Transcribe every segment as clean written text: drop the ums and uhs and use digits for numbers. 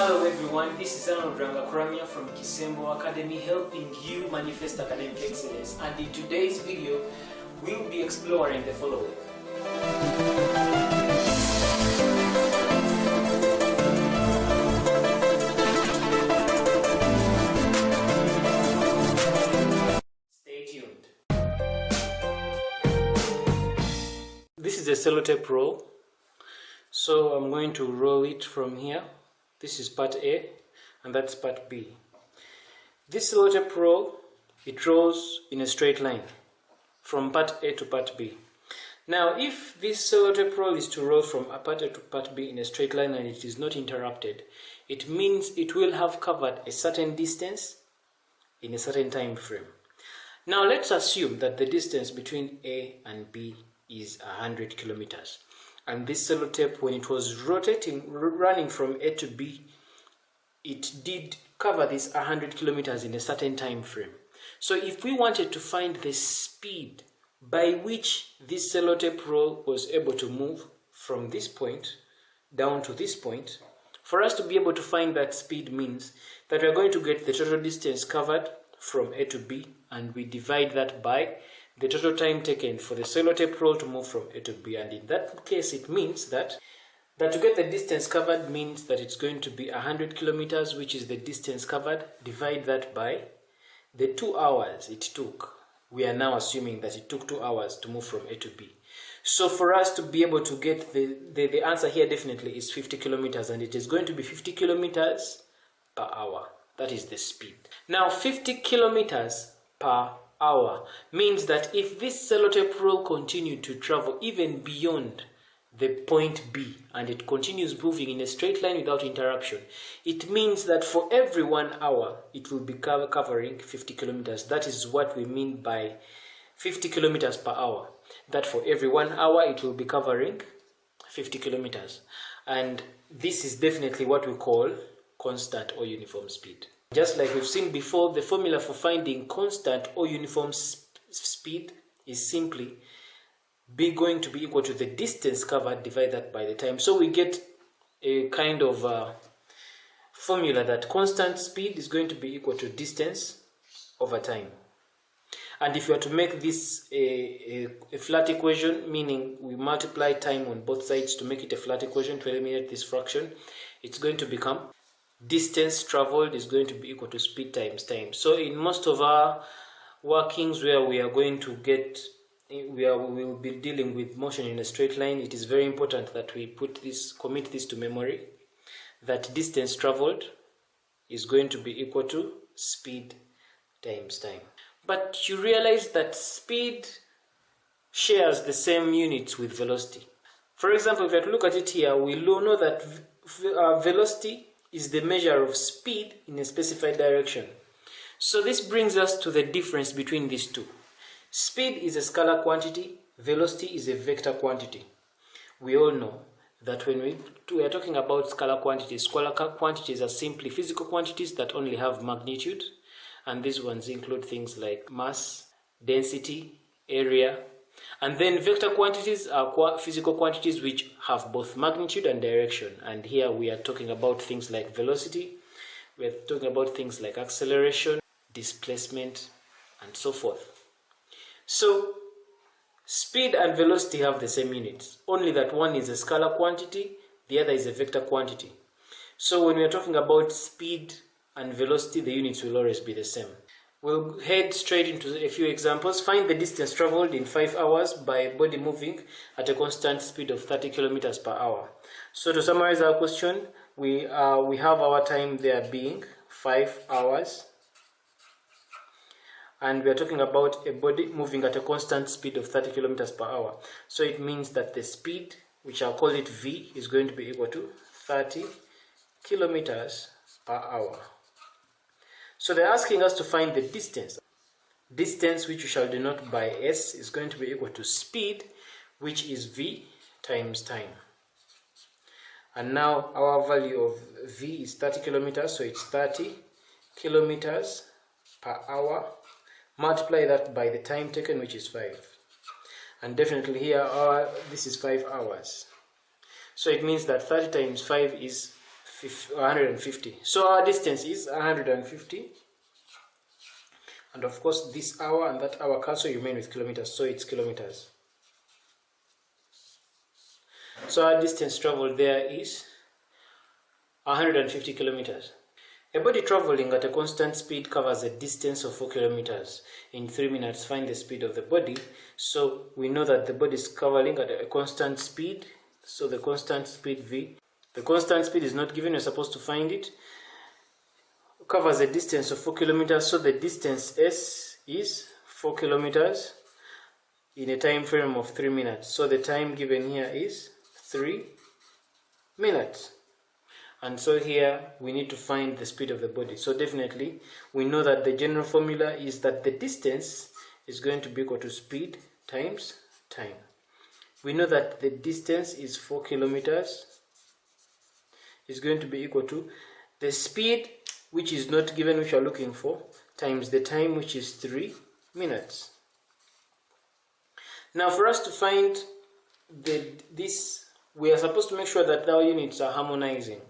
Hello everyone, this is unraveling from Kisembo Academy, helping you manifest academic excellence, and in today's video we'll be exploring the following. Stay tuned. This is a sellotape roll, so I'm going to roll it from here. This is part A and that's part B. This sellotape roll, it rolls in a straight line from part A to part B. Now if this sellotape roll is to roll from part A to part B in a straight line and it is not interrupted, it means it will have covered a certain distance in a certain time frame. Now let's assume that the distance between A and B is 100 kilometers. And this sellotape, when it was running from A to B, it did cover this 100 kilometers in a certain time frame. So if we wanted to find the speed by which this sellotape roll was able to move from this point down to this point, for us to be able to find that speed means that we're going to get the total distance covered from A to B, and we divide that by the total time taken for the sellotape roll to move from A to B. And in that case, it means that to get the distance covered means that it's going to be 100 kilometers, which is the distance covered. Divide that by the 2 hours it took. We are now assuming that it took 2 hours to move from A to B. So for us to be able to get the answer here definitely is 50 kilometers, and it is going to be 50 kilometers per hour. That is the speed. Now 50 kilometers per hour means that if this sellotape roll continued to travel even beyond the point B and it continues moving in a straight line without interruption, it means that for every 1 hour it will be covering 50 kilometers. That is what we mean by 50 kilometers per hour, that for every 1 hour it will be covering 50 kilometers. And this is definitely what we call constant or uniform speed. Just like we've seen before, the formula for finding constant or uniform speed is simply going to be equal to the distance covered, divide that by the time. So we get a kind of formula that constant speed is going to be equal to distance over time. And if you are to make this a flat equation, meaning we multiply time on both sides to make it a flat equation to eliminate this fraction, it's going to become distance traveled is going to be equal to speed times time. So in most of our workings where we are going to we will be dealing with motion in a straight line, it is very important that we commit this to memory, that distance traveled is going to be equal to speed times time. But you realize that speed shares the same units with velocity. For example, if you have to look at it here, we know that velocity is the measure of speed in a specified direction. So this brings us to the difference between these two. Speed is a scalar quantity, velocity is a vector quantity. We all know that when we are talking about scalar quantities are simply physical quantities that only have magnitude, and these ones include things like mass, density, area. And then vector quantities are physical quantities which have both magnitude and direction. And here we are talking about things like velocity, we are talking about things like acceleration, displacement, and so forth. So speed and velocity have the same units, only that one is a scalar quantity, the other is a vector quantity. So when we are talking about speed and velocity, the units will always be the same. We'll head straight into a few examples. Find the distance traveled in 5 hours by a body moving at a constant speed of 30 kilometers per hour. So to summarize our question, we have our time there being 5 hours. And we are talking about a body moving at a constant speed of 30 kilometers per hour. So it means that the speed, which I'll call it V, is going to be equal to 30 kilometers per hour. So they're asking us to find the distance. Distance, which we shall denote by S, is going to be equal to speed, which is V times time. And now our value of V is 30 kilometers, so it's 30 kilometers per hour. Multiply that by the time taken, which is 5. And definitely here, this is 5 hours. So it means that 30 times 5 is 150. So our distance is 150, and of course this hour and that hour cancel, remain with kilometers, so it's kilometers. So our distance traveled there is 150 kilometers. A body traveling at a constant speed covers a distance of 4 kilometers in 3 minutes. Find the speed of the body. So we know that the body is traveling at a constant speed. So the constant speed V. The constant speed is not given, you're supposed to find it. Covers a distance of 4 kilometers. So the distance S is 4 kilometers in a time frame of 3 minutes. So the time given here is 3 minutes. And so here we need to find the speed of the body. So definitely we know that the general formula is that the distance is going to be equal to speed times time. We know that the distance is 4 kilometers is going to be equal to the speed, which is not given, which you're looking for, times the time, which is 3 minutes. Now for us to find this, we are supposed to make sure that our units are harmonizing.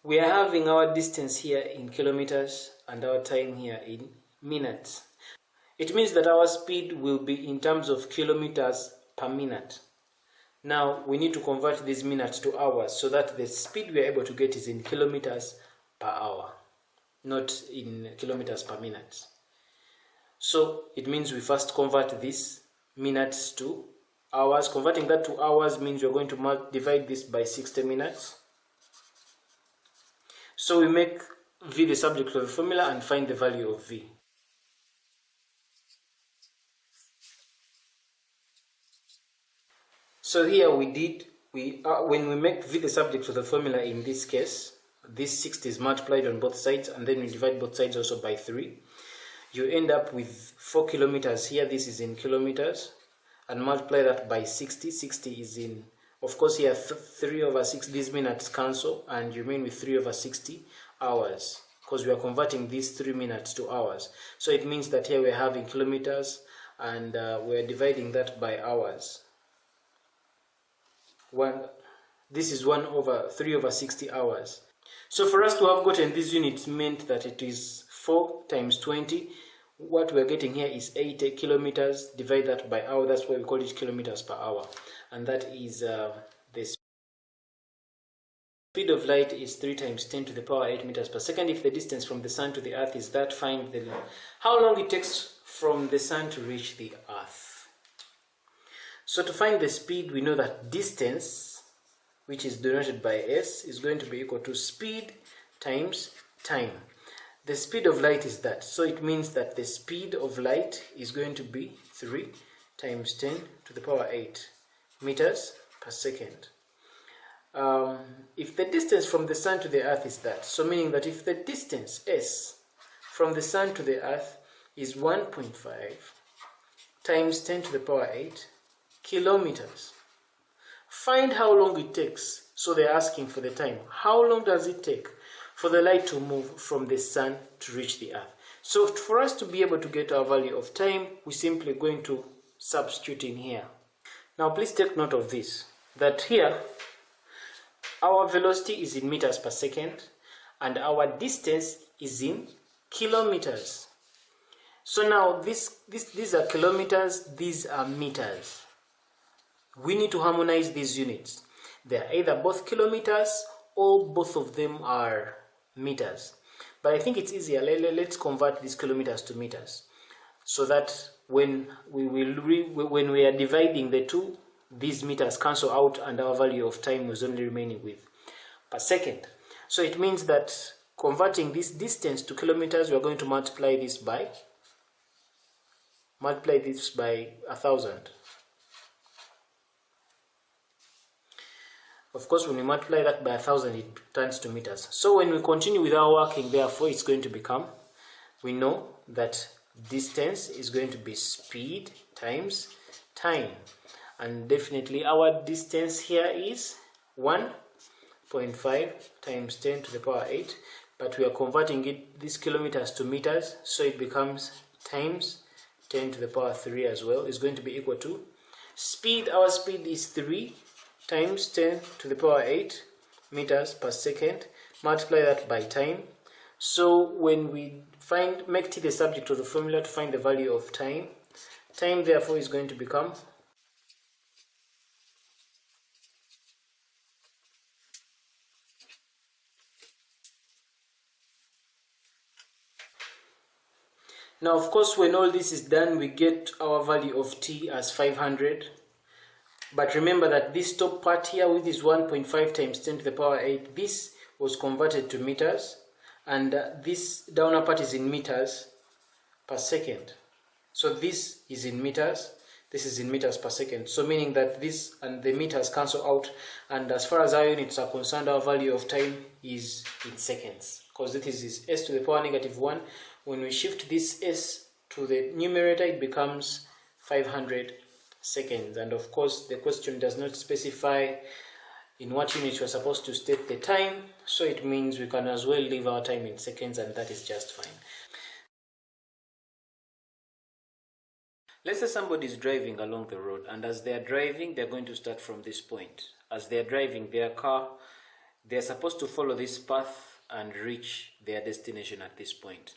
We are having our distance here in kilometers and our time here in minutes. It means that our speed will be in terms of kilometers per minute. Now we need to convert these minutes to hours so that the speed we are able to get is in kilometers per hour, not in kilometers per minute. So it means we first convert these minutes to hours. Converting that to hours means we're going to divide this by 60 minutes. So we make V the subject of the formula and find the value of V. So here when we make V the subject of the formula in this case, this 60 is multiplied on both sides, and then we divide both sides also by 3. You end up with 4 kilometers here, this is in kilometers, and multiply that by 60. 60 is in, of course here 3 over 6, these minutes cancel, and you remain with 3 over 60 hours, because we are converting these 3 minutes to hours. So it means that here we're having kilometers, and we're dividing that by hours. This is 1 over 3 over 60 hours. So for us to have gotten these units meant that it is 4 times 20. What we're getting here is 80 kilometers. Divide that by hour, that's why we call it kilometers per hour. And that is the speed of light is 3 times 10 to the power 8 meters per second. If the distance from the sun to the earth is that, find how long it takes from the sun to reach the earth. So to find the speed, we know that distance, which is denoted by S, is going to be equal to speed times time. The speed of light is that, so it means that the speed of light is going to be 3 times 10 to the power 8 meters per second. If the distance from the sun to the earth is that, so meaning that if the distance S from the sun to the earth is 1.5 times 10 to the power 8 kilometers, find how long it takes. So they're asking for the time. How long does it take for the light to move from the sun to reach the earth? So for us to be able to get our value of time, we're simply going to substitute in here. Now please take note of this, that here our velocity is in meters per second and our distance is in kilometers. So now these are kilometers, these are meters. We need to harmonize these units. They are either both kilometers or both of them are meters. But I think it's easier. Let's convert these kilometers to meters, so that when we are dividing the two, these meters cancel out and our value of time is only remaining with per second. So it means that converting this distance to kilometers, we are going to multiply this by 1,000. Of course, when we multiply that by 1,000, it turns to meters. So when we continue with our working, therefore, it's going to become, we know that distance is going to be speed times time. And definitely our distance here is 1.5 times 10 to the power 8. But we are converting these kilometers to meters, so it becomes times 10 to the power 3 as well. Is going to be equal to speed. Our speed is 3 times 10 to the power 8 meters per second, multiply that by time. So when we make t the subject of the formula to find the value of time, time therefore is going to become now, of course, when all this is done, we get our value of t as 500. But remember that this top part here with this 1.5 times 10 to the power 8, this was converted to meters, and this downer part is in meters per second. So this is in meters, this is in meters per second. So meaning that this and the meters cancel out, and as far as our units are concerned, our value of time is in seconds, because this is s to the power negative 1. When we shift this s to the numerator, it becomes 500 seconds. And of course, the question does not specify in what unit we're supposed to state the time, so it means we can as well leave our time in seconds, and that is just fine. Let's say somebody is driving along the road, and as they are driving, they're going to start from this point. As they are driving their car, they're supposed to follow this path and reach their destination at this point.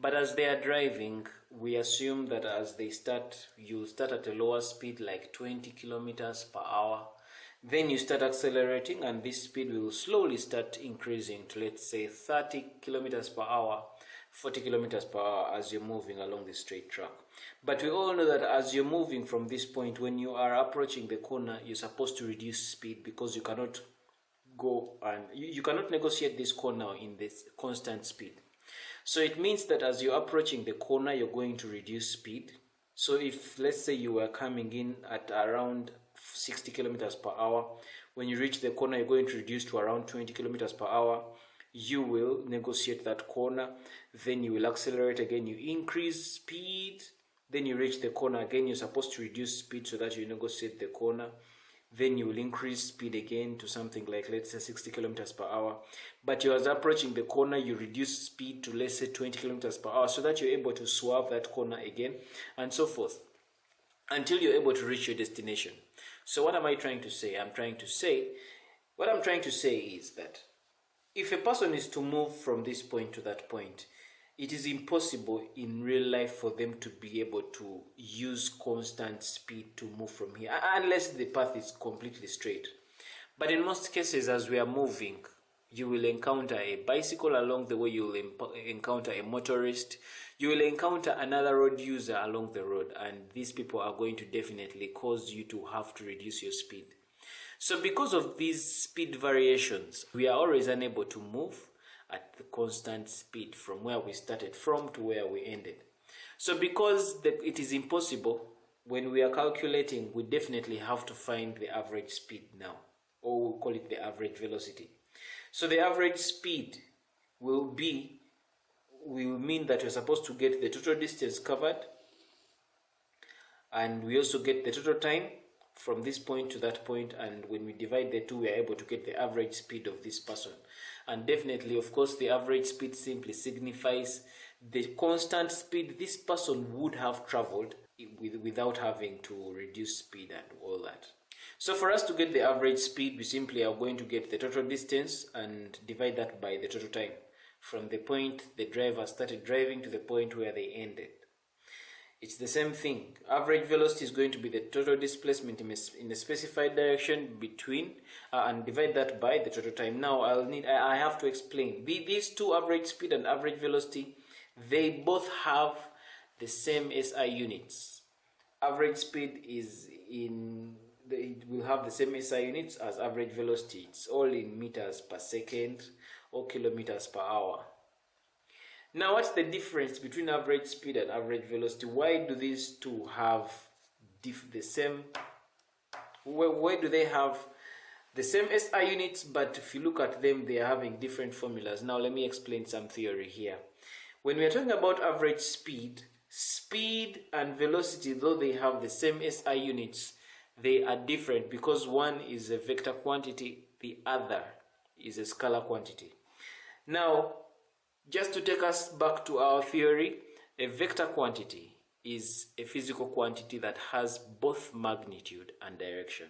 But as they are driving, we assume that as they start, you start at a lower speed, like 20 kilometers per hour. Then you start accelerating, and this speed will slowly start increasing to, let's say, 30 kilometers per hour, 40 kilometers per hour as you're moving along the straight track. But we all know that as you're moving from this point, when you are approaching the corner, you're supposed to reduce speed, because you cannot go and you cannot negotiate this corner in this constant speed. So it means that as you're approaching the corner, you're going to reduce speed. So if, let's say, you were coming in at around 60 kilometers per hour, when you reach the corner, you're going to reduce to around 20 kilometers per hour. You will negotiate that corner, then you will accelerate again, you increase speed, then you reach the corner again, you're supposed to reduce speed so that you negotiate the corner. Then you will increase speed again to something like, let's say, 60 kilometers per hour. But you, as approaching the corner, you reduce speed to, let's say, 20 kilometers per hour, so that you're able to swerve that corner again, and so forth, until you're able to reach your destination. So what am I trying to say? What I'm trying to say is that if a person is to move from this point to that point, it is impossible in real life for them to be able to use constant speed to move from here, unless the path is completely straight. But in most cases, as we are moving, you will encounter a bicycle along the way, you will encounter a motorist, you will encounter another road user along the road, and these people are going to definitely cause you to have to reduce your speed. So because of these speed variations, we are always unable to move at the constant speed from where we started from to where we ended. So because it is impossible, when we are calculating, we definitely have to find the average speed now, or we'll call it the average velocity. So the average speed will mean that we're supposed to get the total distance covered, and we also get the total time from this point to that point, and when we divide the two, we are able to get the average speed of this person. And definitely, of course, the average speed simply signifies the constant speed this person would have traveled without having to reduce speed and all that. So for us to get the average speed, we simply are going to get the total distance and divide that by the total time, from the point the driver started driving to the point where they ended. It's the same thing. Average velocity is going to be the total displacement in a specified direction between, and divide that by the total time. Now I have to explain. These two, average speed and average velocity, they both have the same SI units. Average speed it will have the same SI units as average velocity. It's all in meters per second or kilometers per hour. Now, what's the difference between average speed and average velocity? Why do these two have the same? Why do they have the same SI units, but if you look at them, they are having different formulas? Now, let me explain some theory here. When we are talking about average speed, speed and velocity, though they have the same SI units, they are different because one is a vector quantity, the other is a scalar quantity. Now, just to take us back to our theory, a vector quantity is a physical quantity that has both magnitude and direction.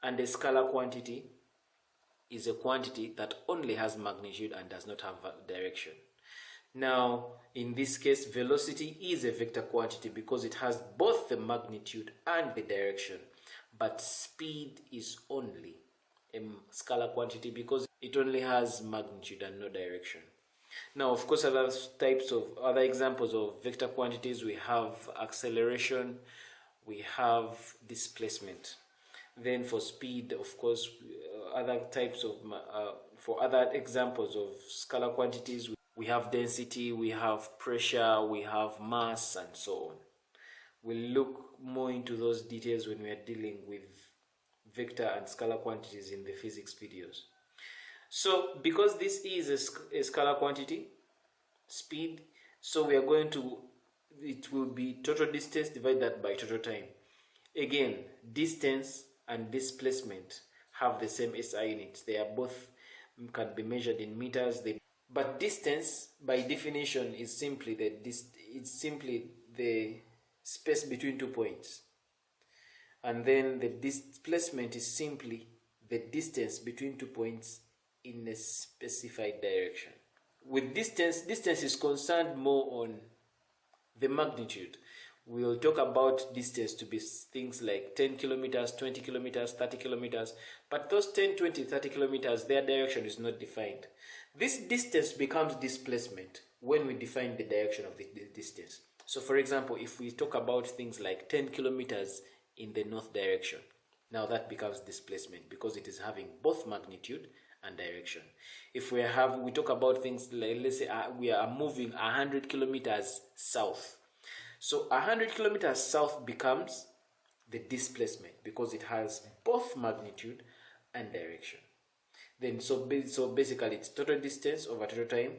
And a scalar quantity is a quantity that only has magnitude and does not have direction. Now, in this case, velocity is a vector quantity because it has both the magnitude and the direction. But speed is only a scalar quantity because it only has magnitude and no direction. Now, of course, other examples of vector quantities, we have acceleration, we have displacement. Then for speed, of course, for other examples of scalar quantities, we have density, we have pressure, we have mass, and so on. We'll look more into those details when we are dealing with vector and scalar quantities in the physics videos. So because this is a scalar quantity, speed, so we are going to, it will be total distance divided that by total time. Again, distance and displacement have the same SI units. They are both can be measured in meters. But distance, by definition, is simply the space between 2 points. And then the displacement is simply the distance between 2 points in a specified direction. With distance is concerned more on the magnitude. We'll talk about distance to be things like 10 kilometers, 20 kilometers, 30 kilometers. But those 10, 20, 30 kilometers, their direction is not defined. This distance becomes displacement when we define the direction of the distance. So for example, if we talk about things like 10 kilometers in the north direction, now that becomes displacement because it is having both magnitude and direction. If we talk about things like, let's say we are moving 100 kilometers south. So 100 kilometers south becomes the displacement because it has both magnitude and direction. Then so basically it's total distance over total time,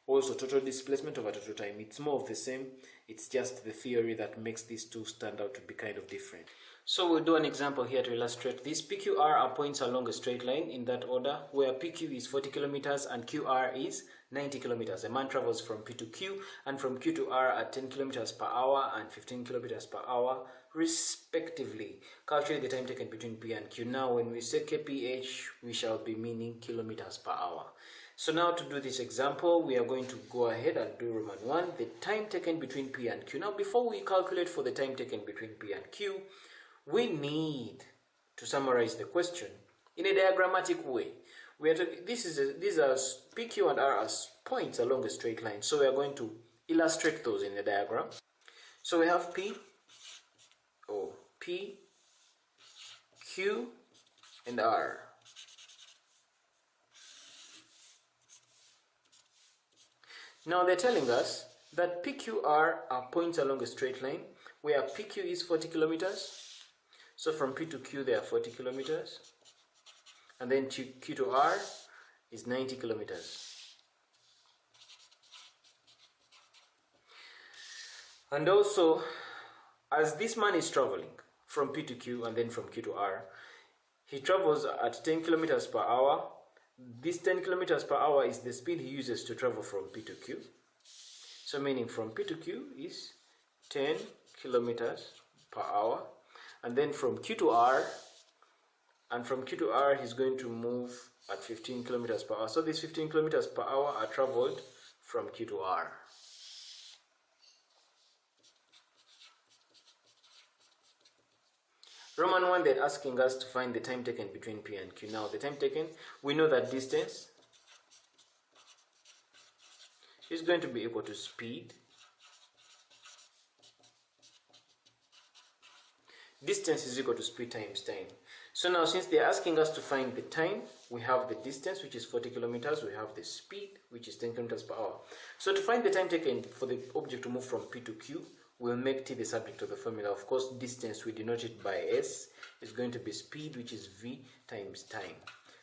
also total displacement over total time. It's more of the same. It's just the theory that makes these two stand out to be kind of different. So we'll do an example here to illustrate this. PQR are points along a straight line in that order, where PQ is 40 kilometers and QR is 90 kilometers. A man travels from P to Q and from Q to R at 10 kilometers per hour and 15 kilometers per hour, respectively. Calculate the time taken between P and Q. Now, when we say kph, we shall be meaning kilometers per hour. So now to do this example, we are going to go ahead and do Roman 1, the time taken between P and Q. Now, before we calculate for the time taken between P and Q, we need to summarize the question in a diagrammatic way. These are PQ and R as points along a straight line. So we are going to illustrate those in the diagram. So we have P, Q, and R. Now they're telling us that PQR are points along a straight line where PQ is 40 kilometers. So from P to Q there are 40 kilometers. And then Q to R is 90 kilometers. And also, as this man is traveling from P to Q and then from Q to R, he travels at 10 kilometers per hour. This 10 kilometers per hour is the speed he uses to travel from P to Q. So meaning from P to Q is 10 kilometers per hour. And then from Q to R, and from Q to R, he's going to move at 15 kilometers per hour. So these 15 kilometers per hour are traveled from Q to R. Roman 1, they're asking us to find the time taken between P and Q. Now, the time taken, we know that distance is going to be equal to speed. Distance is equal to speed times time. So now, since they're asking us to find the time, we have the distance, which is 40 kilometers. We have the speed, which is 10 kilometers per hour. So to find the time taken for the object to move from P to Q, we'll make t the subject of the formula. Of course, distance, we denote it by s, is going to be speed, which is v times time.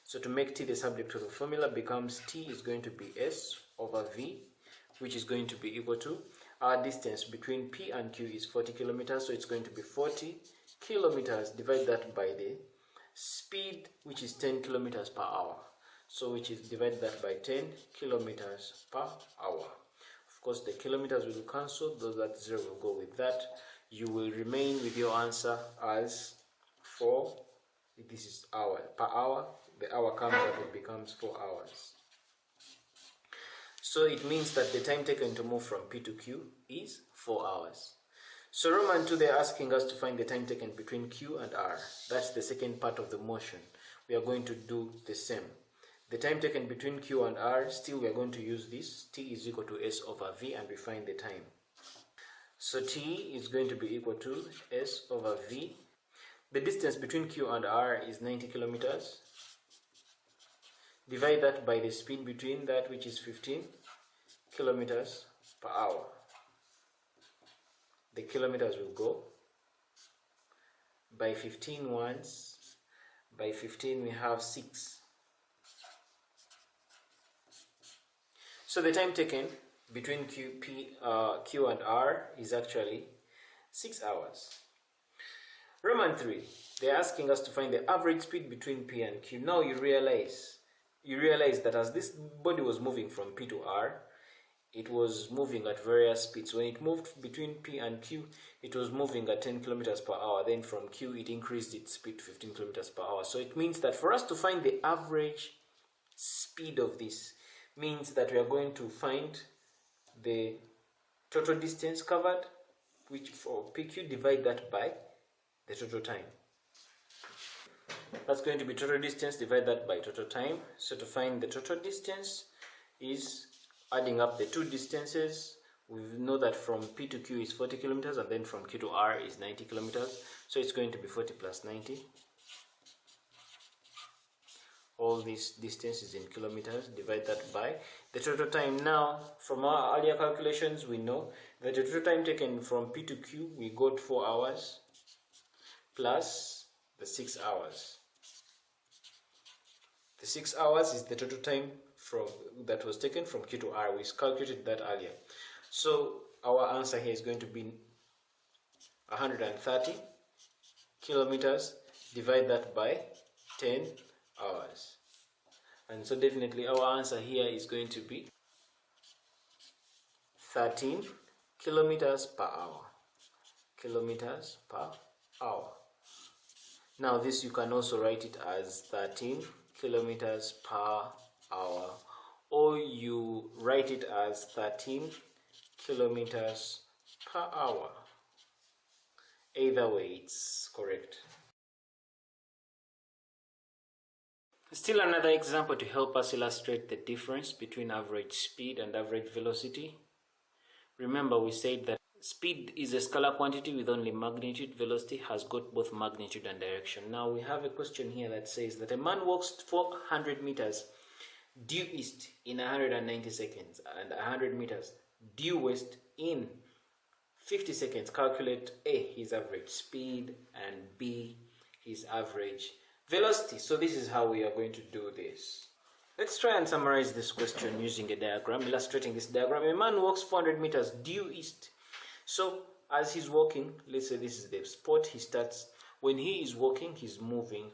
So to make t the subject of the formula becomes t is going to be s over v, which is going to be equal to our distance between P and Q is 40 kilometers. So it's going to be 40 kilometers, divide that by the speed, which is 10 kilometers per hour. So which is divide that by 10 kilometers per hour. Of course, the kilometers will cancel, those that 0 will go with that. You will remain with your answer as 4, this is hour per hour, the hour comes up, it becomes 4 hours. So it means that the time taken to move from P to Q is 4 hours. So Roman 2, they're asking us to find the time taken between Q and R. That's the second part of the motion. We are going to do the same. The time taken between Q and R, still we are going to use this. T is equal to S over V, and we find the time. So T is going to be equal to S over V. The distance between Q and R is 90 kilometers. Divide that by the speed between that, which is 15 kilometers per hour. The kilometers will go by 15 once. By 15 we have 6. So the time taken between Q and R is actually 6 hours. Roman 3, they're asking us to find the average speed between P and Q. Now you realize that as this body was moving from P to R, it was moving at various speeds. When it moved between P and Q, it was moving at 10 kilometers per hour. Then from Q, it increased its speed to 15 kilometers per hour. So it means that for us to find the average speed of this, means that we are going to find the total distance covered, which for PQ, divide that by the total time. That's going to be total distance, divide that by total time. So to find the total distance is adding up the two distances. We know that from P to Q is 40 kilometers, and then from Q to R is 90 kilometers. So it's going to be 40 plus 90. All this distance is in kilometers. Divide that by the total time. Now, from our earlier calculations, we know that the total time taken from P to Q, we got 4 hours plus the 6 hours. The 6 hours is the total time that was taken from Q to R. We calculated that earlier. So our answer here is going to be 130 kilometers. Divide that by 10 hours. And so definitely our answer here is going to be 13 kilometers per hour. Kilometers per hour. Now this you can also write it as 13 kilometers per hour, or you write it as 13 kilometers per hour. Either way, it's correct. Still another example to help us illustrate the difference between average speed and average velocity. Remember, we said that speed is a scalar quantity with only magnitude. Velocity has got both magnitude and direction. Now we have a question here that says that a man walks 400 meters due east in 190 seconds and 100 meters due west in 50 seconds. Calculate A, his average speed, and B, his average velocity. So this is how we are going to do this. Let's try and summarize this question using a diagram, illustrating this diagram. A man walks 400 meters due east. So as he's walking, let's say this is the spot he starts. When he is walking, he's moving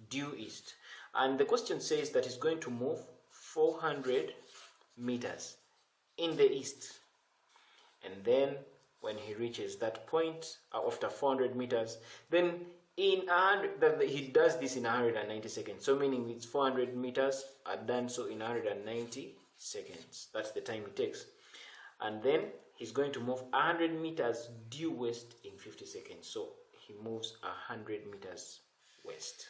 due east. And the question says that he's going to move 400 meters in the east. And then when he reaches that point, after 400 meters, then he does this in 190 seconds. So meaning it's 400 meters are done so in 190 seconds. That's the time it takes. And then he's going to move 100 meters due west in 50 seconds. So he moves 100 meters west.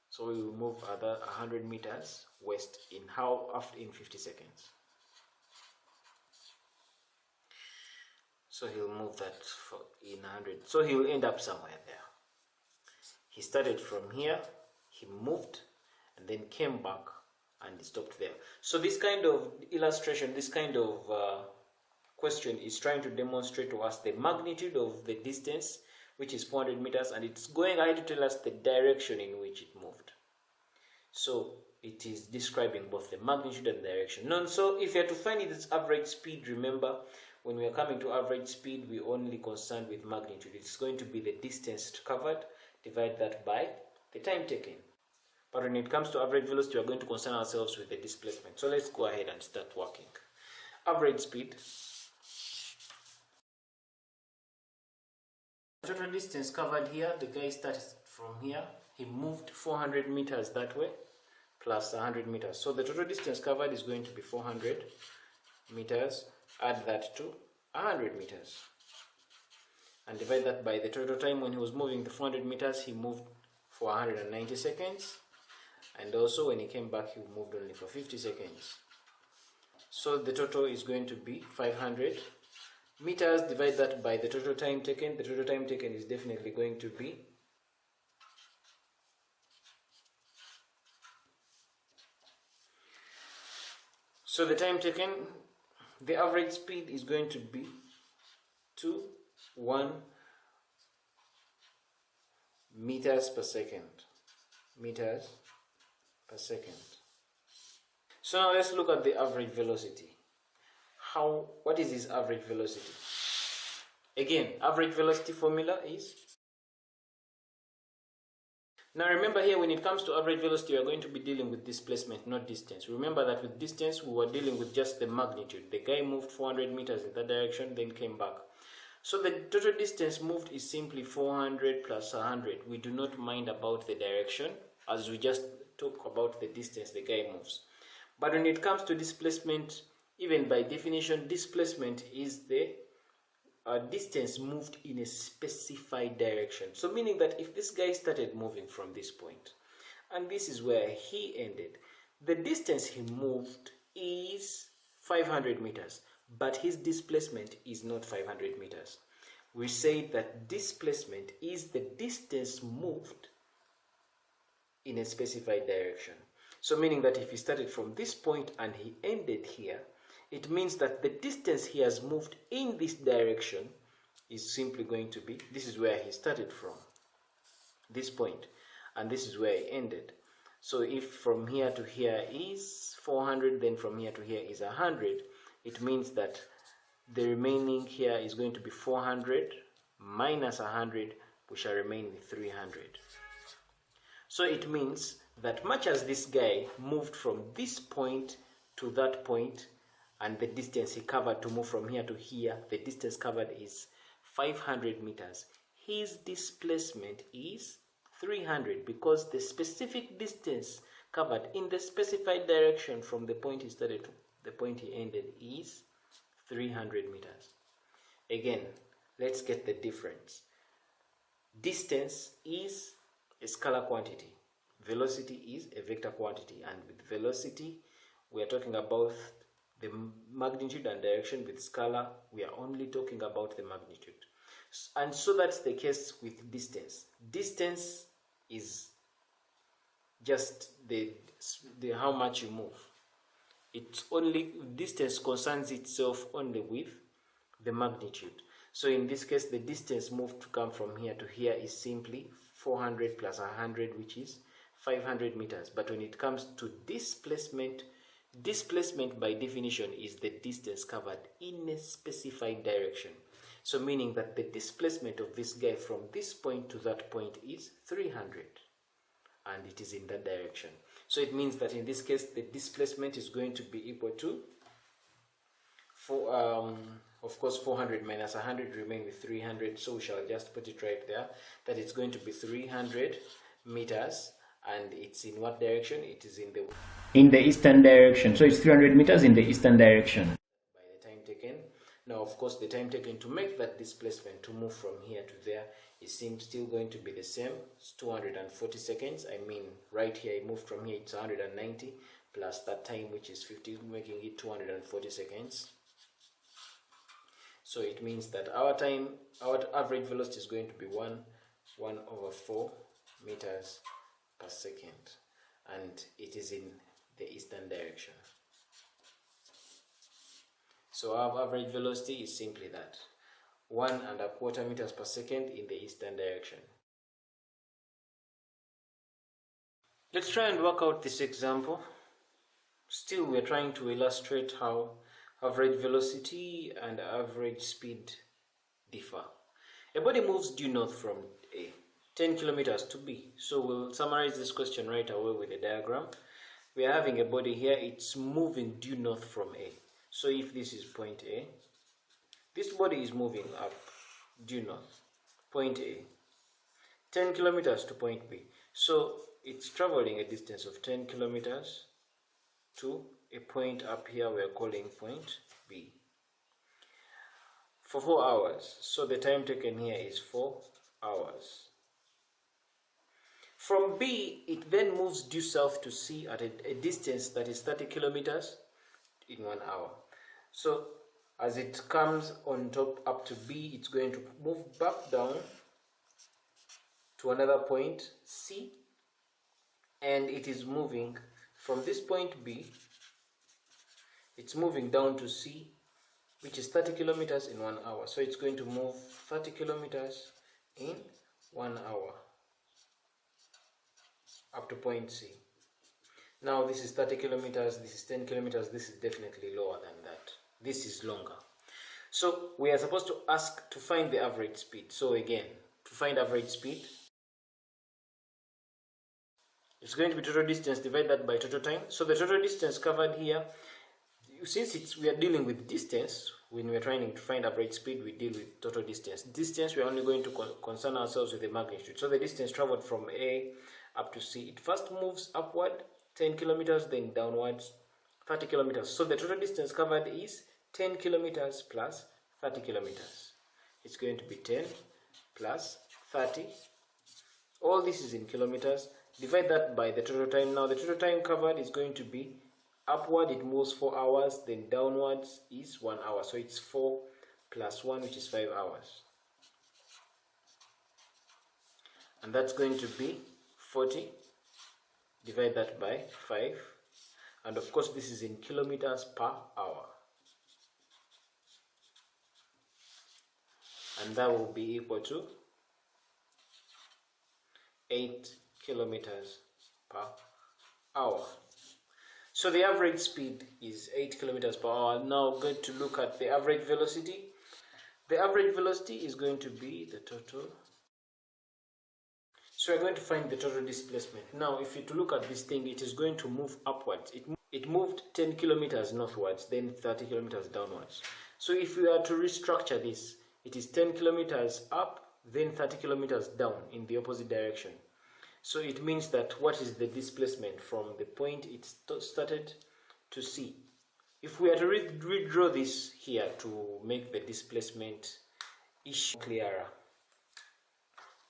So we will move 100 meters west in 50 seconds. So he'll move that in 100. So he'll end up somewhere there. He started from here, he moved, and then came back and stopped there. So this kind of illustration, this kind of question is trying to demonstrate to us the magnitude of the distance, which is 400 meters, and it's going ahead to tell us the direction in which it moved. So it is describing both the magnitude and direction. So if you are to find its average speed, remember, when we are coming to average speed, we only concerned with magnitude. It's going to be the distance covered, divide that by the time taken. But when it comes to average velocity, we are going to concern ourselves with the displacement. So let's go ahead and start working. Average speed. Total distance covered here, the guy starts from here, he moved 400 meters that way plus 100 meters. So the total distance covered is going to be 400 meters. Add that to 100 meters and divide that by the total time when he was moving the 400 meters. He moved for 190 seconds, and also when he came back he moved only for 50 seconds. So the total is going to be 500 meters. Divide that by the total time taken. The total time taken is definitely going to be so the time taken, the average speed is going to be 1 meters per second. Meters per second. So now let's look at the average velocity. What is this average velocity? Again, average velocity formula is, now remember here when it comes to average velocity we are going to be dealing with displacement, not distance. Remember that with distance we were dealing with just the magnitude. The guy moved 400 meters in that direction, then came back. So the total distance moved is simply 400 plus 100. We do not mind about the direction, as we just talk about the distance the guy moves. But when it comes to displacement, even by definition, displacement is the distance moved in a specified direction. So meaning that if this guy started moving from this point, and this is where he ended, the distance he moved is 500 meters, but his displacement is not 500 meters. We say that displacement is the distance moved in a specified direction. So meaning that if he started from this point and he ended here, it means that the distance he has moved in this direction is simply going to be, this is where he started from, this point, and this is where he ended. So if from here to here is 400, then from here to here is 100, it means that the remaining here is going to be 400 minus 100, we shall remain with 300. So it means that much as this guy moved from this point to that point, and the distance he covered to move from here to here, the distance covered is 500 meters. His displacement is 300 because the specific distance covered in the specified direction from the point he started to the point he ended is 300 meters. Again, let's get the difference. Distance is a scalar quantity. Velocity is a vector quantity, and with velocity we are talking about the magnitude and direction. With scalar we are only talking about the magnitude. And so that's the case with distance. Distance is just the how much you move. It's only, distance concerns itself only with the magnitude. So in this case the distance moved to come from here to here is simply 400 plus 100, which is 500 meters. But when it comes to displacement, displacement by definition is the distance covered in a specified direction. So meaning that the displacement of this guy from this point to that point is 300, and it is in that direction. So it means that in this case the displacement is going to be equal to, of course 400 minus 100 remain with 300, so we shall just put it right there, that it's going to be 300 meters, and it's in what direction? It is in the eastern direction. So it's 300 meters in the eastern direction by the time taken. Now of course the time taken to make that displacement to move from here to there is still going to be the same. It's 240 seconds. I mean right here it moved from here, it's 190 plus that time, which is 50, making it 240 seconds. So it means that our average velocity is going to be 1/4 meters per second, and it is in the eastern direction. So our average velocity is simply that, 1¼ meters per second in the eastern direction. Let's try and work out this example. Still we're trying to illustrate how average velocity and average speed differ. A body moves due north from A, 10 kilometers to B. So we'll summarize this question right away with a diagram. We are having a body here, it's moving due north from A. So if this is point A, this body is moving up due north, point A. 10 kilometers to point B. So it's traveling a distance of 10 kilometers to a point up here we are calling point B for 4 hours. So the time taken here is 4 hours. From B, it then moves due south to C at a distance that is 30 kilometers in 1 hour. So as it comes on top up to B, it's going to move back down to another point C, and it is moving from this point B, it's moving down to C, which is 30 kilometers in 1 hour. So it's going to move 30 kilometers in 1 hour up to point C. Now this is 30 kilometers, this is 10 kilometers, this is definitely lower than that. This is longer. So we are supposed to ask to find the average speed. So again, to find average speed, it's going to be total distance divided that by total time. So the total distance covered here, since we are dealing with distance, when we are trying to find average speed, we deal with total distance. Distance, we are only going to concern ourselves with the magnitude. So the distance traveled from A up to C, it first moves upward 10 kilometers, then downwards 30 kilometers. So the total distance covered is 10 kilometers plus 30 kilometers. It's going to be 10 plus 30. All this is in kilometers. Divide that by the total time. Now the total time covered is going to be upward, it moves 4 hours, then downwards is 1 hour. So it's 4 plus 1, which is 5 hours. And that's going to be 40. Divide that by 5. And of course, this is in kilometers per hour. And that will be equal to 8 kilometers per hour. So the average speed is 8 kilometers per hour. Now we're going to look at the average velocity. The average velocity is going to be the total. So we're going to find the total displacement. Now if you look at this thing, it is going to move upwards. It moved 10 kilometers northwards, then 30 kilometers downwards. So if we are to restructure this, it is 10 kilometers up, then 30 kilometers down in the opposite direction. So it means that what is the displacement from the point it started to C? If we are to redraw this here to make the displacement issue clearer,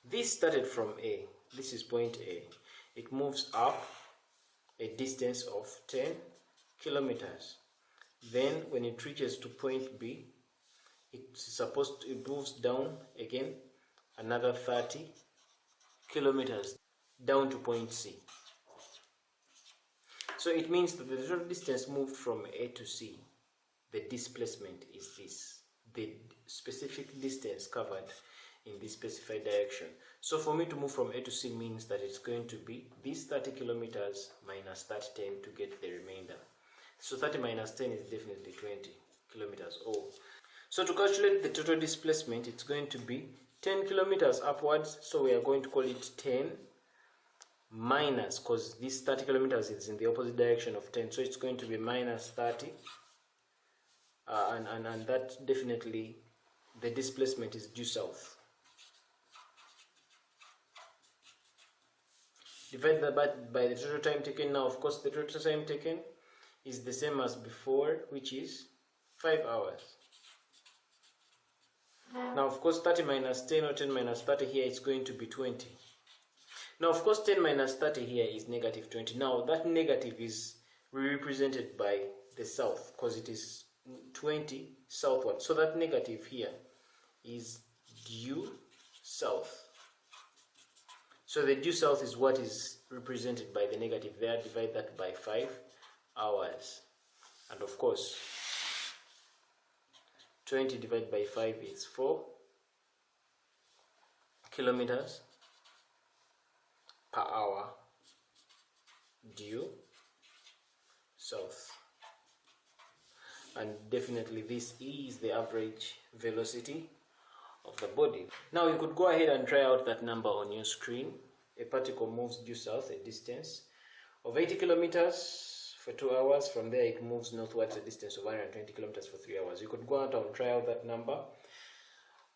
this started from A, this is point A, it moves up a distance of 10 kilometers. Then when it reaches to point B, it moves down again another 30 kilometers down to point C. So it means that the total distance moved from A to C, the displacement is this, the specific distance covered in this specified direction. So for me to move from A to C means that it's going to be this 30 kilometers minus that 10 to get the remainder. So 30 minus 10 is definitely 20 kilometers. So to calculate the total displacement, it's going to be 10 kilometers upwards. So we are going to call it 10 minus, because this 30 kilometers is in the opposite direction of 10. So it's going to be minus 30. And that definitely, the displacement is due south. Divide that by the total time taken. Now, of course, the total time taken is the same as before, which is 5 hours. Now, of course, 30 minus 10 or 10 minus 30 here is going to be 20. Now, of course, 10 minus 30 here is negative 20. Now, that negative is represented by the south because it is 20 southward. So that negative here is due south. So the due south is what is represented by the negative there. Divide that by 5 hours. And of course, 20 divided by 5 is 4 kilometers per hour due south. And definitely this is the average velocity of the body. Now you could go ahead and try out that number on your screen. A particle moves due south a distance of 80 kilometers for 2 hours. From there it moves northwards a distance of 120 kilometers for 3 hours. You could go out and try out that number.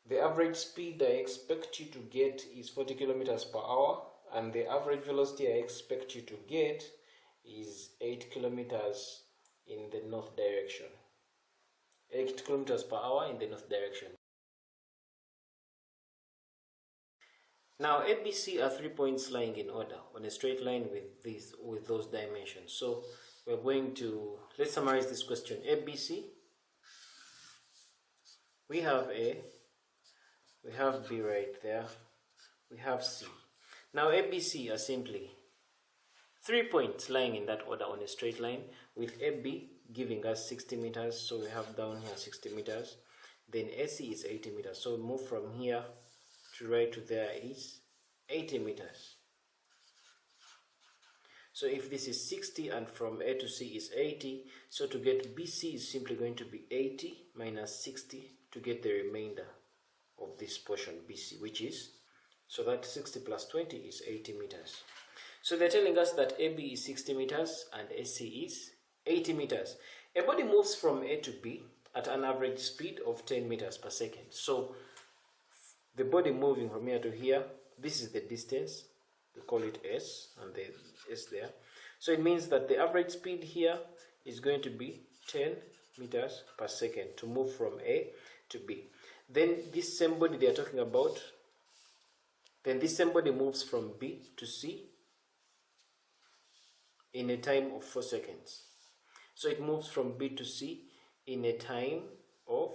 The average speed I expect you to get is 40 kilometers per hour, and the average velocity I expect you to get is 8 kilometers in the north direction. 8 kilometers per hour in the north direction. Now ABC are 3 points lying in order on a straight line with those dimensions. So we're going to, let's summarize this question. ABC, we have A, we have B right there, we have C. Now ABC are simply 3 points lying in that order on a straight line, with AB giving us 60 meters, so we have down here 60 meters. Then AC is 80 meters, so we move from here to right to there is 80 meters. So if this is 60 and from A to C is 80, so to get BC is simply going to be 80 minus 60 to get the remainder of this portion BC, which is, so that 60 plus 20 is 80 meters. So they're telling us that AB is 60 meters and AC is 80 meters. A body moves from A to B at an average speed of 10 meters per second. So the body moving from here to here, this is the distance, we call it S, and the S there. So it means that the average speed here is going to be 10 meters per second to move from A to B. Then this same body they are talking about, then this same body moves from B to C in a time of 4 seconds. So it moves from B to C in a time of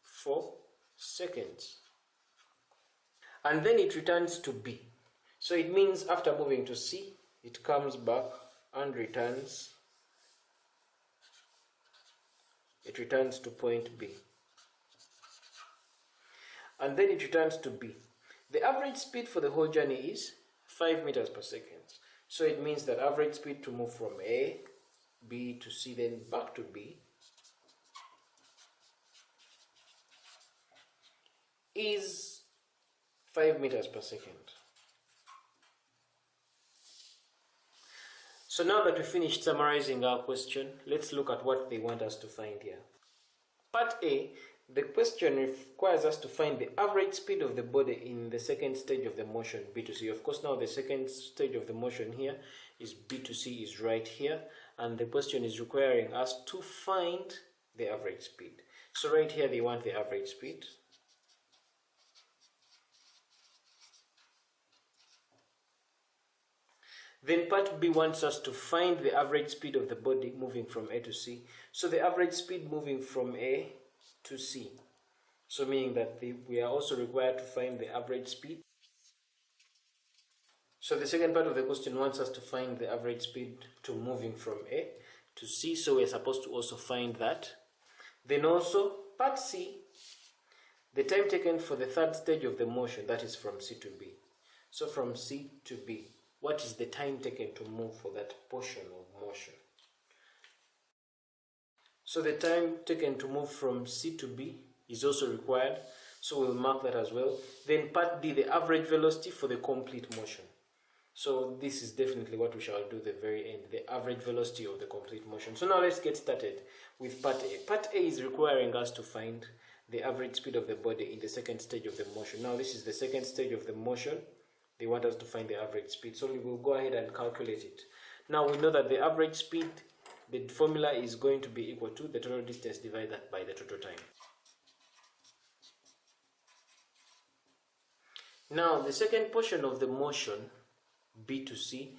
4 seconds. And then it returns to B. So it means after moving to C, it comes back and returns. It returns to point B. And then it returns to B. The average speed for the whole journey is 5 meters per second. So it means that average speed to move from A, B to C, then back to B is 5 meters per second. So now that we finished summarizing our question, let's look at what they want us to find here. Part A, the question requires us to find the average speed of the body in the second stage of the motion, B to C. Of course, now the second stage of the motion here is B to C is right here, and the question is requiring us to find the average speed. So right here they want the average speed. Then part B wants us to find the average speed of the body moving from A to C. So the average speed moving from A to C. So meaning that we are also required to find the average speed. So the second part of the question wants us to find the average speed to moving from A to C. So we're supposed to also find that. Then also part C, the time taken for the third stage of the motion, that is from C to B. So from C to B, what is the time taken to move for that portion of motion? So the time taken to move from C to B is also required, so we'll mark that as well. Then part D, the average velocity for the complete motion. So this is definitely what we shall do at the very end, the average velocity of the complete motion. So now let's get started with part A. Part A is requiring us to find the average speed of the body in the second stage of the motion. Now this is the second stage of the motion. They want us to find the average speed, so we will go ahead and calculate it. Now we know that the average speed, the formula is going to be equal to the total distance divided by the total time. Now the second portion of the motion, B to C,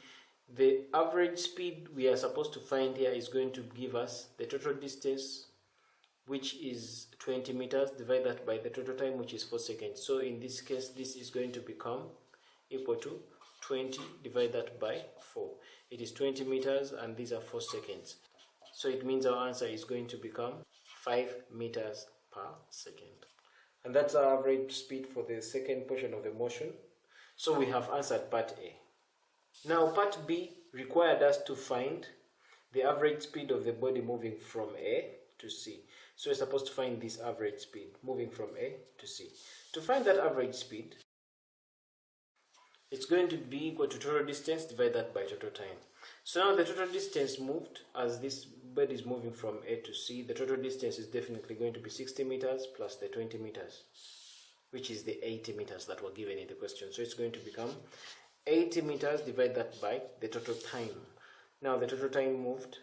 the average speed we are supposed to find here is going to give us the total distance, which is 20 meters, divided by the total time, which is 4 seconds. So in this case, this is going to become equal to 20 divided by 4. It is 20 meters and these are 4 seconds. So it means our answer is going to become 5 meters per second. And that's our average speed for the second portion of the motion. So we have answered part A. Now part B required us to find the average speed of the body moving from A to C. So we're supposed to find this average speed moving from A to C. To find that average speed, it's going to be equal to total distance divided by total time. So now the total distance moved as this bird is moving from A to C, the total distance is definitely going to be 60 meters plus the 20 meters, which is the 80 meters that were given in the question. So it's going to become 80 meters, divide that by the total time. Now the total time moved,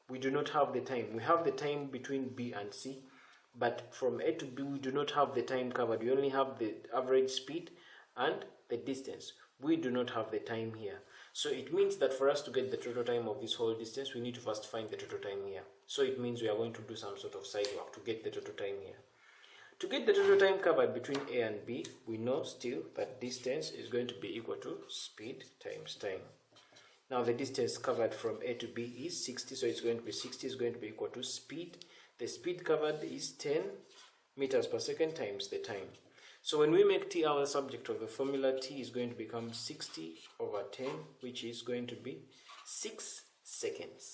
we do not have the time. We have the time between B and C, but from A to B we do not have the time covered. We only have the average speed and the distance. We do not have the time here. So it means that for us to get the total time of this whole distance, we need to first find the total time here. So it means we are going to do some sort of side work to get the total time here. To get the total time covered between A and B, we know still that distance is going to be equal to speed times time. Now the distance covered from A to B is 60, so it's going to be 60 is going to be equal to speed. The speed covered is 10 meters per second times the time. So when we make t our subject of the formula, t is going to become 60 over 10, which is going to be 6 seconds.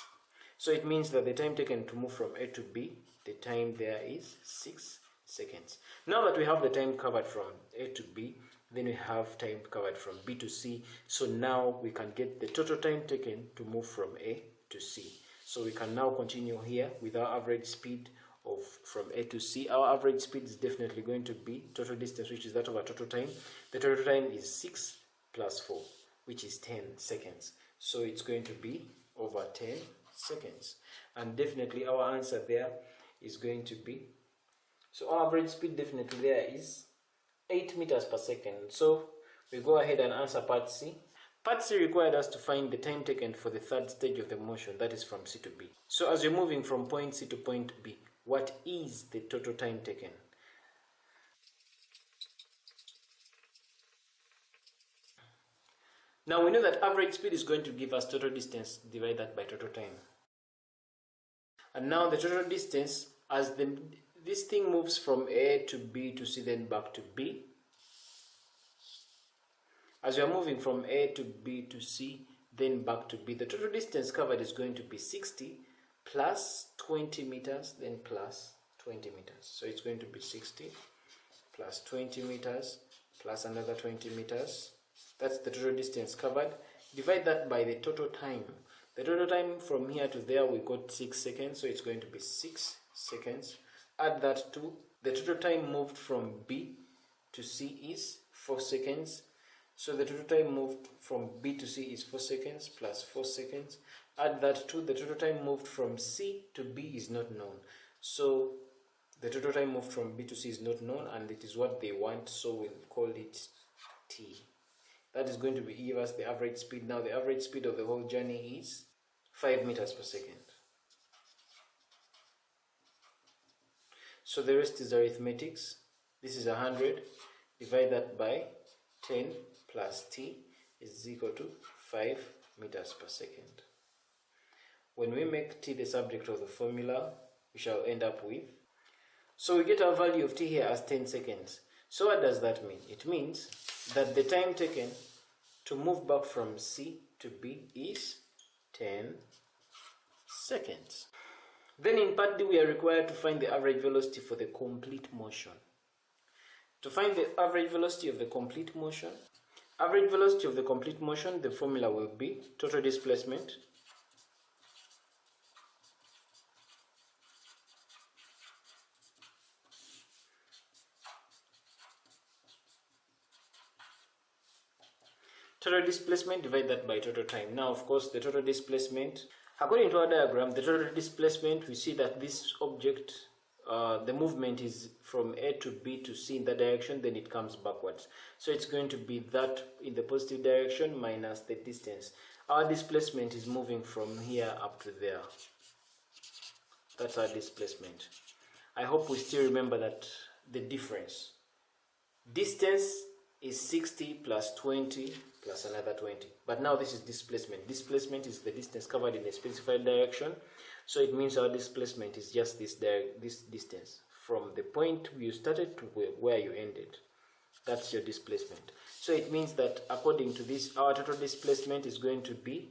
So it means that the time taken to move from A to B, the time there is 6 seconds. Now that we have the time covered from A to B, then we have time covered from B to C. So now we can get the total time taken to move from A to C. So we can now continue here with our average speed of from A to C. Our average speed is definitely going to be total distance, which is that of our total time. The total time is 6 plus 4, which is 10 seconds. So it's going to be over 10 seconds. And definitely our answer there is going to be, so our average speed definitely there is 8 meters per second. So we go ahead and answer part C. Part C required us to find the time taken for the third stage of the motion, that is from C to B. So as you're moving from point C to point B, what is the total time taken? Now we know that average speed is going to give us total distance, divide that by total time. And now the total distance, as this thing moves from A to B to C, then back to B. As we are moving from A to B to C, then back to B, the total distance covered is going to be 60 plus 20 meters, then plus 20 meters. So it's going to be 60 plus 20 meters plus another 20 meters. That's the total distance covered. Divide that by the total time. The total time from here to there, we got 6 seconds, so it's going to be 6 seconds. Add that to the total time moved from B to C is 4 seconds. So the total time moved from B to C is 4 seconds plus 4 seconds. Add that to the total time moved from C to B is not known. So the total time moved from B to C is not known, and it is what they want, so we'll call it T. That is going to be give us the average speed. Now the average speed of the whole journey is 5 meters per second. So the rest is arithmetics. This is 100. Divide that by 10 plus t is equal to 5 meters per second. When we make t the subject of the formula, we shall end up with, so we get our value of t here as 10 seconds. So what does that mean? It means that the time taken to move back from C to B is 10 seconds. Then in part D, we are required to find the average velocity for the complete motion. To find the average velocity of the complete motion, the formula will be total displacement divide that by total time. Now of course the total displacement, according to our diagram, the total displacement, we see that this object, the movement is from A to B to C in that direction, then it comes backwards. So it's going to be that in the positive direction minus the distance. Our displacement is moving from here up to there. That's our displacement. I hope we still remember that the difference. Distance is 60 plus 20 plus another 20. But now this is displacement. Displacement is the distance covered in a specified direction. So it means our displacement is just this distance from the point you started to where you ended. That's your displacement. So it means that according to this, our total displacement is going to be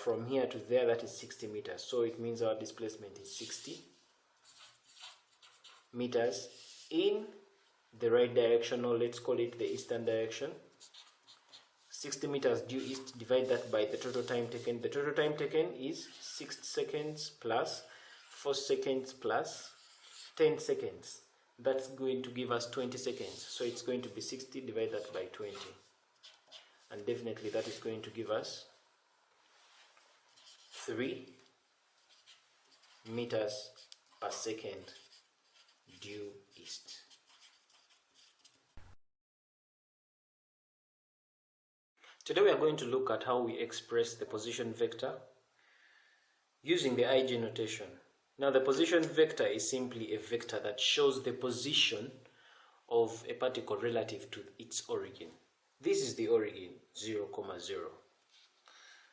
from here to there, that is 60 meters. So it means our displacement is 60 meters in the right direction, or let's call it the eastern direction. 60 meters due east, divide that by the total time taken. The total time taken is 6 seconds plus 4 seconds plus 10 seconds. That's going to give us 20 seconds. So it's going to be 60, divide that by 20. And definitely that is going to give us 3 meters per second due east. Today we are going to look at how we express the position vector using the ij notation. Now the position vector is simply a vector that shows the position of a particle relative to its origin. This is the origin, 0, 0.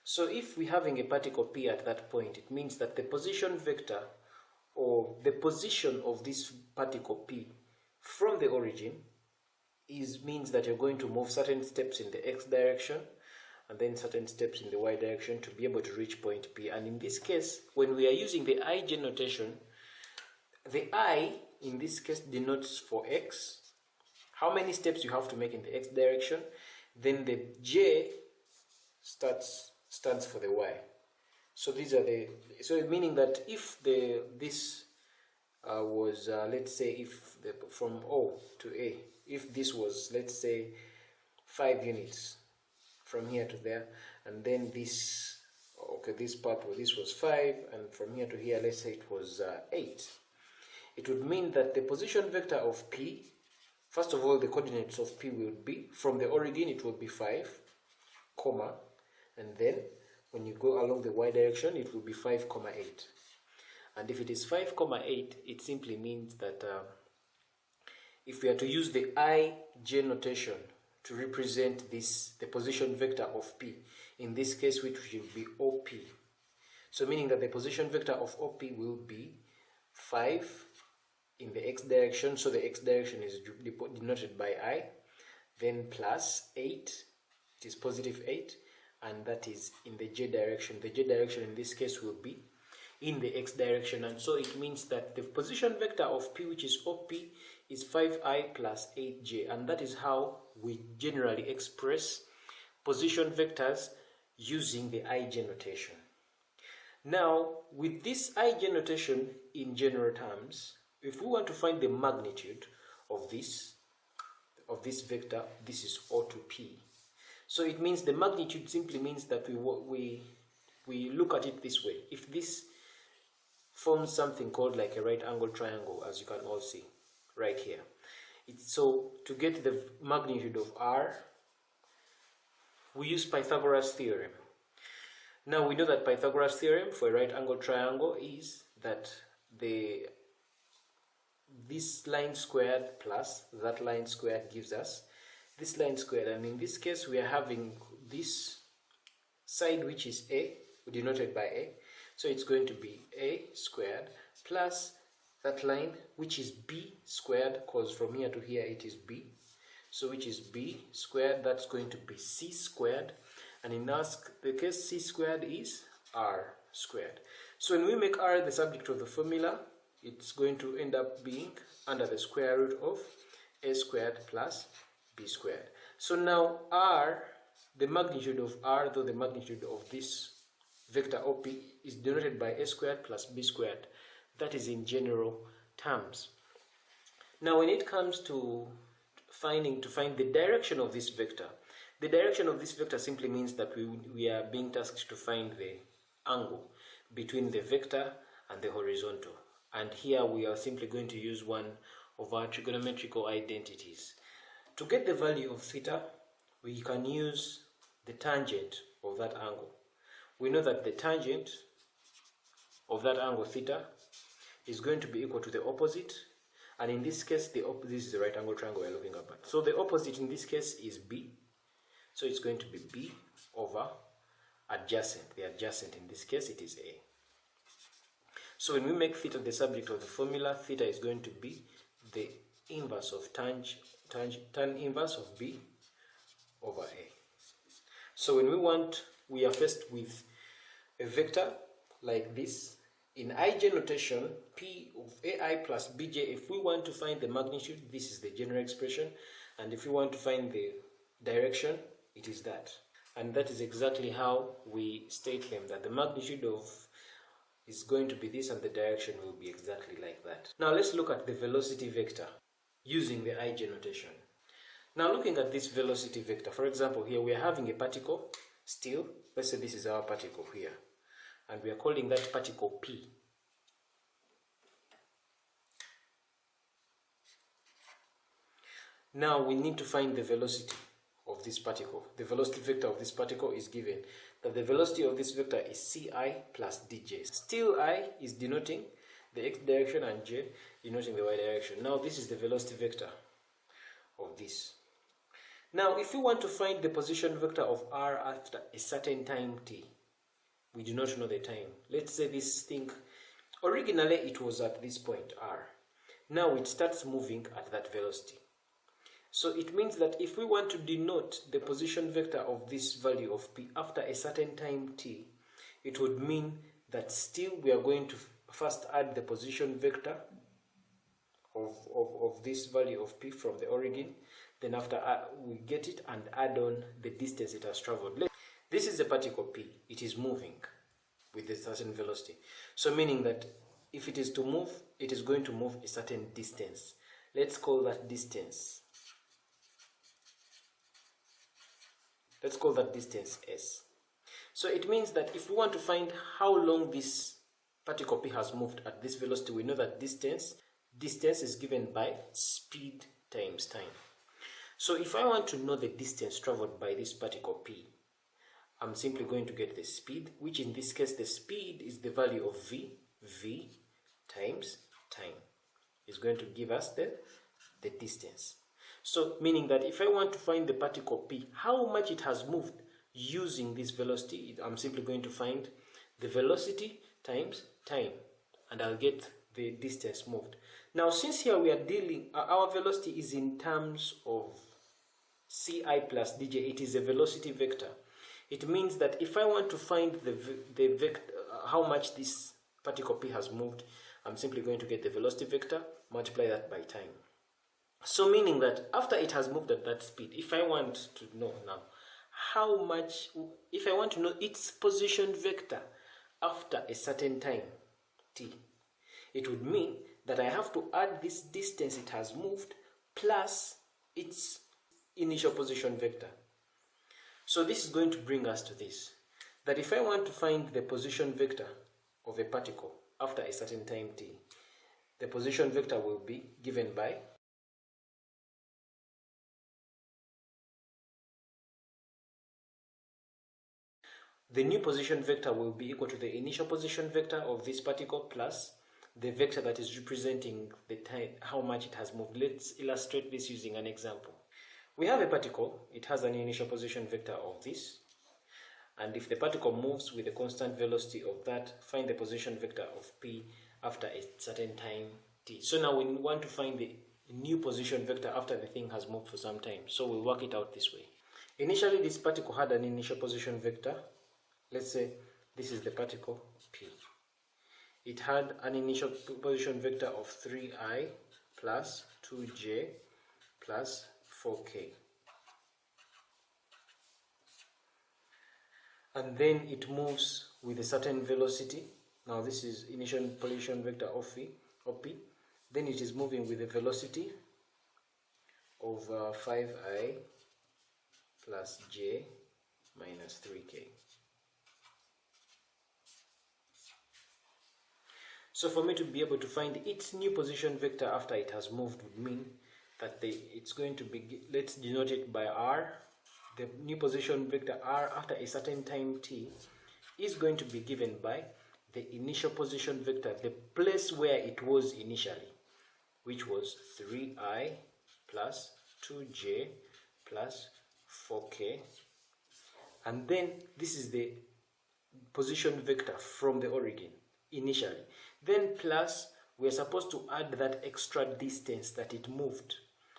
So if we're having a particle p at that point, it means that the position vector, or the position of this particle p from the origin, means that you're going to move certain steps in the x direction and then certain steps in the y direction to be able to reach point P. And in this case, when we are using the ij notation, the I in this case denotes for x, how many steps you have to make in the x direction, then the j stands for the y. So these are so meaning that if this was let's say if from O to A, if this was, let's say, 5 units from here to there, and then this part, this was 5, and from here to here, let's say it was 8, it would mean that the position vector of P, first of all, the coordinates of P will be, from the origin, it will be 5, comma, and then when you go along the y direction, it will be 5, 8. And if it is 5, 8, it simply means that if we are to use the ij notation to represent the position vector of P, in this case, which will be OP. So meaning that the position vector of OP will be 5 in the x direction, so the x direction is denoted by I, then plus 8, it is positive 8, and that is in the j direction. The j direction in this case will be in the x direction, and so it means that the position vector of P, which is OP, is 5i plus 8j, and that is how we generally express position vectors using the ij notation. Now, with this ij notation in general terms, if we want to find the magnitude of this vector, this is O to P. So it means the magnitude simply means that we look at it this way. If this forms something called like a right angle triangle, as you can all see right here. So to get the magnitude of R, we use Pythagoras theorem. Now we know that Pythagoras theorem for a right angle triangle is that this line squared plus that line squared gives us this line squared, and in this case we are having this side which is A, denoted by A, so it's going to be A squared plus that line which is B squared, because from here to here it is B, so which is B squared, that's going to be C squared, and in the case C squared is R squared. So when we make R the subject of the formula, it's going to end up being under the square root of A squared plus B squared. So now R, the magnitude of R, though the magnitude of this vector OP is denoted by A squared plus B squared. That is in general terms. Now when it comes to find the direction of this vector, the direction of this vector simply means that we are being tasked to find the angle between the vector and the horizontal. And here we are simply going to use one of our trigonometrical identities. To get the value of theta, we can use the tangent of that angle. We know that the tangent of that angle theta is going to be equal to the opposite, and in this case this is the right angle triangle we're looking at. So the opposite in this case is B, so it's going to be B over adjacent. The adjacent in this case, it is A. So when we make theta the subject of the formula, theta is going to be the inverse of tan inverse of B over A. So when we are faced with a vector like this, in ij notation, P of AI plus Bj, if we want to find the magnitude, this is the general expression, and if we want to find the direction, it is that. And that is exactly how we state them, that the magnitude of is going to be this and the direction will be exactly like that. Now let's look at the velocity vector using the ij notation. Now looking at this velocity vector, for example, here we are having a particle still. Let's say this is our particle here, and we are calling that particle P. Now we need to find the velocity of this particle. The velocity vector of this particle is given that the velocity of this vector is ci plus dj. Still I is denoting the x direction and j denoting the y direction. Now this is the velocity vector of this. Now if we want to find the position vector of r after a certain time t, we do not know the time. Let's say this thing, originally it was at this point r. Now it starts moving at that velocity. So it means that if we want to denote the position vector of this value of p after a certain time t, it would mean that still we are going to first add the position vector of this value of p from the origin. Then after we get it and add on the distance it has traveled. This is the particle p. It is moving with a certain velocity. So meaning that if it is to move, it is going to move a certain distance. Let's call that distance. Let's call that distance s. So it means that if we want to find how long this particle p has moved at this velocity, we know that distance is given by speed times time. So if I want to know the distance traveled by this particle p, I'm simply going to get the speed, which in this case the speed is the value of v times time. Is going to give us the distance. So meaning that if I want to find the particle p, how much it has moved using this velocity, I'm simply going to find the velocity times time, and I'll get the distance moved. Now since here we are dealing, our velocity is in terms of ci plus dj, it is a velocity vector. It means that if I want to find the vector, how much this particle p has moved, I'm simply going to get the velocity vector, multiply that by time. So meaning that after it has moved at that speed, if I want to know now how much, if I want to know its position vector after a certain time t, it would mean that I have to add this distance it has moved plus its initial position vector. So this is going to bring us to this, that if I want to find the position vector of a particle after a certain time t, the position vector will be given by the new position vector will be equal to the initial position vector of this particle plus the vector that is representing the time, how much it has moved. Let's illustrate this using an example. We have a particle, it has an initial position vector of this, and if the particle moves with a constant velocity of that, find the position vector of p after a certain time t. So now we want to find the new position vector after the thing has moved for some time. So we'll work it out this way. Initially this particle had an initial position vector. Let's say this is the particle p. It had an initial position vector of 3i plus 2j plus 4k. And then it moves with a certain velocity. Now this is initial position vector of p. Then it is moving with a velocity of 5i plus j minus 3k. So for me to be able to find its new position vector after it has moved would mean that it's going to be, let's denote it by r. The new position vector r after a certain time t is going to be given by the initial position vector, the place where it was initially, which was 3i plus 2j plus 4k. And then this is the position vector from the origin initially. Then plus, we are supposed to add that extra distance that it moved.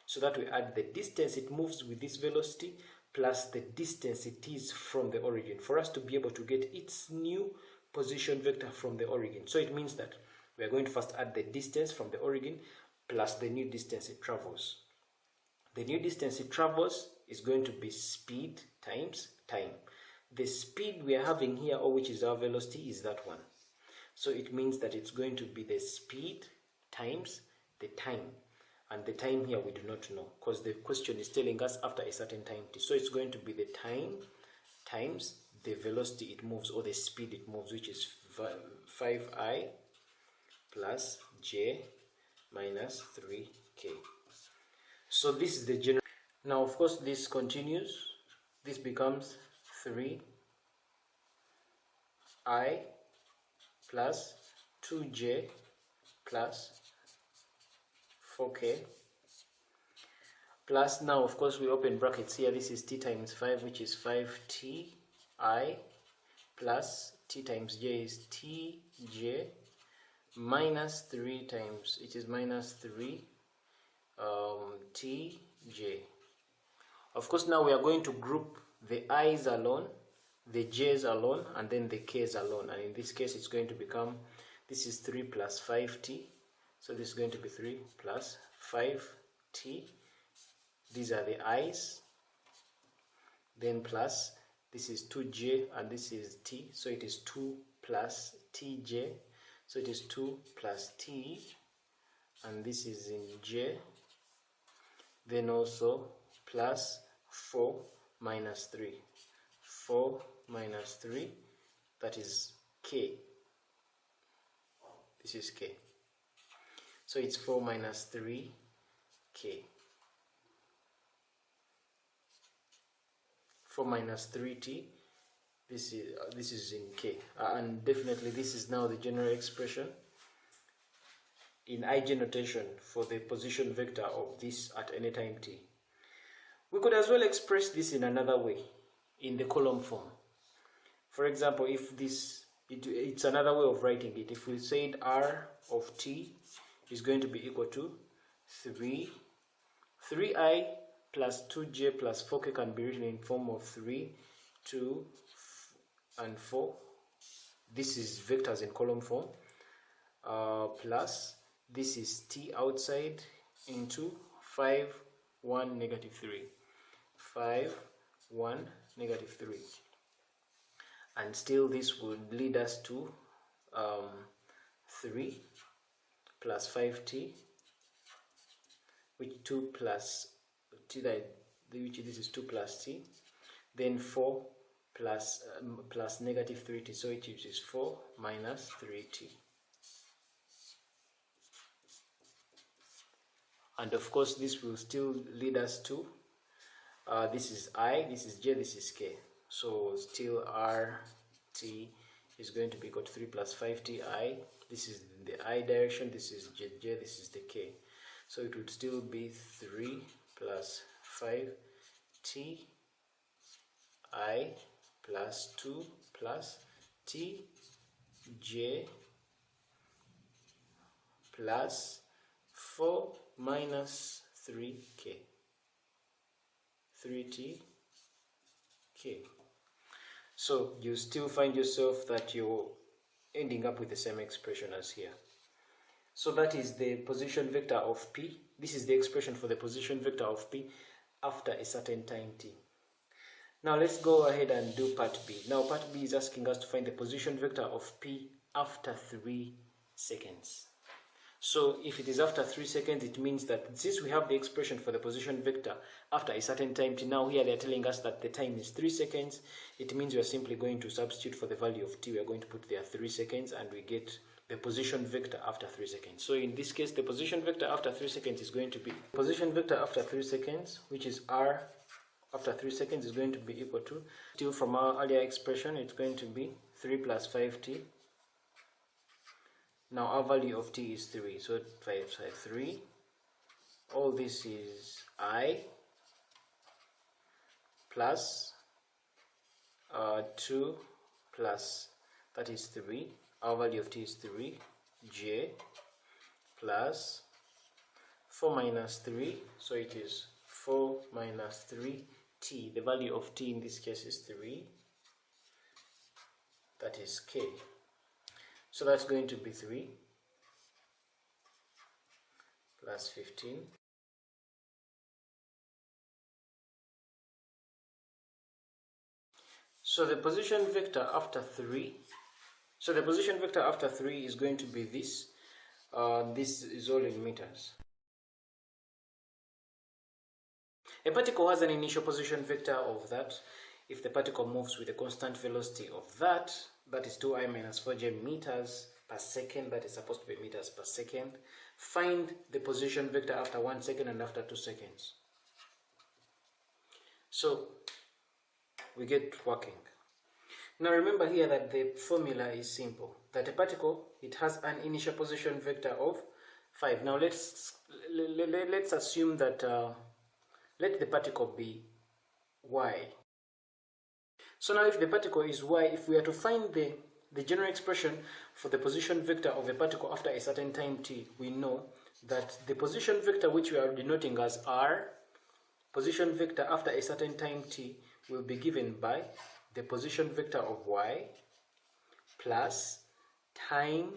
So that we add the distance it moves with this velocity plus the distance it is from the origin for us to be able to get its new position vector from the origin. So it means that we are going to first add the distance from the origin plus the new distance it travels. The new distance it travels is going to be speed times time. The speed we are having here, or which is our velocity, is that one. So it means that it's going to be the speed times the time. And the time here we do not know, because the question is telling us after a certain time t. So it's going to be the time times the velocity it moves, or the speed it moves, which is 5I plus j minus 3k. So this is the general. Now of course this continues. This becomes 3I plus 2j plus 4k plus, now of course we open brackets here, this is t times 5, which is 5ti plus t times j is tj minus 3 times, it is minus 3 tj. Of course now we are going to group the i's alone, the j's alone, and then the k's alone, and in this case it's going to become, this is 3 plus 5t, so this is going to be 3 plus 5t. These are the i's, then plus, this is 2j and this is t, so it is 2 plus tj, so it is 2 plus t, and this is in j, then also plus 4 minus 3, 4 minus 3, that is k, this is k, so it's 4 minus 3k, 4 minus 3t, this is in k, and definitely this is now the general expression in ij notation for the position vector of this at any time t. We could as well express this in another way, in the column form. For example, if this, it's another way of writing it. If we said r of t is going to be equal to 3i plus 2j plus 4k can be written in form of 3, 2, and 4. This is vectors in column form. Plus, this is t outside into 5, 1, negative 3. 5, 1, negative 3. And still this would lead us to 3 plus 5t, which 2 plus t, which this is 2 plus t, then 4 plus plus negative 3t, so it is 4 minus 3t. And of course this will still lead us to this is I, this is j, this is k, so still rt is going to be equal to 3 plus 5ti, this is the I direction, this is j, this is the k, so it would still be 3 plus 5ti plus 2 plus tj plus 4 minus 3k, 3tk. So you still find yourself that you're ending up with the same expression as here. So that is the position vector of p. This is the expression for the position vector of p after a certain time t. Now let's go ahead and do part B. Now part B is asking us to find the position vector of p after 3 seconds. So if it is after 3 seconds, it means that since we have the expression for the position vector after a certain time t, now here they are telling us that the time is 3 seconds. It means we are simply going to substitute for the value of t. We are going to put there 3 seconds and we get the position vector after 3 seconds. So in this case, the position vector after 3 seconds is going to be position vector after 3 seconds, which is r after 3 seconds, is going to be equal to, still from our earlier expression, it's going to be 3 plus 5t. Now our value of t is 3, so 5 side 3. All this is I plus 2 plus, that is 3. Our value of t is 3, j plus 4 minus 3, so it is 4 minus 3t. The value of t in this case is 3, that is k. So that's going to be 3 plus 15 So the position vector after 3, is going to be this. This is all in meters. A particle has an initial position vector of that. If the particle moves with a constant velocity of that is 2I minus 4j meters per second, that is supposed to be meters per second. Find the position vector after 1 second and after 2 seconds. So we get working. Now remember here that the formula is simple. That a particle, it has an initial position vector of 5. Now let's assume that let the particle be y. So now if the particle is y, if we are to find the general expression for the position vector of a particle after a certain time t, we know that the position vector which we are denoting as r, position vector after a certain time t, will be given by the position vector of y plus time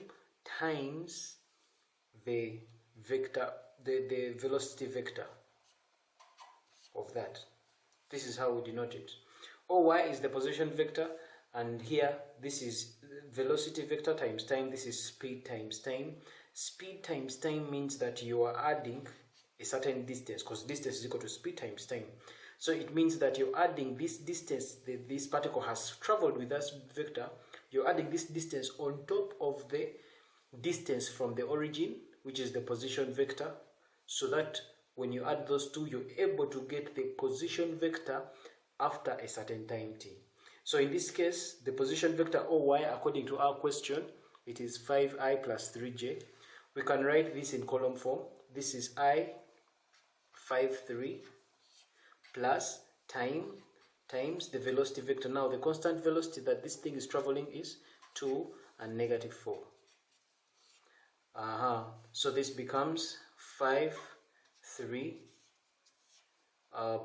times the vector, the velocity vector of that. This is how we denote it. Oy is the position vector, and here this is velocity vector times time. This is speed times time. Speed times time means that you are adding a certain distance, because distance is equal to speed times time. So it means that you're adding this distance this particle has traveled with this vector. You're adding this distance on top of the distance from the origin, which is the position vector, so that when you add those two, you're able to get the position vector after a certain time t. So in this case, the position vector Oy, according to our question, it is 5I plus 3j. We can write this in column form. This is I 5, 3 plus time times the velocity vector. Now the constant velocity that this thing is traveling is 2 and negative 4. So this becomes 5, 3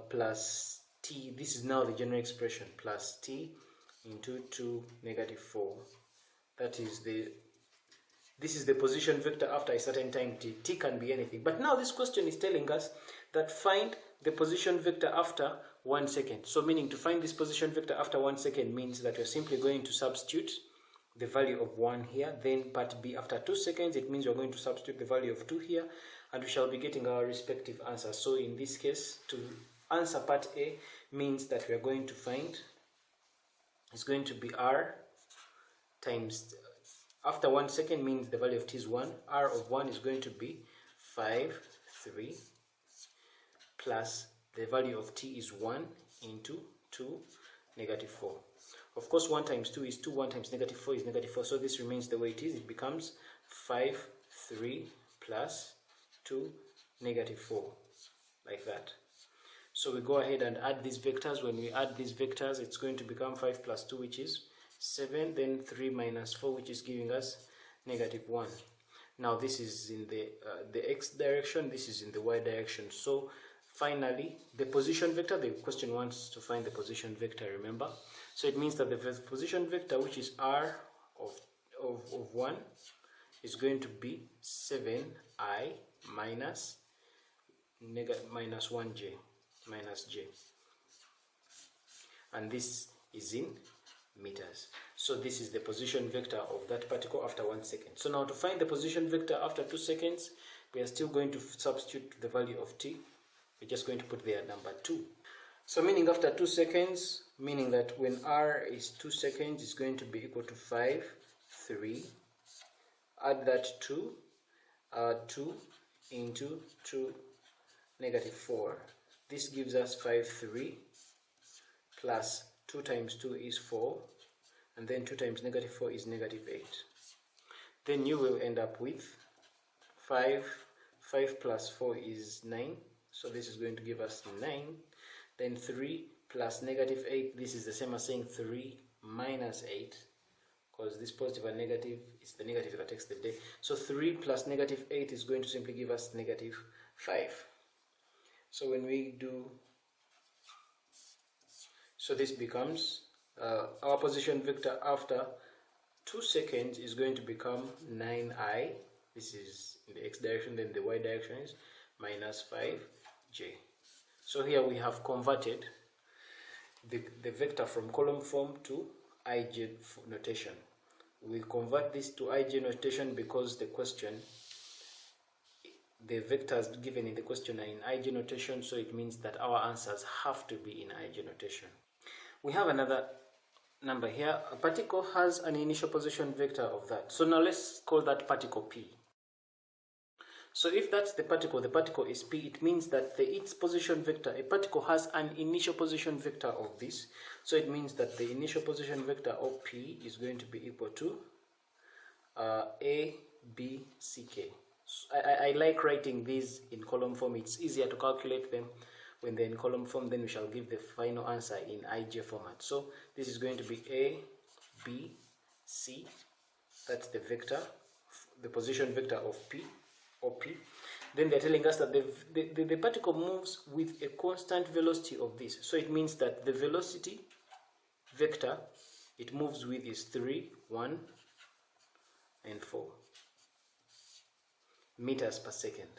plus t. This is now the general expression, plus t into 2 negative 4. That is this is the position vector after a certain time t. T can be anything. But now this question is telling us that find the position vector after 1 second. So meaning to find this position vector after 1 second means that we're simply going to substitute the value of 1 here. Then part B, after 2 seconds, it means we're going to substitute the value of 2 here, and we shall be getting our respective answers. So in this case, to answer part A means that we are going to find, it's going to be R times, after 1 second means the value of t is 1. R of 1 is going to be 5, 3 plus the value of t is 1 into 2 negative 4. Of course, 1 times 2 is 2, 1 times negative 4 is negative 4, so this remains the way it is. It becomes 5, 3 plus 2 negative 4, like that. So we go ahead and add these vectors. When we add these vectors, it's going to become 5 plus 2, which is 7, then 3 minus 4, which is giving us negative 1. Now this is in the x direction, this is in the y direction. So finally, the position vector, the question wants to find the position vector, remember? So it means that the position vector, which is r of 1, is going to be 7I minus 1j, minus j. And this is in meters. So this is the position vector of that particle after 1 second. So now to find the position vector after 2 seconds, we are still going to substitute the value of t. We're just going to put there number 2. So meaning after 2 seconds, meaning that when r is 2 seconds, it's going to be equal to 5, 3. Add that to 2 into 2 negative 4. This gives us 5, 3 plus 2 times 2 is 4, and then 2 times negative 4 is negative 8. Then you will end up with 5 plus 4 is 9, so this is going to give us 9. Then 3 plus negative 8, this is the same as saying 3 minus 8, because this positive and negative is the negative that takes the day. So 3 plus negative 8 is going to simply give us negative 5. So when we do, so this becomes, our position vector after 2 seconds is going to become 9I, this is in the x direction, then the y direction is minus 5j. So here we have converted the vector from column form to ij notation. We convert this to ij notation because the vectors given in the question are in ij notation, so it means that our answers have to be in ij notation. We have another number here. A particle has an initial position vector of that. So now let's call that particle P. So if that's the particle is P, it means that its position vector, a particle has an initial position vector of this. So it means that the initial position vector of P is going to be equal to A, B, C, K. So I like writing these in column form. It's easier to calculate them when they're in column form. Then we shall give the final answer in ij format. So this is going to be A, B, C. That's the vector, the position vector of P. Then they're telling us that the particle moves with a constant velocity of this. So it means that the velocity vector it moves with is 3, 1, and 4 meters per second.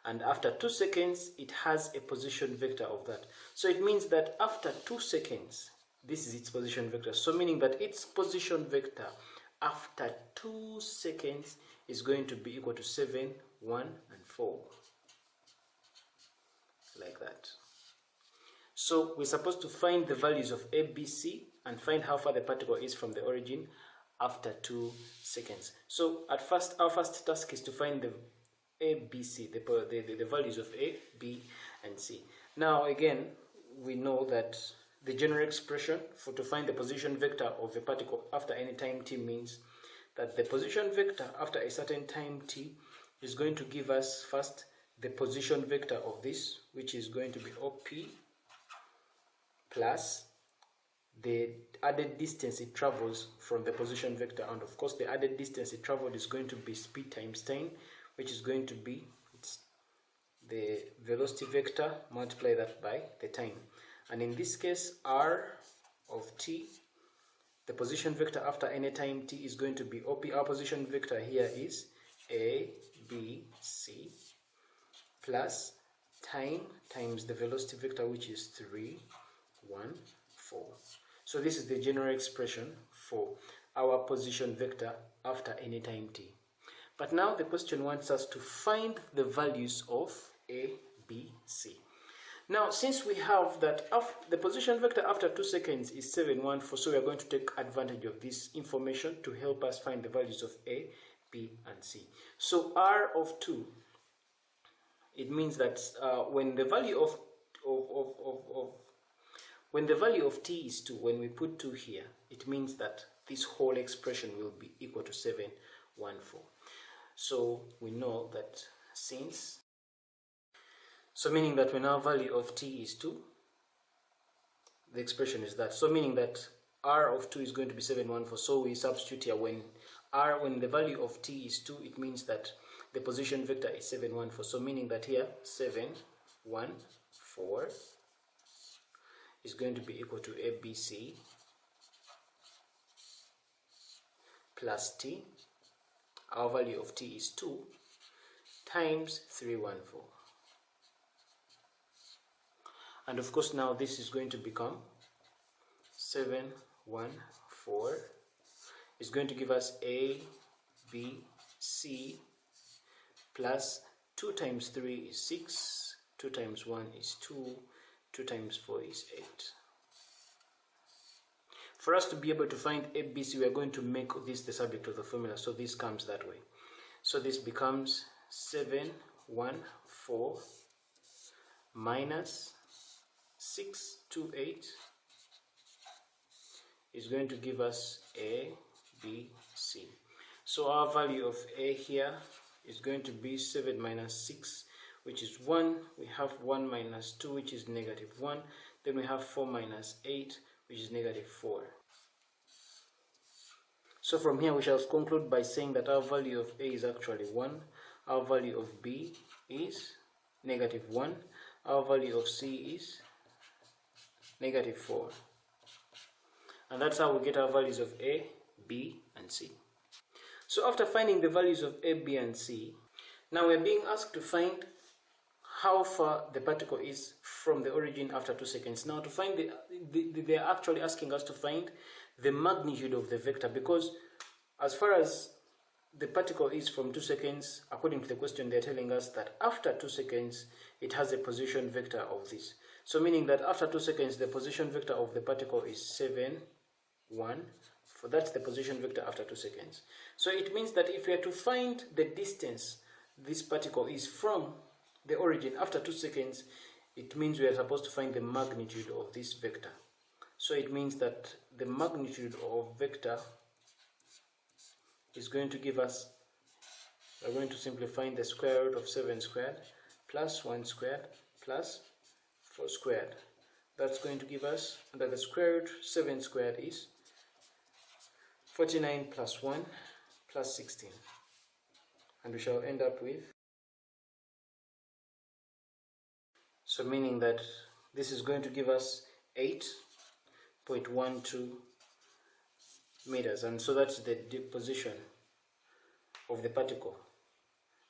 And after 2 seconds, it has a position vector of that. So it means that after 2 seconds, this is its position vector. So meaning that its position vector after 2 seconds is going to be equal to 7, 1, and 4. Like that. So we're supposed to find the values of A, B, C and find how far the particle is from the origin after 2 seconds. So at first, our first task is to find the A, B, C, the values of A, B, and C. Now again, we know that the general expression to find the position vector of a particle after any time t means that the position vector after a certain time t is going to give us first the position vector of this, which is going to be OP plus the added distance it travels from the position vector, and of course the added distance it traveled is going to be speed times time, which is going to be the velocity vector, multiply that by the time. And in this case, r of t, the position vector after any time t is going to be OP. Our position vector here is A, B, C, plus time times the velocity vector, which is 3, 1, 4. So this is the general expression for our position vector after any time t. But now the question wants us to find the values of A, B, C. Now, since we have that the position vector after 2 seconds is 7, 1, 4, so we are going to take advantage of this information to help us find the values of A, B, and C. So R of 2, it means that when the value of t is 2, when we put 2 here, it means that this whole expression will be equal to 7, 1, 4. So we know that meaning that when our value of t is 2, the expression is that. So meaning that r of 2 is going to be 7, 1, 4. So we substitute here when the value of t is 2, it means that the position vector is 7, 1, 4. So meaning that here 7, 1, 4 is going to be equal to ABC plus t. Our value of t is 2 times 3, 1, 4. And of course now this is going to become 7, 1, 4 is going to give us A, B, C plus 2 times 3 is 6, 2 times 1 is 2, 2 times 4 is 8. For us to be able to find ABC, we are going to make this the subject of the formula, so this comes that way. So this becomes 7, 1, 4 minus 6, 2, 8 is going to give us A, B, C. So our value of A here is going to be 7 minus 6, which is 1. We have 1 minus 2, which is negative 1. Then we have 4 minus 8, which is negative 4. So from here we shall conclude by saying that our value of A is actually 1. Our value of B is negative 1. Our value of C is negative 4. And that's how we get our values of A, B, and C. So after finding the values of A, B, and C, now we're being asked to find how far the particle is from the origin after 2 seconds. Now to find they are actually asking us to find the magnitude of the vector, because as far as the particle is from 2 seconds, according to the question, they're telling us that after 2 seconds, it has a position vector of this. So meaning that after 2 seconds, the position vector of the particle is 7, 1. That's the position vector after 2 seconds. So it means that if we are to find the distance this particle is from the origin after 2 seconds, it means we are supposed to find the magnitude of this vector. So it means that the magnitude of vector is going to give us, we're going to simply find the square root of 7 squared plus 1 squared plus 4 squared. That's going to give us, under the square root, 7 squared is 49 plus 1 plus 16. And we shall end up with, so meaning that this is going to give us 8.12 meters, and so that's the position of the particle,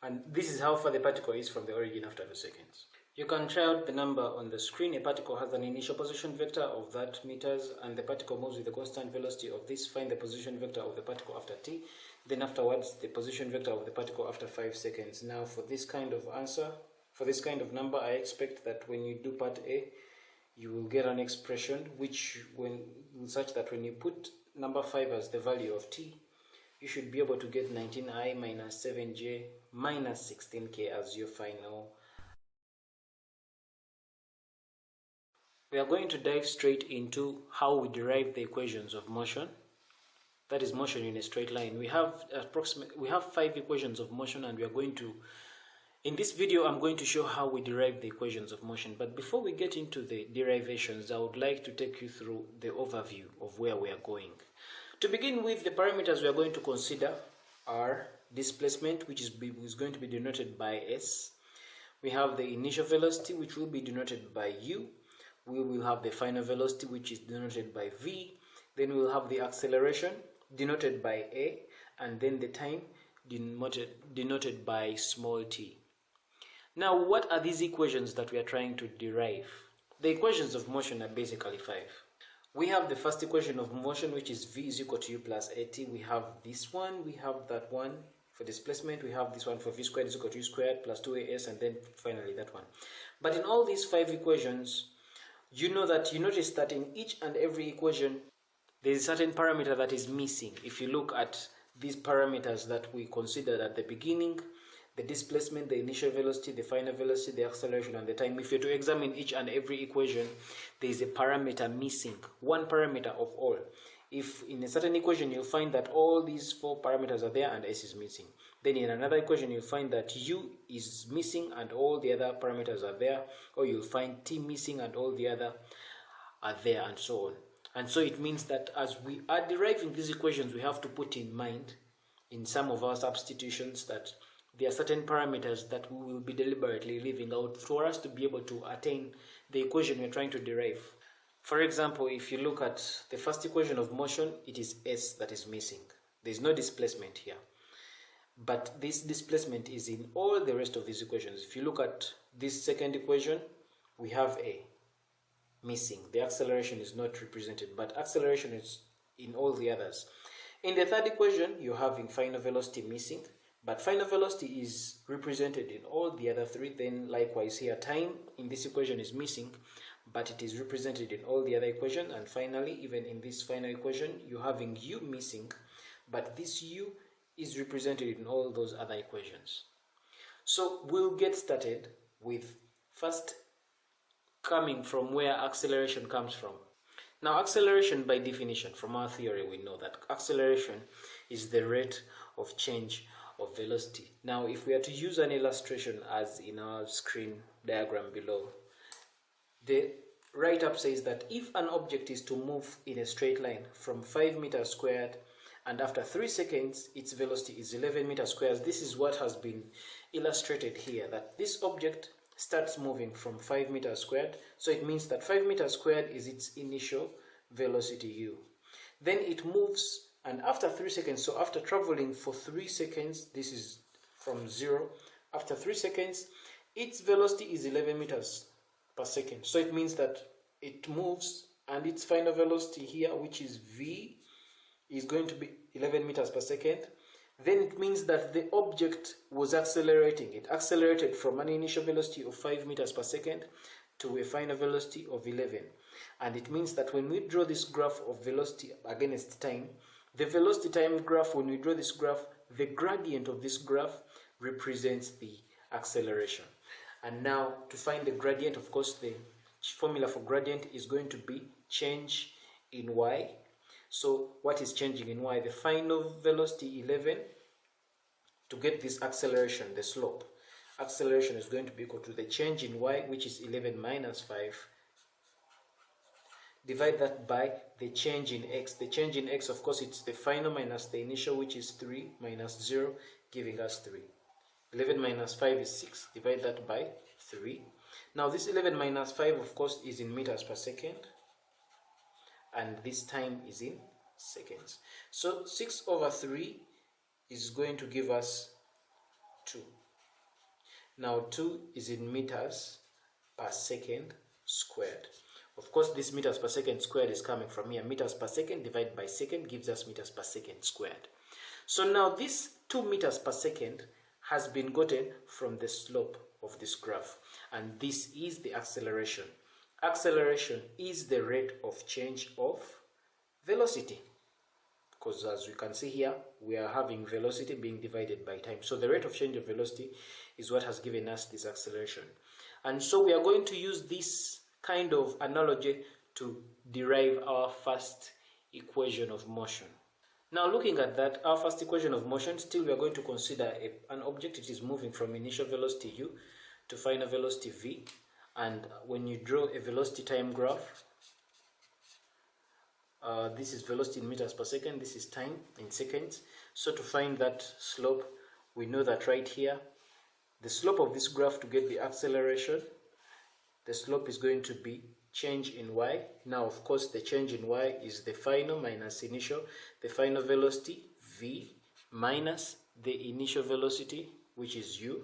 and this is how far the particle is from the origin after 2 seconds. You can try out the number on the screen. A particle has an initial position vector of that meters, and the particle moves with the constant velocity of this. Find the position vector of the particle after t, then afterwards the position vector of the particle after 5 seconds. Now for this kind of answer, for this kind of number, I expect that when you do part A, you will get an expression which, such that when you put number 5 as the value of t, you should be able to get 19i minus 7j minus 16k as your final. We are going to dive straight into how we derive the equations of motion. That is motion in a straight line. We have 5 equations of motion, and we are going to, in this video, I'm going to show how we derive the equations of motion. But before we get into the derivations, I would like to take you through the overview of where we are going. To begin with, the parameters we are going to consider are displacement, which is going to be denoted by s. We have the initial velocity, which will be denoted by u. We will have the final velocity, which is denoted by v. Then we will have the acceleration, denoted by a, and then the time, denoted by small t. Now, what are these equations that we are trying to derive? The equations of motion are basically 5. We have the first equation of motion, which is v is equal to u plus at. We have this one, we have that one. For displacement, we have this one for v squared is equal to u squared plus 2as, and then finally that one. But in all these 5 equations, you notice that in each and every equation, there is a certain parameter that is missing. If you look at these parameters that we considered at the beginning, the displacement, the initial velocity, the final velocity, the acceleration, and the time, if you're to examine each and every equation, there is a parameter missing, one parameter of all. If in a certain equation you'll find that all these 4 parameters are there and s is missing, then in another equation you'll find that u is missing and all the other parameters are there, or you'll find t missing and all the other are there, and so on. And so it means that as we are deriving these equations, we have to put in mind in some of our substitutions that there are certain parameters that we will be deliberately leaving out for us to be able to attain the equation we're trying to derive. For example, if you look at the first equation of motion, it is s that is missing. There is no displacement here. But this displacement is in all the rest of these equations. If you look at this second equation, we have a missing. The acceleration is not represented, but acceleration is in all the others. In the third equation, you're having final velocity missing, but final velocity is represented in all the other 3. Then likewise here, time in this equation is missing, but it is represented in all the other equations. And finally, even in this final equation, you're having u missing, but this u is represented in all those other equations. So we'll get started with first coming from where acceleration comes from. Now, acceleration, by definition, from our theory, we know that acceleration is the rate of change of velocity. Now, if we are to use an illustration as in our screen diagram below, the write-up says that if an object is to move in a straight line from 5 meters squared, and after 3 seconds, its velocity is 11 meters squared, this is what has been illustrated here, that this object starts moving from 5 meters squared. So it means that 5 meters squared is its initial velocity u. Then it moves, and after 3 seconds, so after traveling for 3 seconds, this is from 0, after 3 seconds, its velocity is 11 meters per second. So it means that it moves, and its final velocity here, which is v, is going to be 11 meters per second. Then it means that the object was accelerating. It accelerated from an initial velocity of 5 meters per second to a final velocity of 11. And it means that when we draw this graph of velocity against time, the velocity time graph, when we draw this graph, the gradient of this graph represents the acceleration. And now to find the gradient, of course, the formula for gradient is going to be change in y. So what is changing in y? The final velocity 11. To get this acceleration, the slope, acceleration is going to be equal to the change in y, which is 11 minus 5. Divide that by the change in x. The change in x, of course, it's the final minus the initial, which is 3 minus 0, giving us 3. 11 minus 5 is 6. Divide that by 3. Now this 11 minus 5, of course, is in meters per second, and this time is in seconds. So 6 over 3 is going to give us 2. Now 2 is in meters per second squared. Of course, this meters per second squared is coming from here. Meters per second divided by second gives us meters per second squared. So now this 2 meters per second has been gotten from the slope of this graph, and this is the acceleration. Acceleration is the rate of change of velocity, because as we can see here, we are having velocity being divided by time. So the rate of change of velocity is what has given us this acceleration. And so we are going to use this kind of analogy to derive our first equation of motion. Now looking at that, our first equation of motion, still we are going to consider an object. It is moving from initial velocity u to final velocity v. And when you draw a velocity time graph, this is velocity in meters per second, this is time in seconds. So to find that slope, we know that right here, the slope of this graph, to get the acceleration, the slope is going to be change in y. Now of course the change in y is the final minus initial, the final velocity v minus the initial velocity, which is u.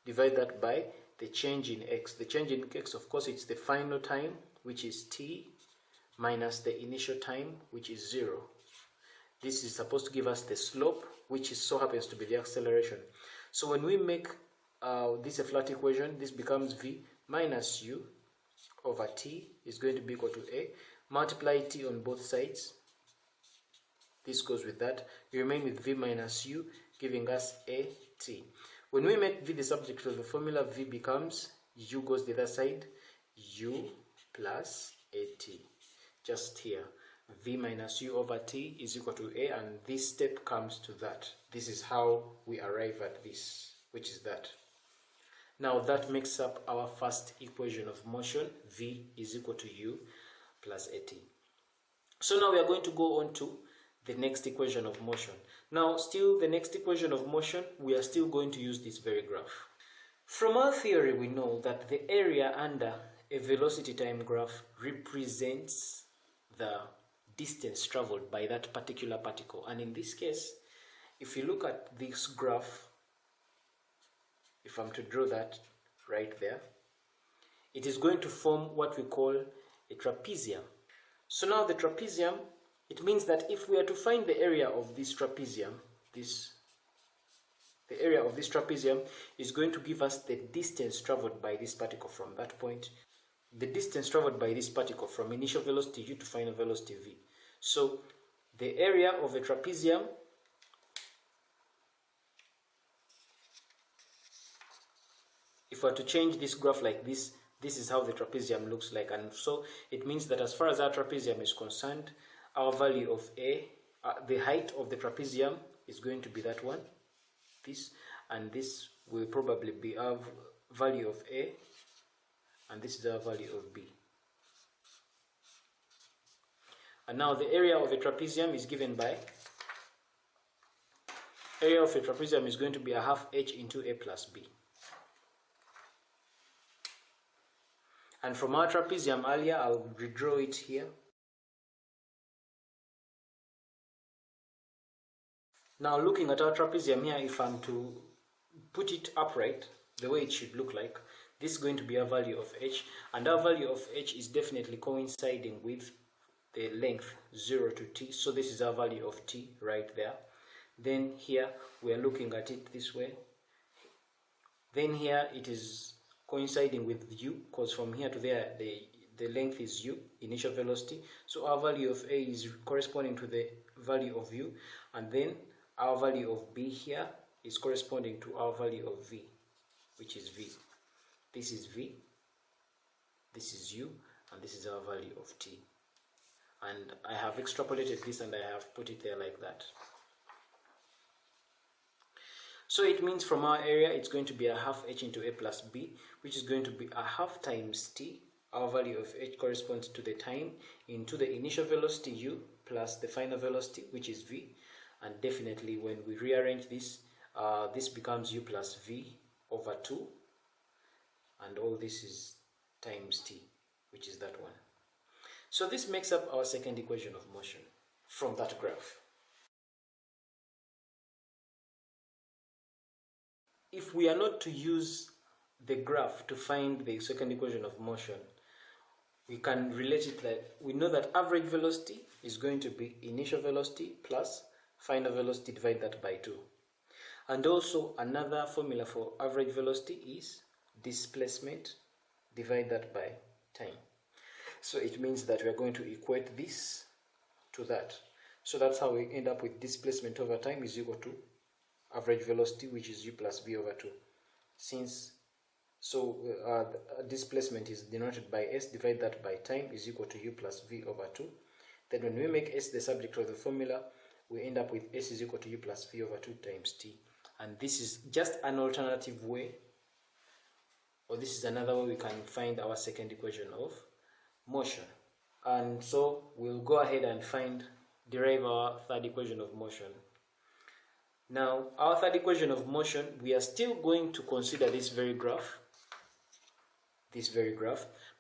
Divide that by the change in x. The change in x, of course, it's the final time, which is t, minus the initial time, which is 0. This is supposed to give us the slope, which so happens to be the acceleration. So when we make this a flat equation, this becomes v minus u over t is going to be equal to a. Multiply t on both sides. This goes with that. You remain with v minus u, giving us a t. When we make v the subject of the formula, v becomes, u goes the other side, u plus a t. Just here, v minus u over t is equal to a, and this step comes to that. This is how we arrive at this, which is that. Now that makes up our first equation of motion. V is equal to u plus at. So now we are going to go on to the next equation of motion. Now still the next equation of motion, we are still going to use this very graph. From our theory, we know that the area under a velocity time graph represents the distance traveled by that particular particle. And in this case, if you look at this graph, if I'm to draw that right there, it is going to form what we call a trapezium. So now the trapezium, it means that if we are to find the area of this trapezium, the area of this trapezium is going to give us the distance traveled by this particle from that point, the distance traveled by this particle from initial velocity u to final velocity v. So the area of a trapezium if we are to change this graph like this, this is how the trapezium looks like. And so it means that as far as our trapezium is concerned, our value of a, the height of the trapezium is going to be that one, this, and this will probably be our value of a, and this is our value of b. And now the area of a trapezium is given by, area of a trapezium is going to be a half h into a plus b. And from our trapezium earlier, I'll redraw it here. Now looking at our trapezium here, if I'm to put it upright, the way it should look like, This is going to be our value of h, and our value of h is definitely coinciding with the length 0 to t, so this is our value of t right there. Then here we are looking at it this way. Then here it is coinciding with u, because from here to there the length is u, initial velocity. So our value of a is corresponding to the value of u, and then our value of b here is corresponding to our value of v, which is v. This is v, this is u, and this is our value of t. And I have extrapolated this and I have put it there like that. So it means from our area it's going to be a half h into a plus b, which is going to be a half times t. Our value of h corresponds to the time into the initial velocity u plus the final velocity, which is v. And definitely when we rearrange this, this becomes u plus v over 2, and all this is times t, which is that one. So this makes up our second equation of motion from that graph. If we are not to use the graph to find the second equation of motion, we can relate it like, we know that average velocity is going to be initial velocity plus final velocity divided that by 2. And also another formula for average velocity is displacement divided that by time. So it means that we are going to equate this to that. So that's how we end up with displacement over time is equal to average velocity, which is u plus v over 2. Displacement is denoted by s, divide that by time is equal to u plus v over 2. Then when we make s the subject of the formula, we end up with s is equal to u plus v over 2 times t. And this is just an alternative way, or this is another way we can find our second equation of motion. And so we'll go ahead and derive our third equation of motion. Now, our third equation of motion, we are still going to consider this very graph,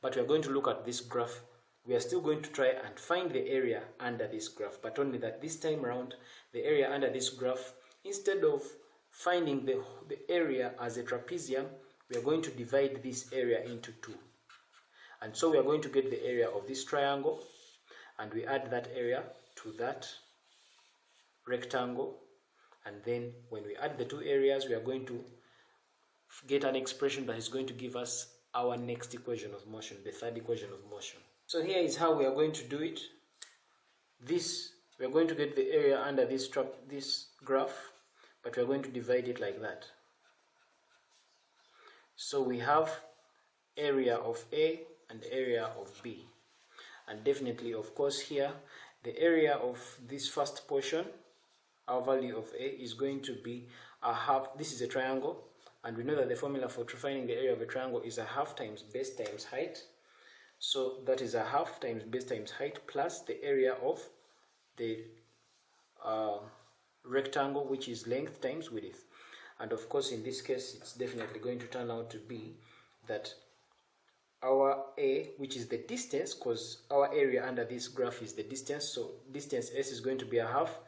but we are going to look at this graph. We are still going to try and find the area under this graph, but only that this time around, the area under this graph, instead of finding the area as a trapezium, we are going to divide this area into 2. And so we are going to get the area of this triangle, and we add that area to that rectangle. And then when we add the two areas, we are going to get an expression that is going to give us our next equation of motion, the third equation of motion. So here is how we are going to do it. We are going to get the area under this graph, but we are going to divide it like that. So we have area of A and area of B. And definitely, of course, here, the area of this first portion, our value of A is going to be a half. This is a triangle, and we know that the formula for finding the area of a triangle is a half times base times height. So that is a half times base times height plus the area of the rectangle, which is length times width. And of course, in this case, it's definitely going to turn out to be that our A, which is the distance, because our area under this graph is the distance, so distance S is going to be a half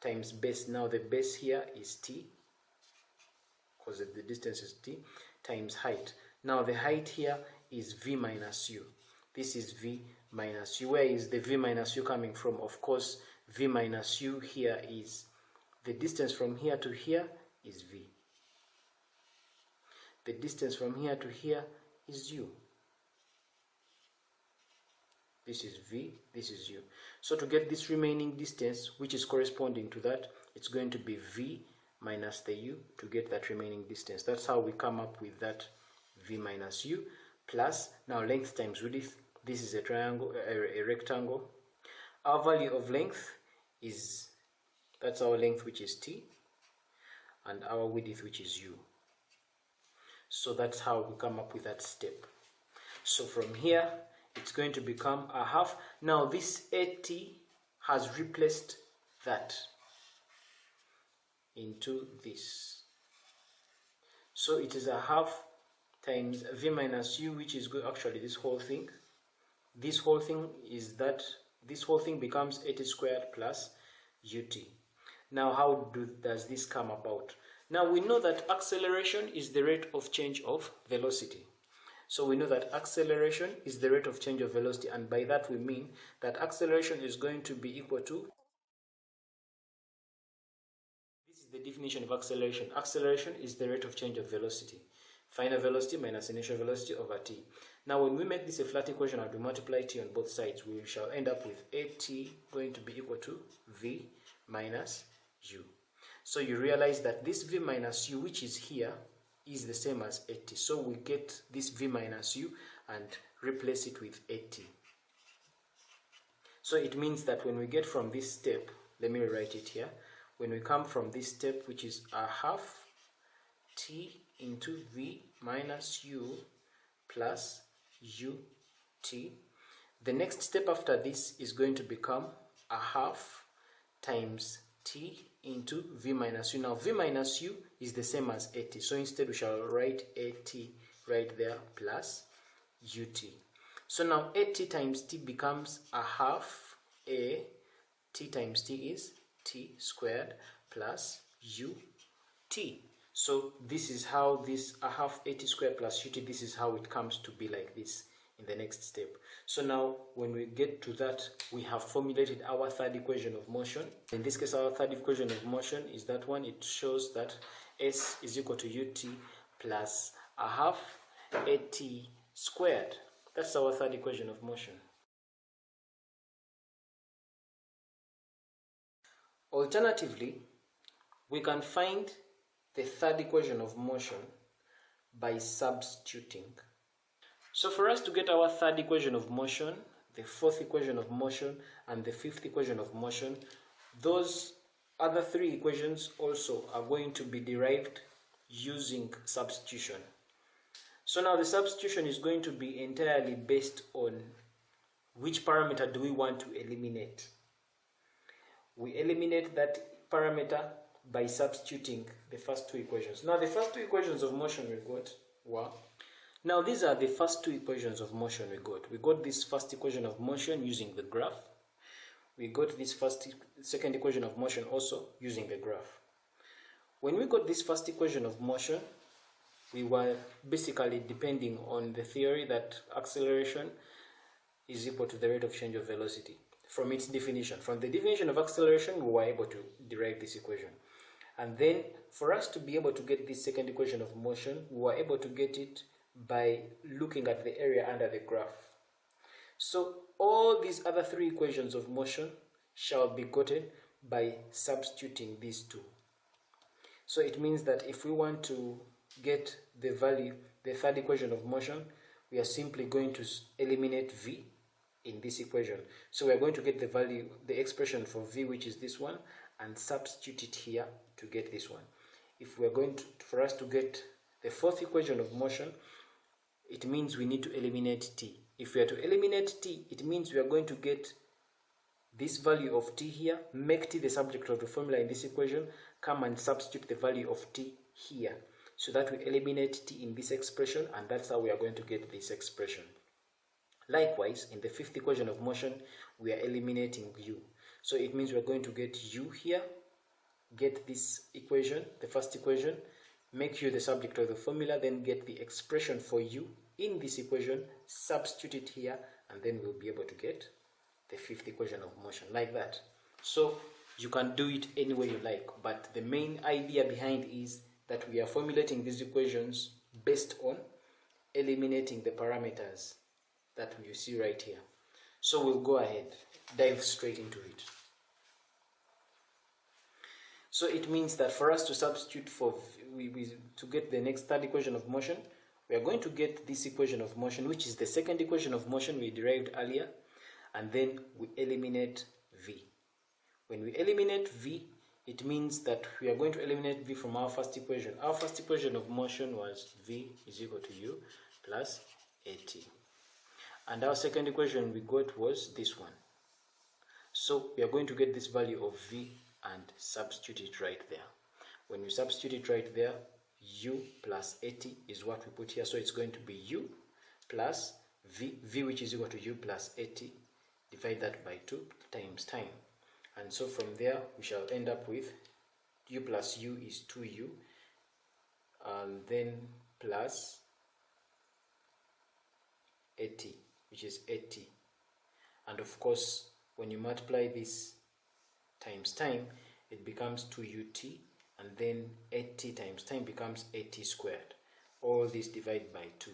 times base. Now the base here is t, because the distance is t, times height. Now the height here is v minus u. This is v minus u. Where is the v minus u coming from? Of course, v minus u here is the distance from here to here is v. The distance from here to here is u. This is v, this is u. So to get this remaining distance, which is corresponding to that, it's going to be v minus the u to get that remaining distance. That's how we come up with that v minus u plus, now length times width. This is a triangle, a rectangle. Our value of length is, that's our length, which is t, and our width, which is u. So that's how we come up with that step. So from here, it's going to become a half. Now this AT has replaced that into this. So it is a half times v minus u, which is actually this whole thing. This whole thing is that, this whole thing becomes AT squared plus ut. Now how does this come about? Now we know that acceleration is the rate of change of velocity. So we know that acceleration is the rate of change of velocity, and by that we mean that acceleration is going to be equal to, this is the definition of acceleration. Acceleration is the rate of change of velocity. Final velocity minus initial velocity over t. Now when we make this a flat equation and we multiply t on both sides, we shall end up with at going to be equal to v minus u. So you realize that this v minus u, which is here, is the same as at. So we get this v minus u and replace it with at. So it means that when we get from this step, let me write it here, when we come from this step, which is a half t into v minus u plus ut, the next step after this is going to become a half times t into v minus u. Now v minus u is the same as at, so instead we shall write at right there plus ut. So now at times t becomes a half a t times t is t squared plus ut. So this is how this a half at squared plus ut, this is how it comes to be like this in the next step. So now when we get to that, we have formulated our third equation of motion. In this case, our third equation of motion is that one. It shows that s is equal to ut plus a half at squared. That's our third equation of motion. Alternatively, we can find the third equation of motion by substituting. So for us to get our third equation of motion, the fourth equation of motion, and the fifth equation of motion, those other three equations also are going to be derived using substitution. So now the substitution is going to be entirely based on which parameter do we want to eliminate. We eliminate that parameter by substituting the first two equations. Now the first two equations of motion we got were, now these are the first two equations of motion we got. We got this first equation of motion using the graph. We got this second equation of motion also using the graph. When we got this first equation of motion, we were basically depending on the theory that acceleration is equal to the rate of change of velocity. From its definition, from the definition of acceleration, we were able to derive this equation. And then for us to be able to get this second equation of motion, we were able to get it by looking at the area under the graph. So all these other three equations of motion shall be gotten by substituting these two. So it means that if we want to get the value, the third equation of motion, we are simply going to eliminate v in this equation. So we are going to get the value, the expression for v, which is this one, and substitute it here to get this one. If we are going to, for us to get the fourth equation of motion, it means we need to eliminate t. If we are to eliminate t, it means we are going to get this value of t here, make t the subject of the formula in this equation, come and substitute the value of t here, so that we eliminate t in this expression, and that's how we are going to get this expression. Likewise, in the fifth equation of motion, we are eliminating u. So it means we are going to get u here, get this equation, the first equation, make u the subject of the formula, then get the expression for u in this equation, substitute it here, and then we'll be able to get the fifth equation of motion, like that. So you can do it any way you like, but the main idea behind is that we are formulating these equations based on eliminating the parameters that you see right here. So we'll go ahead, dive straight into it. So it means that for us to substitute for to get the next third equation of motion, we are going to get this equation of motion, which is the second equation of motion we derived earlier, and then we eliminate v. When we eliminate v, it means that we are going to eliminate v from our first equation. Our first equation of motion was v is equal to u plus at. And our second equation we got was this one. So we are going to get this value of v and substitute it right there. When we substitute it right there, u plus at is what we put here. So it's going to be u plus v which is equal to u plus at, divide that by 2 times time. And so from there we shall end up with u plus u is 2u, and then plus at, which is at. And of course, when you multiply this times time, it becomes 2ut, and then 80 times time becomes 80 squared. All this divided by 2.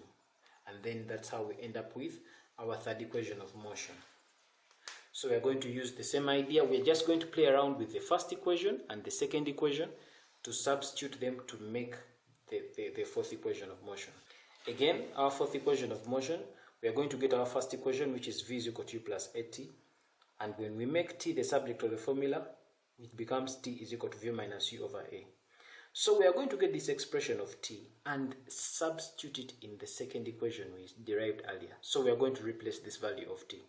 And then that's how we end up with our third equation of motion. So we're going to use the same idea. We're just going to play around with the first equation and the second equation to substitute them to make the fourth equation of motion. Again, our fourth equation of motion, we are going to get our first equation, which is v is equal to u plus at. And when we make t the subject of the formula, it becomes t is equal to v minus u over a. So we are going to get this expression of t and substitute it in the second equation we derived earlier. So we are going to replace this value of t.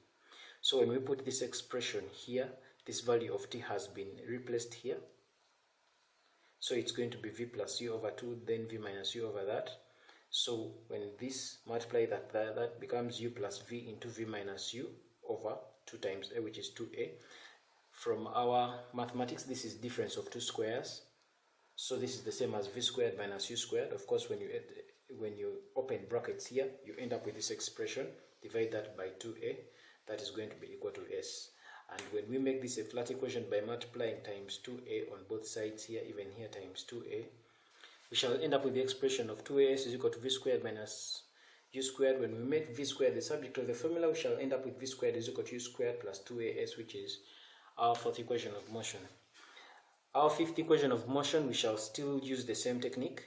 So when we put this expression here, this value of t has been replaced here. So it's going to be v plus u over 2, then v minus u over that. So when this multiply that becomes u plus v into v minus u over 2 times a, which is 2a. From our mathematics, this is difference of 2 squares. So this is the same as v squared minus u squared. Of course, when you open brackets here, you end up with this expression. Divide that by 2a. That is going to be equal to s. And when we make this a flat equation by multiplying times 2a on both sides here, even here times 2a, we shall end up with the expression of 2as is equal to v squared minus u squared. When we make v squared the subject of the formula, we shall end up with v squared is equal to u squared plus 2as, which is our fourth equation of motion. Our fifth equation of motion, we shall still use the same technique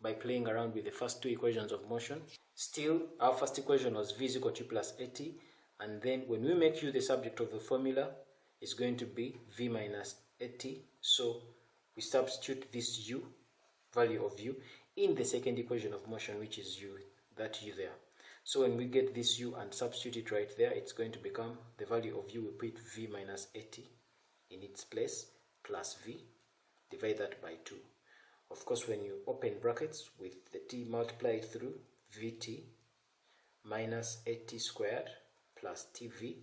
by playing around with the first 2 equations of motion. Still, our first equation was v is equal to u plus at, and then when we make u the subject of the formula, it's going to be v minus at. So we substitute this u, value of u, in the second equation of motion, which is u, that u there. So when we get this u and substitute it right there, it's going to become the value of u, we put v minus at in its place, plus v, divide that by 2. Of course, when you open brackets with the t multiplied through, vt minus 80 squared plus tv,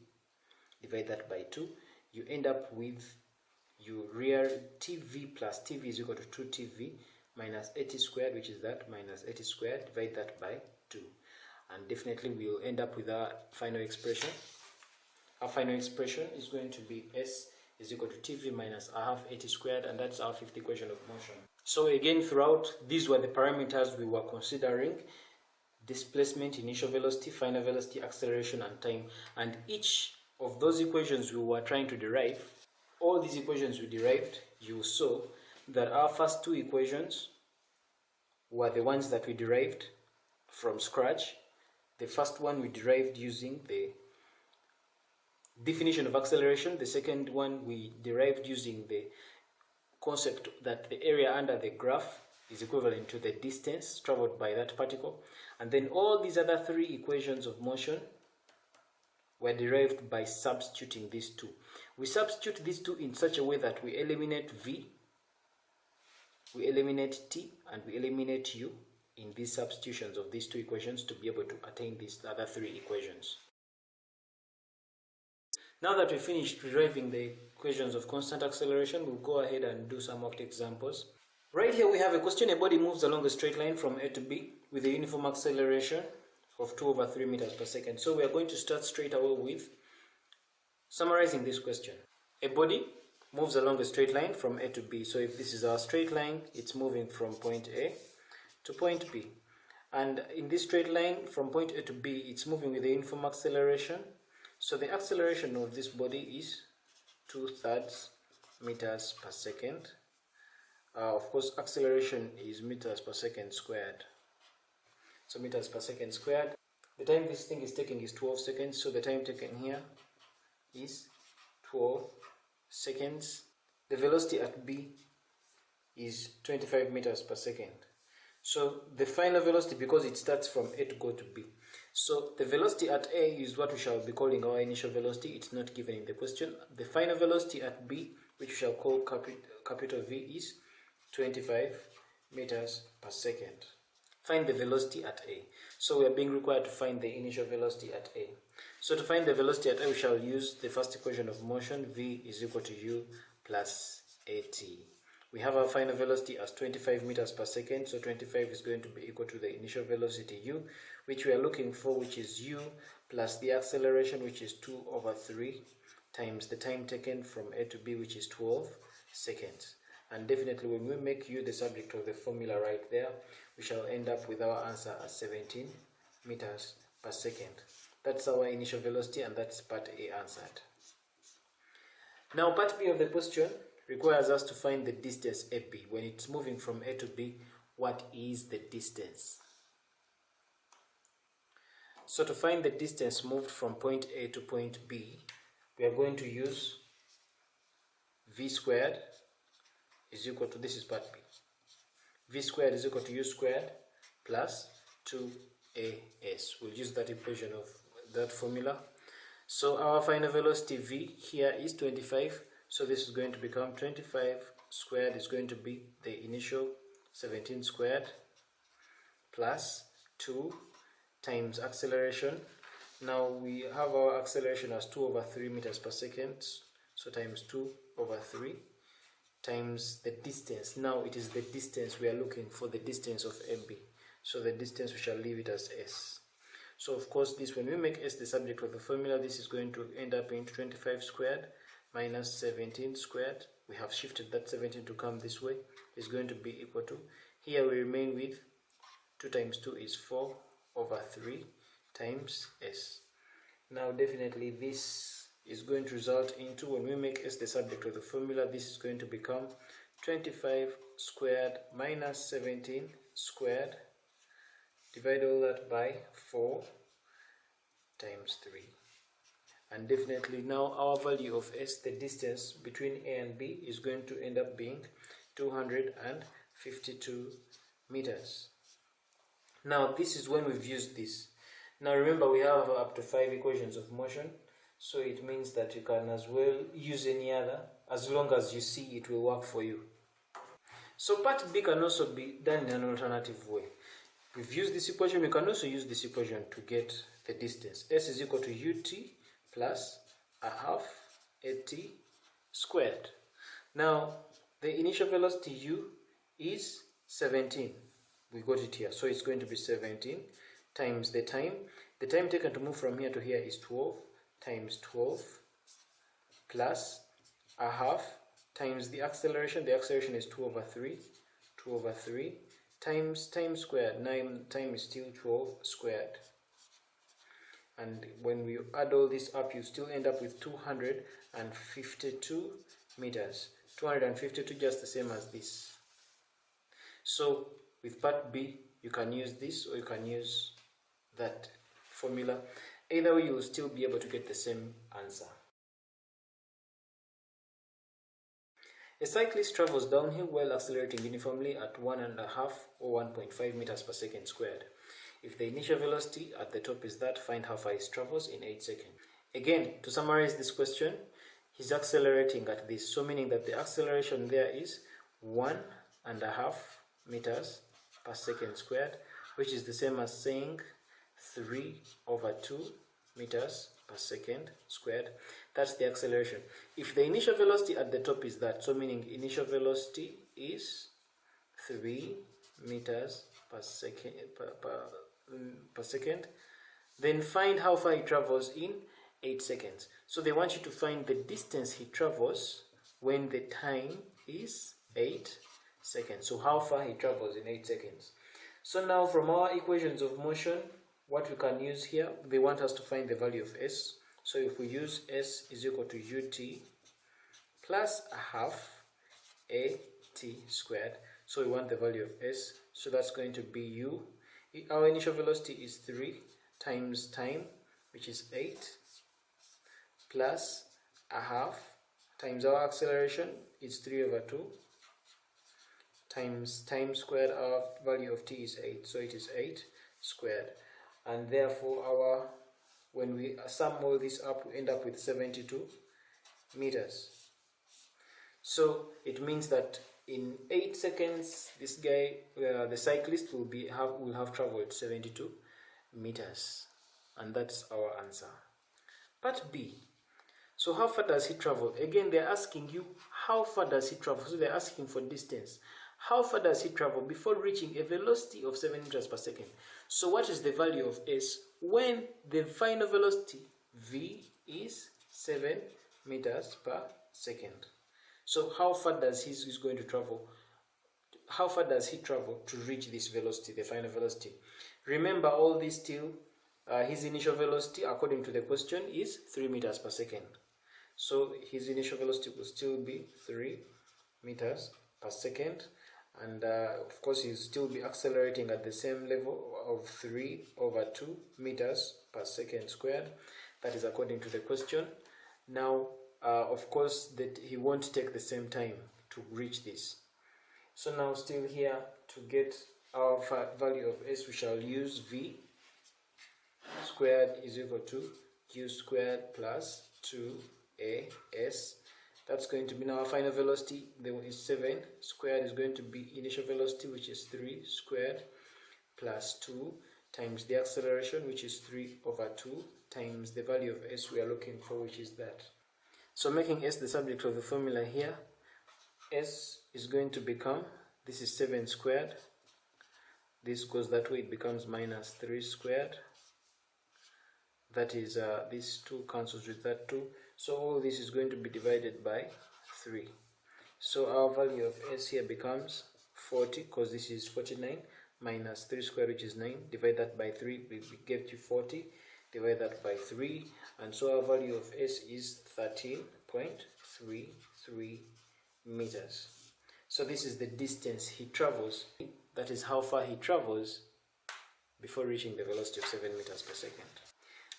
divide that by 2, you end up with you real tv plus tv is equal to 2tv minus 80 squared, which is that, minus 80 squared, divide that by 2. And definitely we will end up with our final expression. Our final expression is going to be s is equal to tv minus a half 80 squared, and that's our fifth equation of motion. So again, throughout, these were the parameters we were considering: displacement, initial velocity, final velocity, acceleration, and time. And each of those equations we were trying to derive, all these equations we derived, you saw that our first 2 equations were the ones that we derived from scratch. The first one we derived using the definition of acceleration. The second one we derived using the concept that the area under the graph is equivalent to the distance traveled by that particle. And then all these other 3 equations of motion were derived by substituting these 2. We substitute these 2 in such a way that we eliminate v, we eliminate t, and we eliminate u in these substitutions of these 2 equations to be able to attain these other 3 equations. Now that we finished deriving the equations of constant acceleration, we'll go ahead and do some mock examples. Right here we have a question: a body moves along a straight line from A to B with a uniform acceleration of 2 over 3 meters per second. So we are going to start straight away with summarizing this question. A body moves along a straight line from A to B. So if this is our straight line, it's moving from point A to point B. And in this straight line from point A to B, it's moving with a uniform acceleration. So the acceleration of this body is 2/3 meters per second. Of course, acceleration is meters per second squared. So meters per second squared. The time this thing is taking is 12 seconds. So the time taken here is 12 seconds. The velocity at B is 25 meters per second. So the final velocity, because it starts from A to go to B. So the velocity at A is what we shall be calling our initial velocity. It's not given in the question. The final velocity at B, which we shall call capital V, is 25 meters per second. Find the velocity at A. So we are being required to find the initial velocity at A. So to find the velocity at A, we shall use the first equation of motion. V is equal to u plus at. We have our final velocity as 25 meters per second, so 25 is going to be equal to the initial velocity u, which we are looking for, which is u plus the acceleration, which is 2 over 3, times the time taken from A to B, which is 12 seconds. And definitely when we make u the subject of the formula right there, we shall end up with our answer as 17 meters per second. That's our initial velocity, and that's part A answered. Now part B of the question requires us to find the distance AB. When it's moving from A to B, what is the distance? So to find the distance moved from point A to point B, we are going to use V squared is equal to, this is part B, V squared is equal to U squared plus 2AS. We'll use that equation of that formula. So our final velocity V here is 25, so this is going to become 25 squared is going to be the initial 17 squared plus 2 times acceleration. Now we have our acceleration as 2 over 3 meters per second, so times 2 over 3 times the distance. Now it is the distance we are looking for, the distance of AB. So the distance, we shall leave it as S. So of course this, when we make S the subject of the formula, this is going to end up in 25 squared minus 17 squared. We have shifted that 17 to come this way. Is going to be equal to, here we remain with 2 times 2 is 4 over 3 times S. Now definitely this is going to result into, when we make S the subject of the formula, this is going to become 25 squared minus 17 squared, divide all that by 4 times 3. And definitely now our value of S, the distance between A and B, is going to end up being 252 meters. Now this is when we've used this. Now remember, we have up to 5 equations of motion, so it means that you can as well use any other, as long as you see it will work for you. So part B can also be done in an alternative way. We've used this equation, we can also use this equation to get the distance. S is equal to ut plus a half at squared. Now the initial velocity u is 17. We got it here, so it's going to be 17 times the time. The time taken to move from here to here is 12 times 12 plus a half times the acceleration. The acceleration is 2 over 3. 2 over 3 times time squared. Time is still 12 squared. And when we add all this up, you still end up with 252 meters. 252, just the same as this. So with part B, you can use this or you can use that formula. Either way, you will still be able to get the same answer. A cyclist travels downhill while accelerating uniformly at 1.5 or 1.5 meters per second squared. If the initial velocity at the top is that, find how far he travels in 8 seconds. Again, to summarize this question, he's accelerating at this, so meaning that the acceleration there is 1.5 meters per second squared, which is the same as saying 3 over 2 meters per second squared. That's the acceleration. If the initial velocity at the top is that, so meaning initial velocity is 3 meters per second, per second, then find how far he travels in 8 seconds. So they want you to find the distance he travels when the time is 8 seconds. So how far he travels in 8 seconds. So now from our equations of motion, what we can use here, they want us to find the value of S. So if we use S is equal to ut plus a half at squared. So we want the value of S. So that's going to be u. Our initial velocity is 3 times time, which is 8, plus a half times our acceleration is 3 over 2 times time squared. Our value of t is 8, so it is 8 squared. And therefore when we sum all this up, we end up with 72 meters. So it means that in 8 seconds, this guy, the cyclist, will have traveled 72 meters, and that's our answer. Part B. So how far does he travel? Again, they're asking you how far does he travel? So they're asking for distance. How far does he travel before reaching a velocity of 7 meters per second? So what is the value of s when the final velocity v is 7 meters per second? So how far does he's going to travel? How far does he travel to reach this velocity, the final velocity? Remember, all this still, his initial velocity according to the question is 3 meters per second. So his initial velocity will still be 3 meters per second, and of course he'll still be accelerating at the same level of 3 over 2 meters per second squared. That is according to the question. Now of course that he won't take the same time to reach this. So now still here, to get our value of s, we shall use v squared is equal to u squared plus 2as. That's going to be now our final velocity. There is 7 squared is going to be initial velocity, which is 3 squared plus 2 times the acceleration, which is 3 over 2 times the value of s we are looking for, which is that. So making s the subject of the formula here, s is going to become, this is 7 squared, this goes that way, it becomes minus 3 squared. That is, this 2 cancels with that 2. So all this is going to be divided by 3. So our value of s here becomes 40, because this is 49, minus 3 squared, which is 9. Divide that by 3, we get you 40. Divide that by 3. And so our value of s is 13.33 meters. So this is the distance he travels. That is how far he travels before reaching the velocity of 7 meters per second.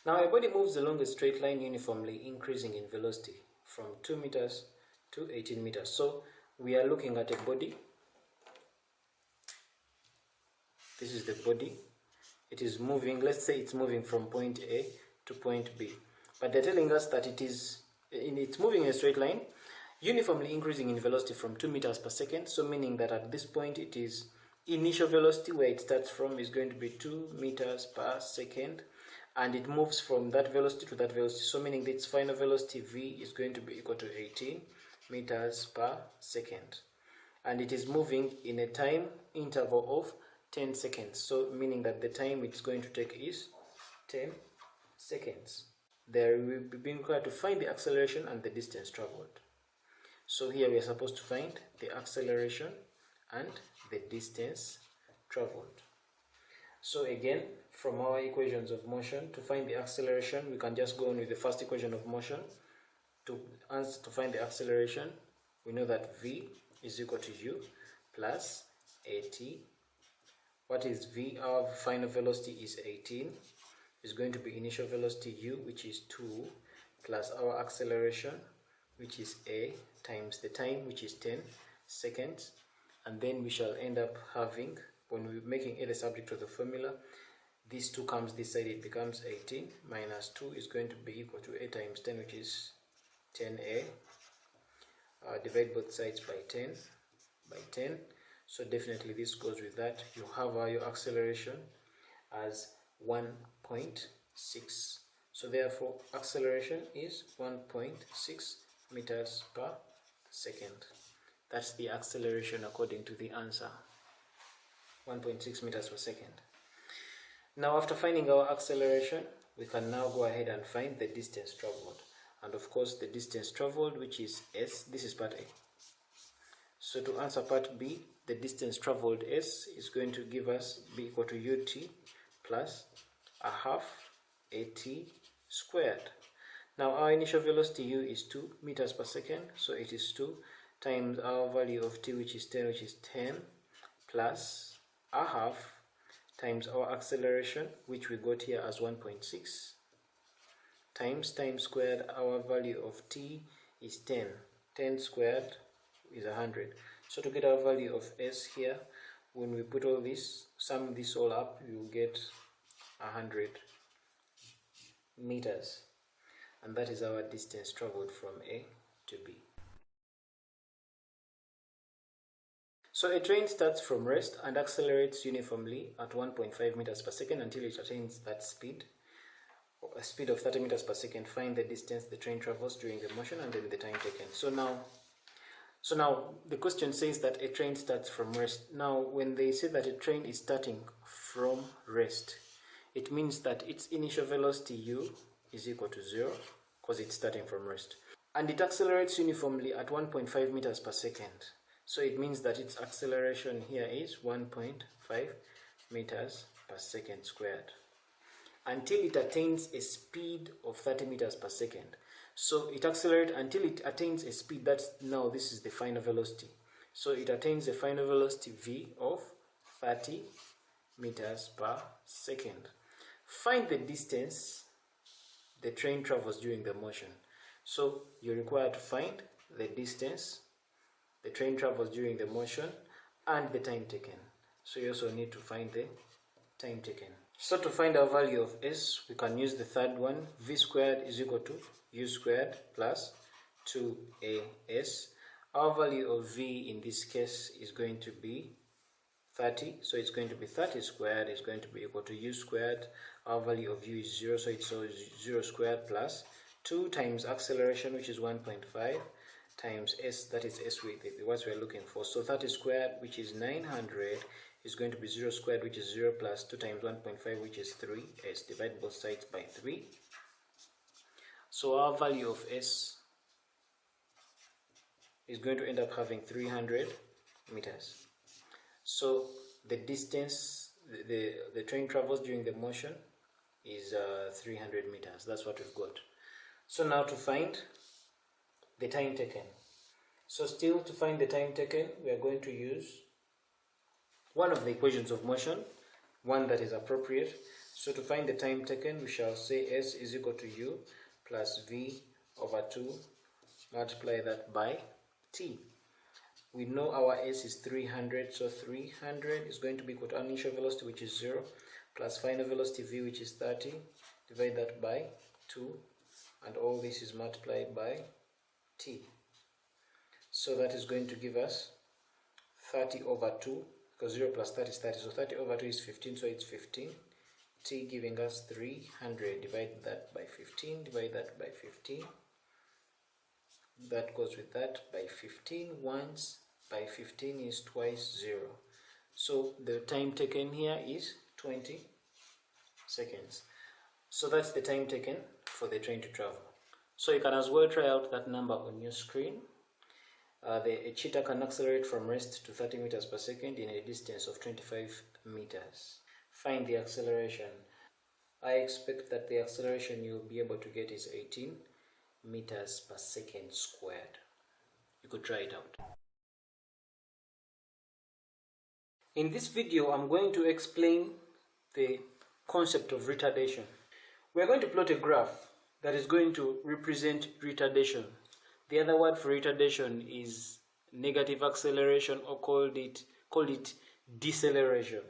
Now a body moves along a straight line uniformly, increasing in velocity from 2 meters to 18 meters. So we are looking at a body. This is the body. It is moving, let's say it's moving from point A to point B. But they're telling us that it's moving in a straight line, uniformly increasing in velocity from 2 meters per second. So meaning that at this point it is initial velocity, where it starts from, is going to be 2 meters per second. And it moves from that velocity to that velocity. So meaning that its final velocity v is going to be equal to 18 meters per second. And it is moving in a time interval of 10 seconds. So meaning that the time it's going to take is 10 seconds. There we will be being required to find the acceleration and the distance traveled. So here we are supposed to find the acceleration and the distance traveled. So again, from our equations of motion, to find the acceleration, we can just go on with the first equation of motion. To find the acceleration, we know that v is equal to u plus at. What is v? Our final velocity is 18. Is going to be initial velocity u, which is 2, plus our acceleration, which is a, times the time, which is 10 seconds. And then we shall end up having, when we're making a the subject of the formula, this 2 comes this side, it becomes 18, minus 2 is going to be equal to a times 10, which is 10a. Divide both sides by 10. So definitely this goes with that. You have your acceleration as 1.6. So therefore acceleration is 1.6 meters per second. That's the acceleration according to the answer. 1.6 meters per second. Now after finding our acceleration, we can now go ahead and find the distance traveled. And of course the distance traveled, which is s, this is part A. So to answer part B, the distance traveled s is going to give us be equal to ut plus a half at squared. Now our initial velocity u is 2 meters per second, so it is 2 times our value of t, which is 10, plus a half times our acceleration, which we got here as 1.6, times squared, our value of t is 10. 10 squared is 100. So to get our value of s here, when we put all this, sum this all up, you will get 100 meters. And that is our distance traveled from A to B. So a train starts from rest and accelerates uniformly at 1.5 meters per second until it attains that speed, a speed of 30 meters per second. Find the distance the train travels during the motion and then the time taken. So now So now the question says that a train starts from rest. Now when they say that a train is starting from rest, it means that its initial velocity u is equal to 0 because it's starting from rest. And it accelerates uniformly at 1.5 meters per second. So it means that its acceleration here is 1.5 meters per second squared until it attains a speed of 30 meters per second. So it accelerates until it attains a speed that's now this is the final velocity. So it attains a final velocity v of 30 meters per second. Find the distance the train travels during the motion. So you're required to find the distance the train travels during the motion and the time taken. So you also need to find the time taken. So to find our value of s, we can use the third one. V squared is equal to u squared plus 2as. Our value of v in this case is going to be 30. So it's going to be 30 squared is going to be equal to u squared. Our value of u is 0. So it's 0 squared plus 2 times acceleration, which is 1.5, times s, that is s with what we're looking for. So 30 squared, which is 900, is going to be 0 squared, which is 0, plus 2 times 1.5, which is 3s. Divide both sides by 3. So our value of s is going to end up having 300 meters. So the distance the train travels during the motion is 300 meters. That's what we've got. So now to find the time taken. So still to find the time taken, we are going to use one of the equations of motion, one that is appropriate. So to find the time taken, we shall say s is equal to u plus v over 2, multiply that by t. We know our s is 300, so 300 is going to be equal to initial velocity, which is 0, plus final velocity v, which is 30, divide that by 2, and all this is multiplied by t. So that is going to give us 30 over 2, because 0 plus 30 is 30, so 30 over 2 is 15, so it's 15. T giving us 300, divide that by 15, divide that by 15. That goes with that by 15 once, by 15 is twice 0. So the time taken here is 20 seconds. So that's the time taken for the train to travel. So you can as well try out that number on your screen. A cheetah can accelerate from rest to 30 meters per second in a distance of 25 meters. Find the acceleration. I expect that the acceleration you'll be able to get is 18 meters per second squared. You could try it out. In this video, I'm going to explain the concept of retardation. We're going to plot a graph that is going to represent retardation. The other word for retardation is negative acceleration, or call it deceleration.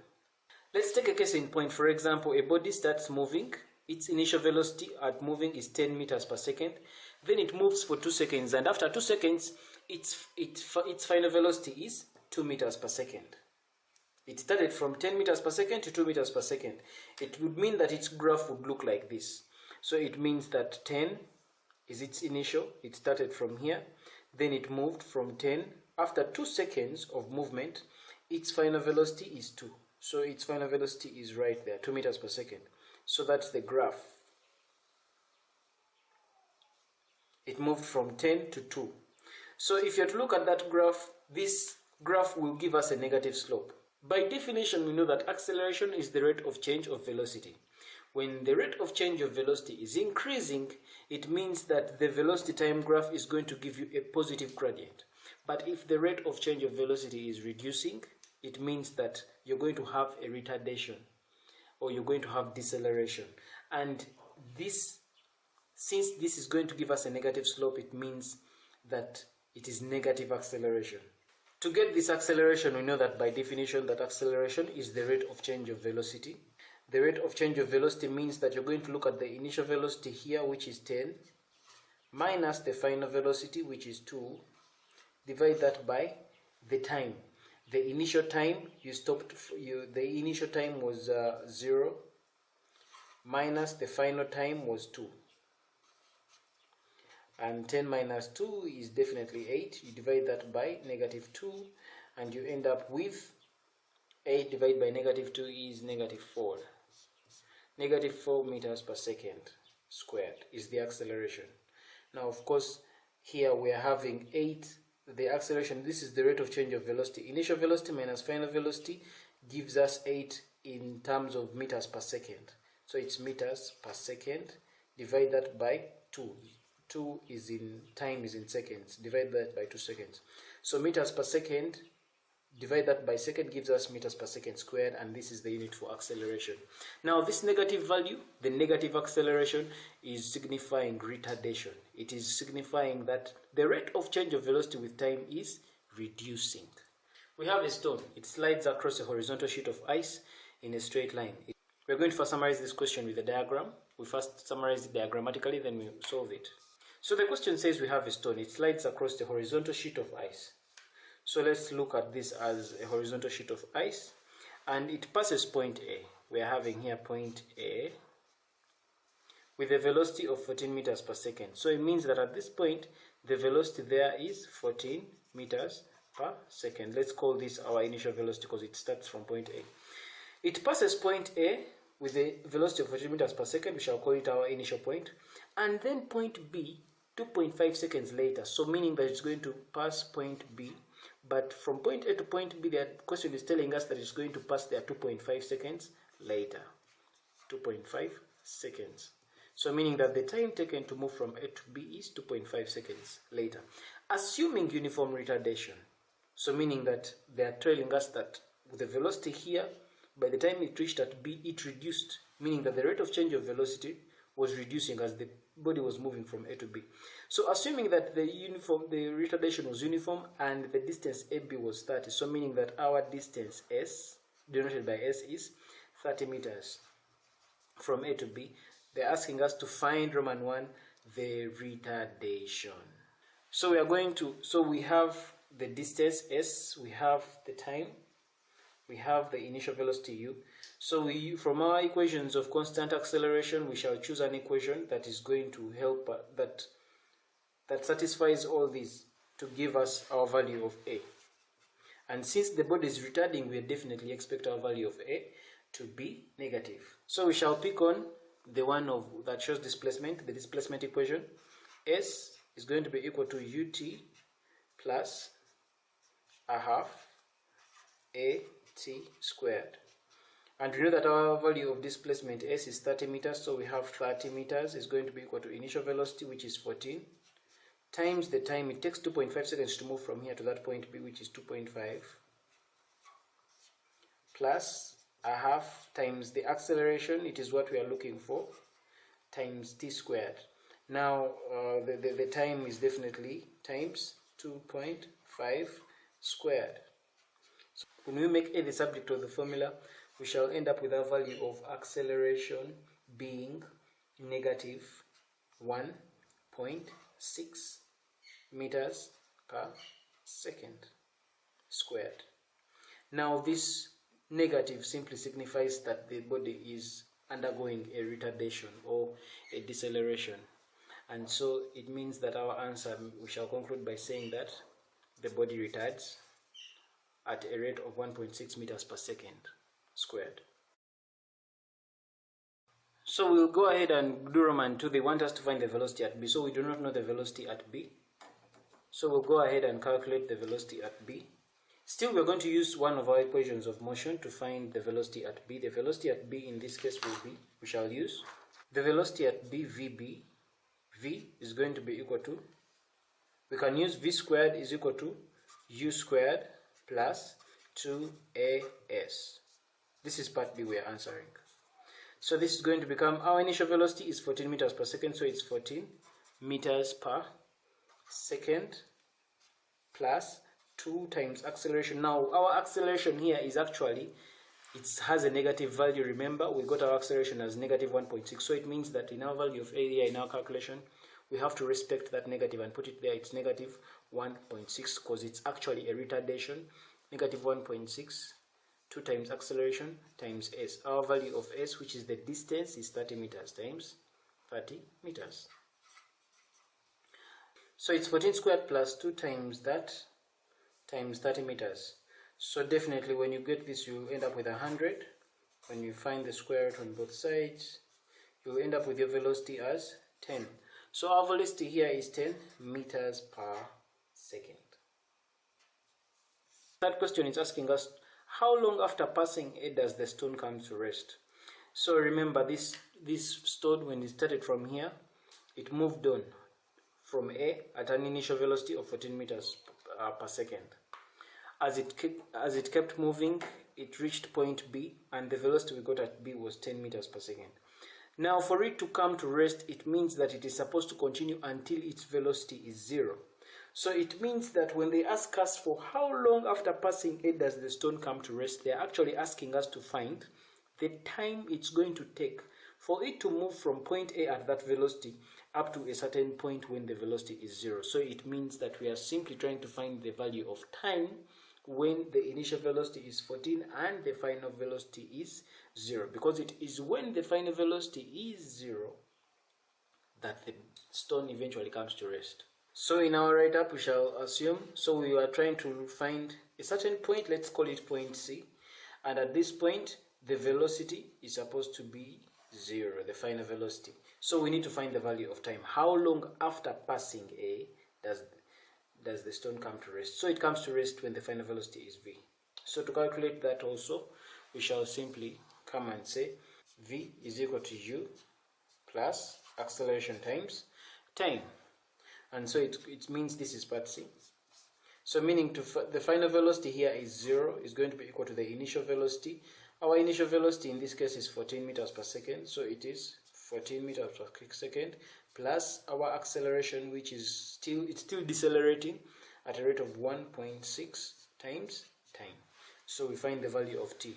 Let's take a case in point. For example, a body starts moving. Its initial velocity at moving is 10 meters per second. Then it moves for 2 seconds, and after 2 seconds, its final velocity is 2 meters per second. It started from 10 meters per second to 2 meters per second. It would mean that its graph would look like this. So it means that 10 is its initial. It started from here. Then it moved from 10. After 2 seconds of movement, its final velocity is 2. So its final velocity is right there, 2 meters per second. So that's the graph. It moved from 10 to 2. So if you have to look at that graph, this graph will give us a negative slope. By definition, we know that acceleration is the rate of change of velocity. When the rate of change of velocity is increasing, it means that the velocity time graph is going to give you a positive gradient. But if the rate of change of velocity is reducing, it means that you're going to have a retardation, or you're going to have deceleration. And this, since this is going to give us a negative slope, it means that it is negative acceleration. To get this acceleration, we know that by definition that acceleration is the rate of change of velocity. The rate of change of velocity means that you're going to look at the initial velocity here, which is 10, minus the final velocity, which is 2, divide that by the time. The initial time the initial time was 0, minus the final time was 2. and 10 minus 2 is definitely 8. You divide that by negative 2 and you end up with 8 divided by negative 2 is negative 4. Negative 4 meters per second squared is the acceleration. Now, of course, here we are having 8, the acceleration. This is the rate of change of velocity. Initial velocity minus final velocity gives us 8 in terms of meters per second. So it's meters per second. Divide that by 2. 2 is in time, is in seconds. Divide that by 2 seconds. So meters per second, divide that by second gives us meters per second squared, and this is the unit for acceleration. Now this negative value, the negative acceleration, is signifying retardation. It is signifying that the rate of change of velocity with time is reducing. We have a stone. It slides across a horizontal sheet of ice in a straight line. We're going to first summarize this question with a diagram. We first summarize it diagrammatically, then we solve it. So the question says we have a stone. It slides across the horizontal sheet of ice. So let's look at this as a horizontal sheet of ice, and it passes point A. We are having here point A with a velocity of 14 meters per second. So it means that at this point, the velocity there is 14 meters per second. Let's call this our initial velocity because it starts from point A. It passes point A with a velocity of 14 meters per second. We shall call it our initial point. And then point B 2.5 seconds later. So meaning that it's going to pass point B. But from point A to point B, the question is telling us that it's going to pass there 2.5 seconds later. 2.5 seconds. So meaning that the time taken to move from A to B is 2.5 seconds later. Assuming uniform retardation. So meaning that they are telling us that with the velocity here, by the time it reached at B, it reduced. Meaning that the rate of change of velocity was reducing as the body was moving from A to B. So assuming that the retardation was uniform and the distance AB was 30, so meaning that our distance S, denoted by S, is 30 meters from A to B, they're asking us to find Roman 1, the retardation. So we are going to, so we have the distance S, we have the time, we have the initial velocity U. So from our equations of constant acceleration, we shall choose an equation that is going to help, that satisfies all these to give us our value of A. And since the body is retarding, we definitely expect our value of A to be negative. So we shall pick on the one that shows displacement, the displacement equation. S is going to be equal to UT plus a half AT squared. And we know that our value of displacement S is 30 meters, so we have 30 meters is going to be equal to initial velocity, which is 14, times the time. It takes 2.5 seconds to move from here to that point B, which is 2.5, plus a half times the acceleration, it is what we are looking for, times t squared. Now the time is definitely times 2.5 squared. So when we make A the subject of the formula, we shall end up with a value of acceleration being negative 1.6 meters per second squared. Now this negative simply signifies that the body is undergoing a retardation or a deceleration, and so it means that our answer, we shall conclude by saying that the body retards at a rate of 1.6 meters per second squared. So we'll go ahead and do Roman 2. They want us to find the velocity at B, so we do not know the velocity at B. So we'll go ahead and calculate the velocity at B. Still, we're going to use one of our equations of motion to find the velocity at B. The velocity at B in this case will be, we shall use the velocity at B, VB. V is going to be equal to, we can use V squared is equal to U squared plus 2AS. This is part B we are answering. So this is going to become, our initial velocity is 14 meters per second, so it's 14 meters per second plus 2 times acceleration. Now our acceleration here is actually, it has a negative value. Remember, we got our acceleration as negative 1.6, so it means that in our value of area in our calculation, we have to respect that negative and put it there. It's negative 1.6 because it's actually a retardation. Negative 1.6, 2 times acceleration times S. Our value of S, which is the distance, is 30 meters times 30 meters. So it's 14 squared plus 2 times that times 30 meters. So definitely when you get this, you end up with 100. When you find the square root on both sides, you'll end up with your velocity as 10. So our velocity here is 10 meters per second. That question is asking us, how long after passing A does the stone come to rest? So remember, this stone, when it started from here, it moved on from A at an initial velocity of 14 meters per second. As it kept moving, it reached point B, and the velocity we got at B was 10 meters per second. Now, for it to come to rest, it means that it is supposed to continue until its velocity is 0. So it means that when they ask us for how long after passing A does the stone come to rest, they're actually asking us to find the time it's going to take for it to move from point A at that velocity up to a certain point when the velocity is 0. So it means that we are simply trying to find the value of time when the initial velocity is 14 and the final velocity is 0, because it is when the final velocity is 0 that the stone eventually comes to rest. So in our write-up, we shall assume, so we are trying to find a certain point, let's call it point C, and at this point the velocity is supposed to be 0, the final velocity. So we need to find the value of time. How long after passing A does the stone come to rest? So it comes to rest when the final velocity is V. So to calculate that also, we shall simply come and say V is equal to U plus acceleration times time. And so it means this is part C. So meaning the final velocity here is 0, is going to be equal to the initial velocity. Our initial velocity in this case is 14 meters per second, so it is 14 meters per second plus our acceleration, which is still decelerating at a rate of 1.6 times time. So we find the value of t.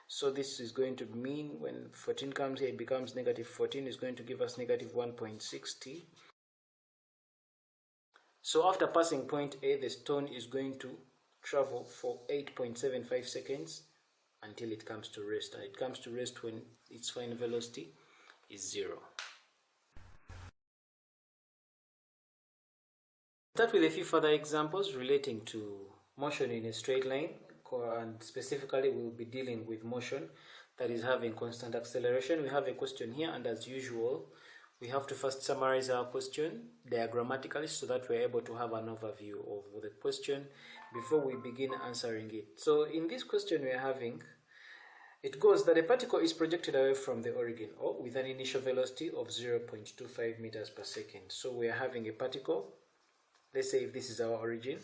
So this is going to mean when 14 comes here, it becomes negative 14, is going to give us negative 1.6 t. So after passing point A, the stone is going to travel for 8.75 seconds until it comes to rest, and it comes to rest when its final velocity is 0. Start with a few further examples relating to motion in a straight line, and specifically we'll be dealing with motion that is having constant acceleration. We have a question here, and as usual, we have to first summarize our question diagrammatically so that we're able to have an overview of the question before we begin answering it. So in this question we're having, it goes that a particle is projected away from the origin or with an initial velocity of 0.25 meters per second. So we are having a particle, let's say if this is our origin,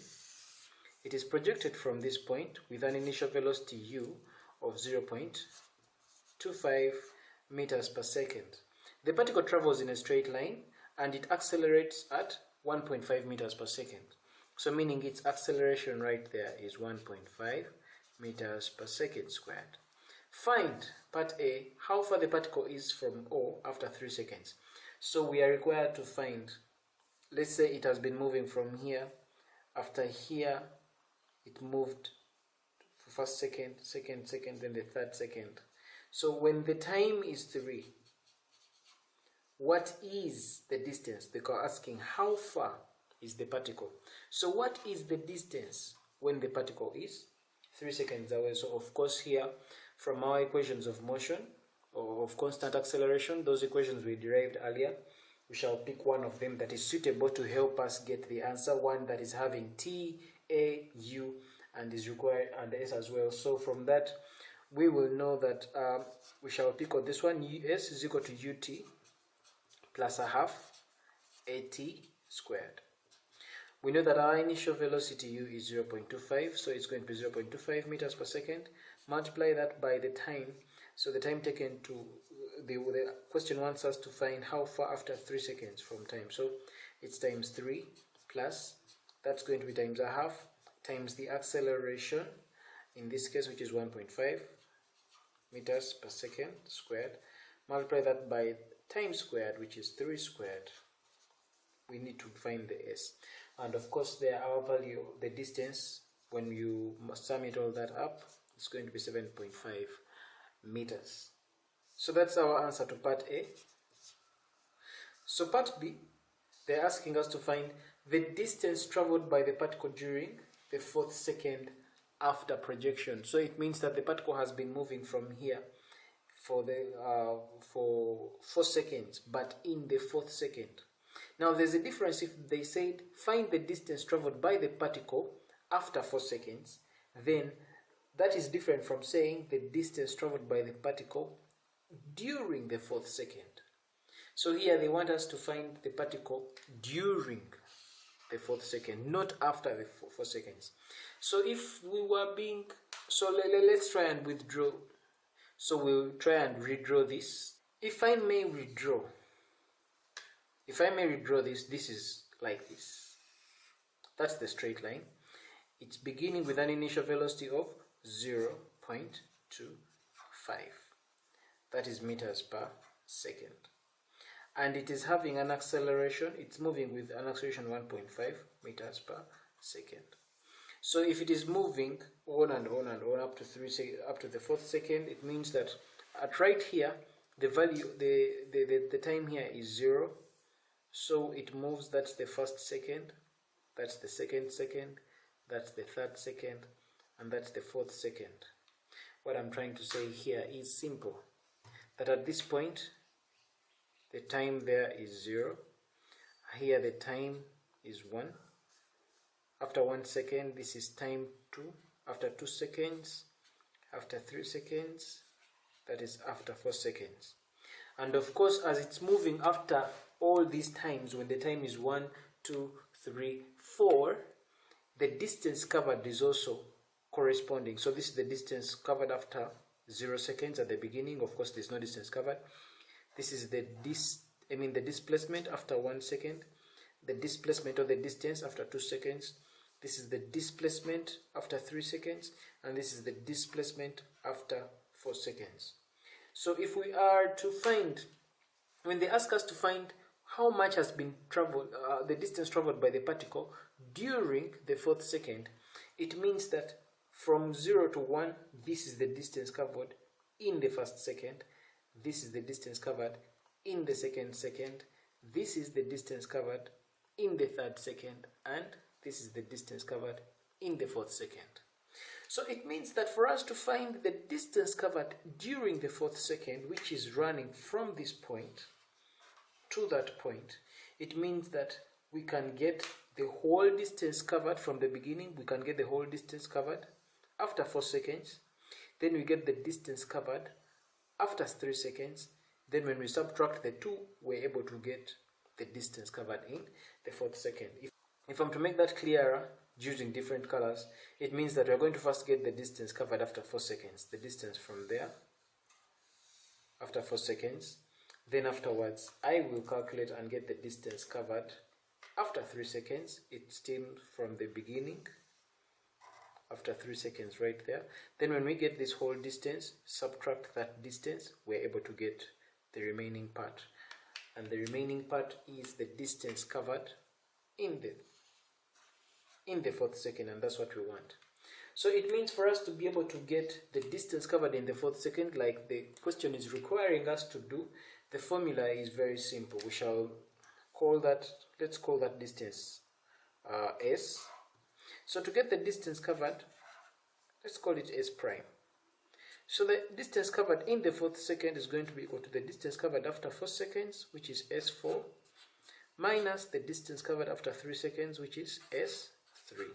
it is projected from this point with an initial velocity u of 0.25 meters per second. The particle travels in a straight line and it accelerates at 1.5 meters per second. So meaning its acceleration right there is 1.5 meters per second squared. Find part A, how far the particle is from O after 3 seconds. So we are required to find, let's say it has been moving from here, after here it moved for first second, then the third second. So when the time is 3, what is the distance? They are asking how far is the particle. So what is the distance when the particle is 3 seconds away? So of course here, from our equations of motion or of constant acceleration, those equations we derived earlier, we shall pick one of them that is suitable to help us get the answer, one that is having t, a, u, and is required, and s as well. So from that, we will know that we shall pick on this one, s is equal to ut plus a half at squared. We know that our initial velocity u is 0.25, so it's going to be 0.25 meters per second. Multiply that by the time, so the time taken to, the question wants us to find how far after 3 seconds from time. So it's times 3 plus, that's going to be times a half, times the acceleration, in this case which is 1.5 meters per second squared. Multiply that by time squared, which is 3 squared. We need to find the s. And of course there our value, the distance, when you sum it all that up, it's going to be 7.5 meters. So that's our answer to part A. So part B, they're asking us to find the distance traveled by the particle during the 4th second after projection. So it means that the particle has been moving from here for 4 seconds, but in the 4th second. Now there's a difference if they said find the distance traveled by the particle after 4 seconds, then that is different from saying the distance traveled by the particle during the 4th second. So here they want us to find the particle during the 4th second, not after the 4 seconds. So if we were being, so let's try and withdraw. So we'll try and redraw this. If I may redraw this, this is like this. That's the straight line. It's beginning with an initial velocity of 0.25. That is meters per second. And it is having an acceleration, it's moving with an acceleration 1.5 meters per second. So if it is moving on and on and on up to the 4th second, it means that at right here, the value, the time here is 0. So it moves, that's the 1st second, that's the 2nd second, that's the 3rd second, and that's the 4th second. What I'm trying to say here is simple, that at this point, the time there is 0. Here the time is 1. After 1 second, this is time 2. After 2 seconds, after 3 seconds, that is after 4 seconds. And of course, as it's moving after all these times, when the time is 1, 2, 3, 4, the distance covered is also corresponding. So this is the distance covered after 0 seconds at the beginning. Of course, there's no distance covered. This is the displacement after 1 second, the displacement of the distance after 2 seconds. This is the displacement after 3 seconds, and this is the displacement after 4 seconds. So if we are to find, when they ask us to find how much has been traveled, the distance traveled by the particle during the 4th second, it means that from 0 to 1, this is the distance covered in the 1st second. This is the distance covered in the 2nd second. This is the distance covered in the 3rd second. And this is the distance covered in the 4th second. So it means that for us to find the distance covered during the 4th second, which is running from this point to that point, it means that we can get the whole distance covered from the beginning. We can get the whole distance covered after 4 seconds. Then we get the distance covered after 3 seconds. Then when we subtract the 2, we're able to get the distance covered in the 4th second. If I'm to make that clearer using different colors, it means that we're going to first get the distance covered after 4 seconds, the distance from there after 4 seconds. Then afterwards, I will calculate and get the distance covered after 3 seconds. It stems from the beginning after 3 seconds right there. Then when we get this whole distance, subtract that distance, we're able to get the remaining part. And the remaining part is the distance covered in the 4th second, and that's what we want. So it means for us to be able to get the distance covered in the 4th second, like the question is requiring us to do, the formula is very simple. We shall call that, let's call that distance S. So to get the distance covered, let's call it S prime. So the distance covered in the 4th second is going to be equal to the distance covered after 4 seconds, which is S4, minus the distance covered after 3 seconds, which is S3.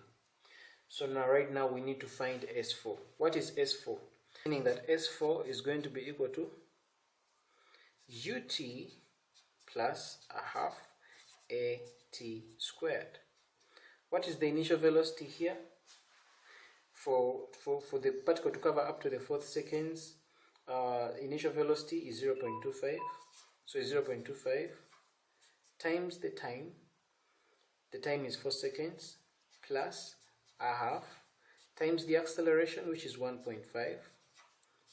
So now right now we need to find S4. What is S4? Meaning that S4 is going to be equal to UT plus a half AT squared. What is the initial velocity here? For the particle to cover up to the 4th seconds, initial velocity is 0.25. So 0.25 times the time is 4 seconds, plus a half, times the acceleration, which is 1.5,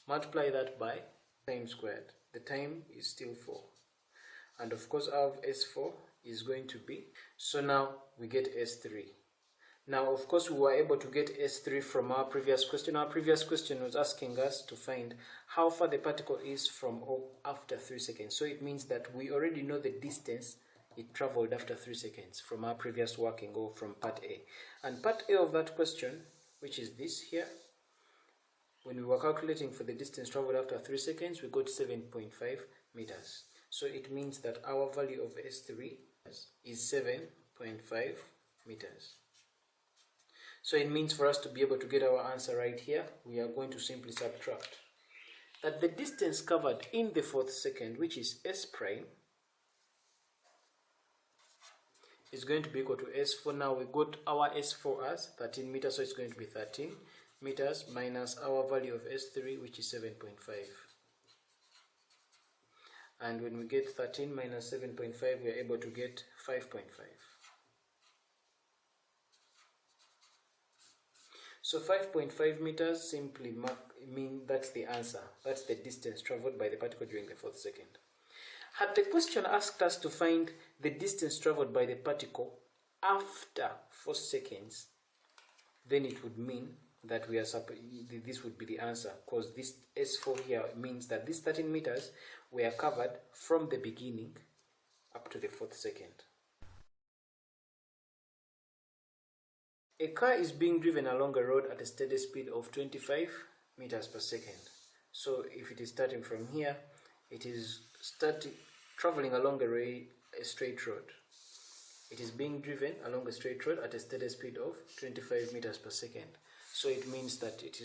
multiply that by time squared. The time is still 4. And of course our S4 is going to be, so now we get S3. Now of course we were able to get S3 from our previous question. Our previous question was asking us to find how far the particle is from O after 3 seconds. So it means that we already know the distance it traveled after 3 seconds from our previous working, or from part A. And part A of that question, which is this here, when we were calculating for the distance traveled after 3 seconds, we got 7.5 meters. So it means that our value of S3 is 7.5 meters. So it means for us to be able to get our answer right here, we are going to simply subtract that the distance covered in the 4th second, which is S prime, is going to be equal to S4. Now we got our S4 as 13 meters, so it's going to be 13 meters minus our value of S3, which is 7.5. And when we get 13 minus 7.5, we are able to get 5.5. So 5.5 meters simply mean that's the answer. That's the distance traveled by the particle during the 4th second. Had the question asked us to find the distance traveled by the particle after 4 seconds, then it would mean that this would be the answer, because this S4 here means that these 13 meters were covered from the beginning up to the 4th second. A car is being driven along a road at a steady speed of 25 meters per second. So if it is starting from here, it is traveling along a straight road. It is being driven along a straight road at a steady speed of 25 meters per second. So it means that its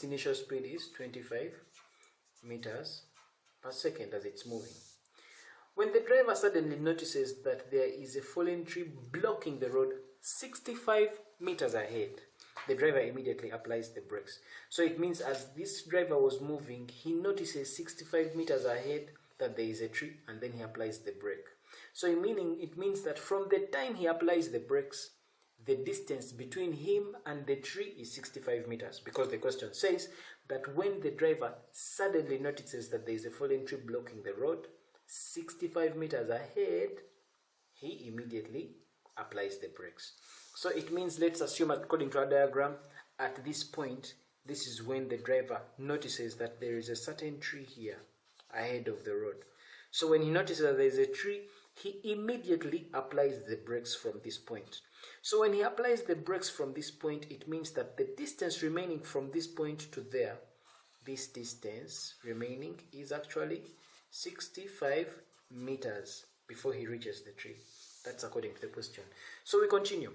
initial speed is 25 meters per second as it's moving. When the driver suddenly notices that there is a fallen tree blocking the road 65 meters ahead, the driver immediately applies the brakes. So it means as this driver was moving, he notices 65 meters ahead that there is a tree, and then he applies the brake. So it means that from the time he applies the brakes, the distance between him and the tree is 65 meters, because the question says that when the driver suddenly notices that there is a fallen tree blocking the road 65 meters ahead, he immediately applies the brakes. So it means, let's assume, according to our diagram, at this point, this is when the driver notices that there is a certain tree here ahead of the road. So when he notices that there is a tree, he immediately applies the brakes from this point. So when he applies the brakes from this point, it means that the distance remaining from this point to there, this distance remaining is actually 65 meters before he reaches the tree. That's according to the question. So we continue.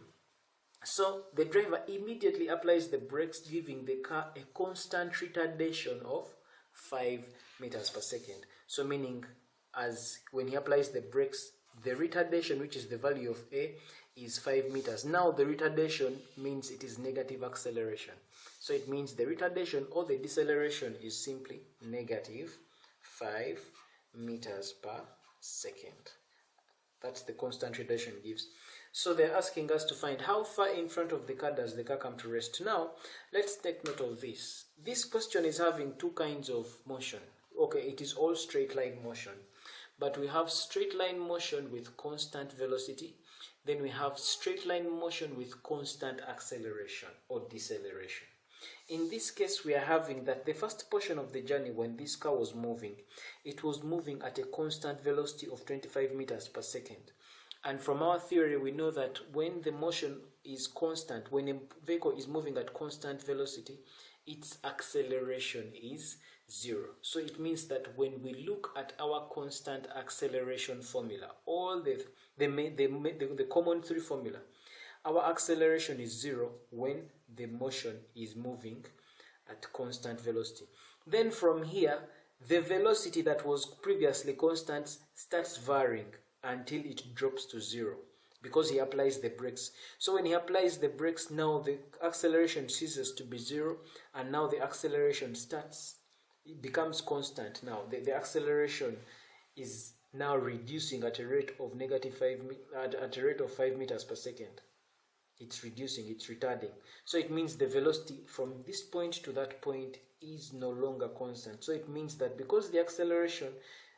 So the driver immediately applies the brakes, giving the car a constant retardation of 5 meters per second. So meaning, as when he applies the brakes, the retardation, which is the value of A, is 5 meters. Now the retardation means it is negative acceleration. So it means the retardation or the deceleration is simply negative 5 meters per second. That's the constant retardation gives. So they're asking us to find how far in front of the car does the car come to rest. Now, let's take note of this. This question is having two kinds of motion. Okay, it is all straight line motion. But we have straight line motion with constant velocity. Then we have straight line motion with constant acceleration or deceleration. In this case, we are having that the first portion of the journey, when this car was moving, it was moving at a constant velocity of 25 meters per second. And from our theory, we know that when the motion is constant, when a vehicle is moving at constant velocity, its acceleration is 0. So it means that when we look at our constant acceleration formula, all the common three formula, our acceleration is 0 when the motion is moving at constant velocity. Then from here, the velocity that was previously constant starts varying until it drops to 0 because he applies the brakes. So when he applies the brakes, now the acceleration ceases to be 0, and now the acceleration it becomes constant. Now the acceleration is now reducing at a rate of at a rate of 5 meters per second. It's reducing, it's retarding. So it means the velocity from this point to that point is no longer constant. So it means that because the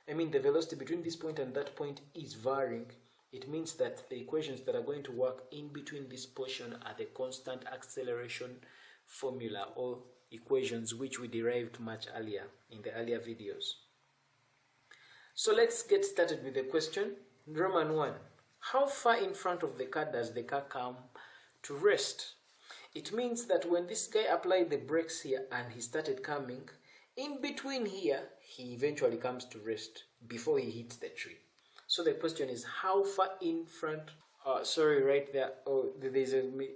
the velocity between this point and that point is varying, it means that the equations that are going to work in between this portion are the constant acceleration formula or equations which we derived much earlier in the earlier videos. So let's get started with the question. Roman 1. How far in front of the car does the car come to rest? It means that when this guy applied the brakes here and he started coming, in between here, he eventually comes to rest before he hits the tree. So the question is how far in front, right there,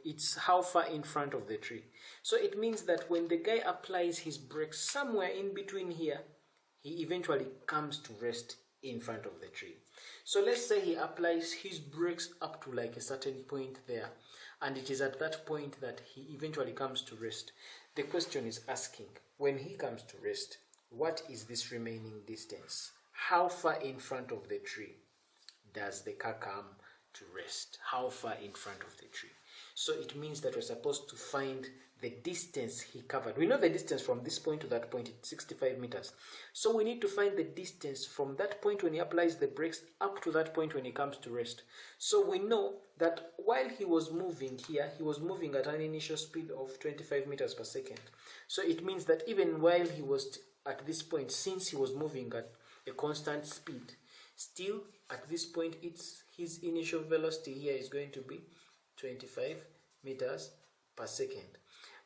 it's how far in front of the tree. So it means that when the guy applies his brakes somewhere in between here, he eventually comes to rest in front of the tree. So let's say he applies his brakes up to like a certain point there, and it is at that point that he eventually comes to rest. The question is asking, when he comes to rest, what is this remaining distance? How far in front of the tree does the car come to rest? How far in front of the tree? So it means that we're supposed to find the distance he covered. We know the distance from this point to that point, it's 65 meters. So we need to find the distance from that point when he applies the brakes up to that point when he comes to rest. So we know that while he was moving here, he was moving at an initial speed of 25 meters per second. So it means that even while he was at this point, since he was moving at a constant speed, still at this point, his initial velocity here is going to be 25 meters per second.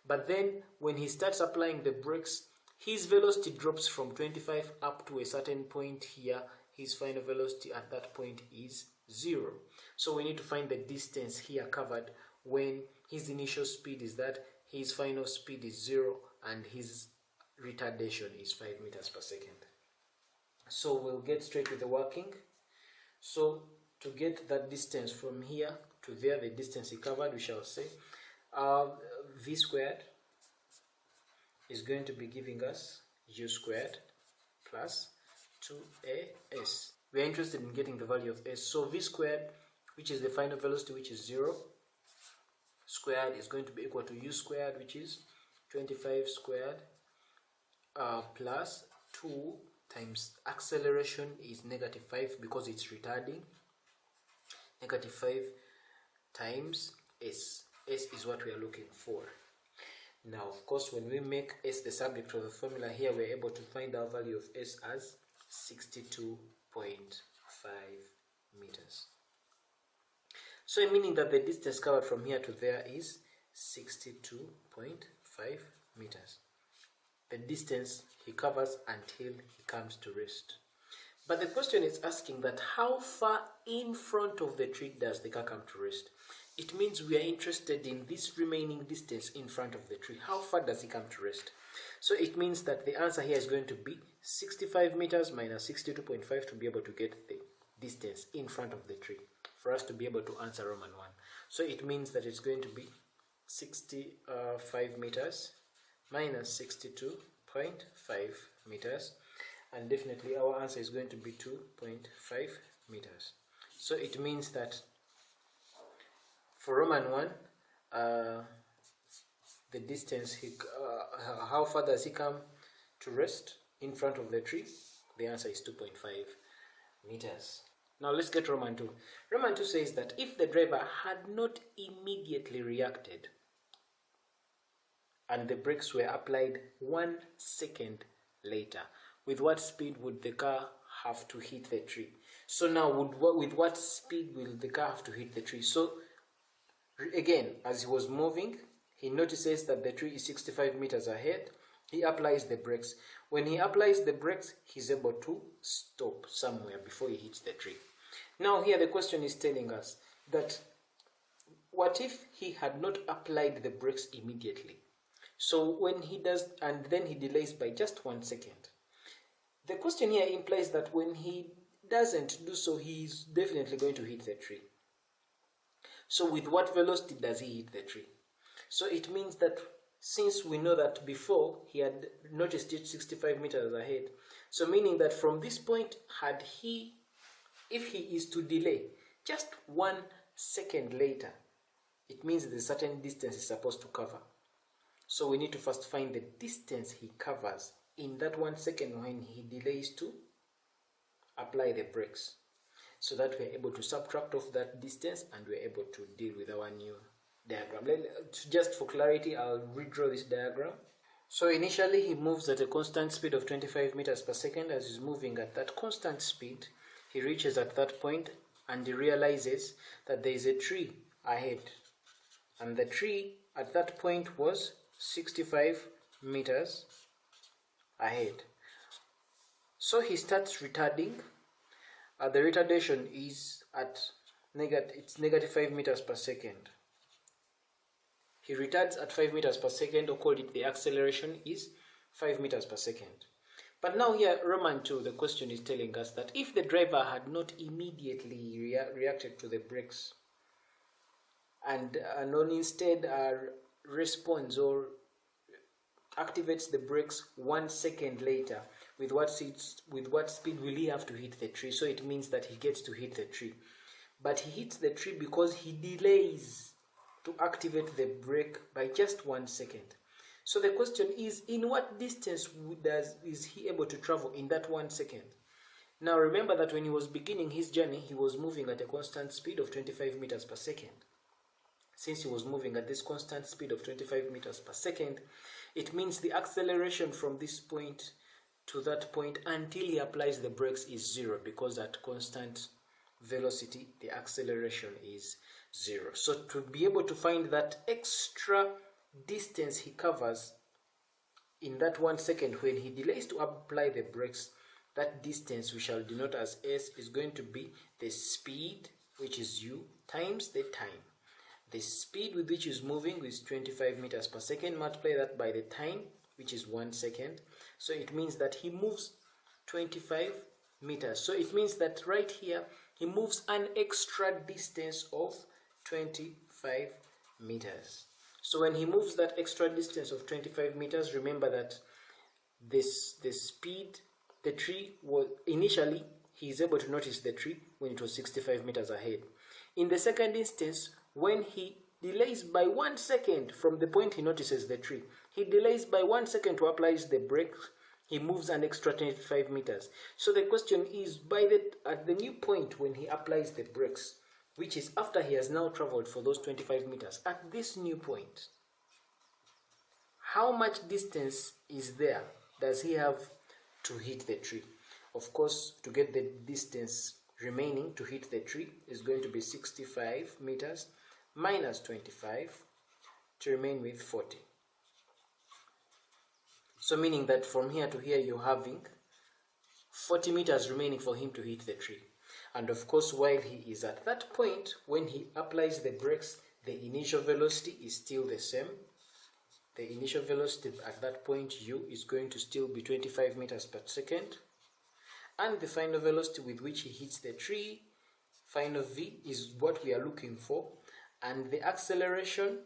But then when he starts applying the brakes, his velocity drops from 25 up to a certain point here. His final velocity at that point is 0. So we need to find the distance here covered when his initial speed is that, his final speed is 0, and his retardation is 5 meters per second. So we'll get straight with the working. So to get that distance from here to there, the distance he covered, we shall say v squared is going to be giving us u squared plus 2as. We are interested in getting the value of s. So v squared, which is the final velocity, which is 0, squared is going to be equal to u squared, which is 25 squared plus 2 times acceleration is -5 because it's retarding. -5 times s. S is what we are looking for. Now, of course, when we make s the subject of the formula here, we're able to find our value of s as 62.5 meters. So meaning that the distance covered from here to there is 62.5 meters. The distance he covers until he comes to rest. But the question is asking that how far in front of the tree does the car come to rest? It means we are interested in this remaining distance in front of the tree. How far does he come to rest? So it means that the answer here is going to be 65 meters minus 62.5 to be able to get the distance in front of the tree, for us to be able to answer Roman 1. So it means that it's going to be 65 meters minus 62.5 meters, and definitely our answer is going to be 2.5 meters. So it means that for Roman 1, the distance, how far does he come to rest in front of the tree? The answer is 2.5 meters. Now let's get Roman 2. Roman 2 says that if the driver had not immediately reacted and the brakes were applied 1 second later, with what speed would the car have to hit the tree? So now, with what speed will the car have to hit the tree? So again, as he was moving, he notices that the tree is 65 meters ahead. He applies the brakes. When he applies the brakes, he's able to stop somewhere before he hits the tree. Now here the question is telling us that what if he had not applied the brakes immediately? So when he does, and then he delays by just 1 second. The question here implies that when he doesn't do so, he is definitely going to hit the tree. So with what velocity does he hit the tree? So it means that since we know that before he had noticed it 65 meters ahead, so meaning that from this point, if he is to delay just 1 second later, it means there's a certain distance he's supposed to cover. So we need to first find the distance he covers in that 1 second when he delays to apply the brakes, so that we're able to subtract off that distance and we're able to deal with our new diagram. Just for clarity, I'll redraw this diagram. So initially he moves at a constant speed of 25 meters per second. As he's moving at that constant speed, he reaches at that point and he realizes that there is a tree ahead. And the tree at that point was 65 meters ahead. So he starts retarding. The retardation is at negative 5 meters per second. He retards at 5 meters per second, or called it the acceleration is 5 meters per second. But now here, Roman 2, the question is telling us that if the driver had not immediately reacted to the brakes and instead responds or activates the brakes 1 second later, with what speed will he have to hit the tree? So it means that he gets to hit the tree. But he hits the tree because he delays to activate the brake by just 1 second. So the question is, in what distance is he able to travel in that 1 second? Now remember that when he was beginning his journey, he was moving at a constant speed of 25 meters per second. Since he was moving at this constant speed of 25 meters per second, it means the acceleration from this point to that point until he applies the brakes is 0, because at constant velocity the acceleration is 0. So to be able to find that extra distance he covers in that 1 second when he delays to apply the brakes, that distance we shall denote as S is going to be the speed, which is U, times the time. The speed with which is moving is 25 meters per second. Multiply that by the time, which is 1 second. So it means that he moves 25 meters. So it means that right here he moves an extra distance of 25 meters. So when he moves that extra distance of 25 meters, remember that the speed, the tree was initially, he is able to notice the tree when it was 65 meters ahead. In the second instance, when he delays by 1 second from the point he notices the tree, he delays by 1 second to apply the brake, he moves an extra 25 meters. So the question is, at the new point when he applies the brakes, which is after he has now traveled for those 25 meters, at this new point, how much distance is there does he have to hit the tree? Of course, to get the distance remaining to hit the tree is going to be 65 meters minus 25 to remain with 40. So meaning that from here to here you're having 40 meters remaining for him to hit the tree. And of course, while he is at that point, when he applies the brakes, the initial velocity is still the same. The initial velocity at that point, U, is going to still be 25 meters per second. And the final velocity with which he hits the tree, final V, is what we are looking for. And the acceleration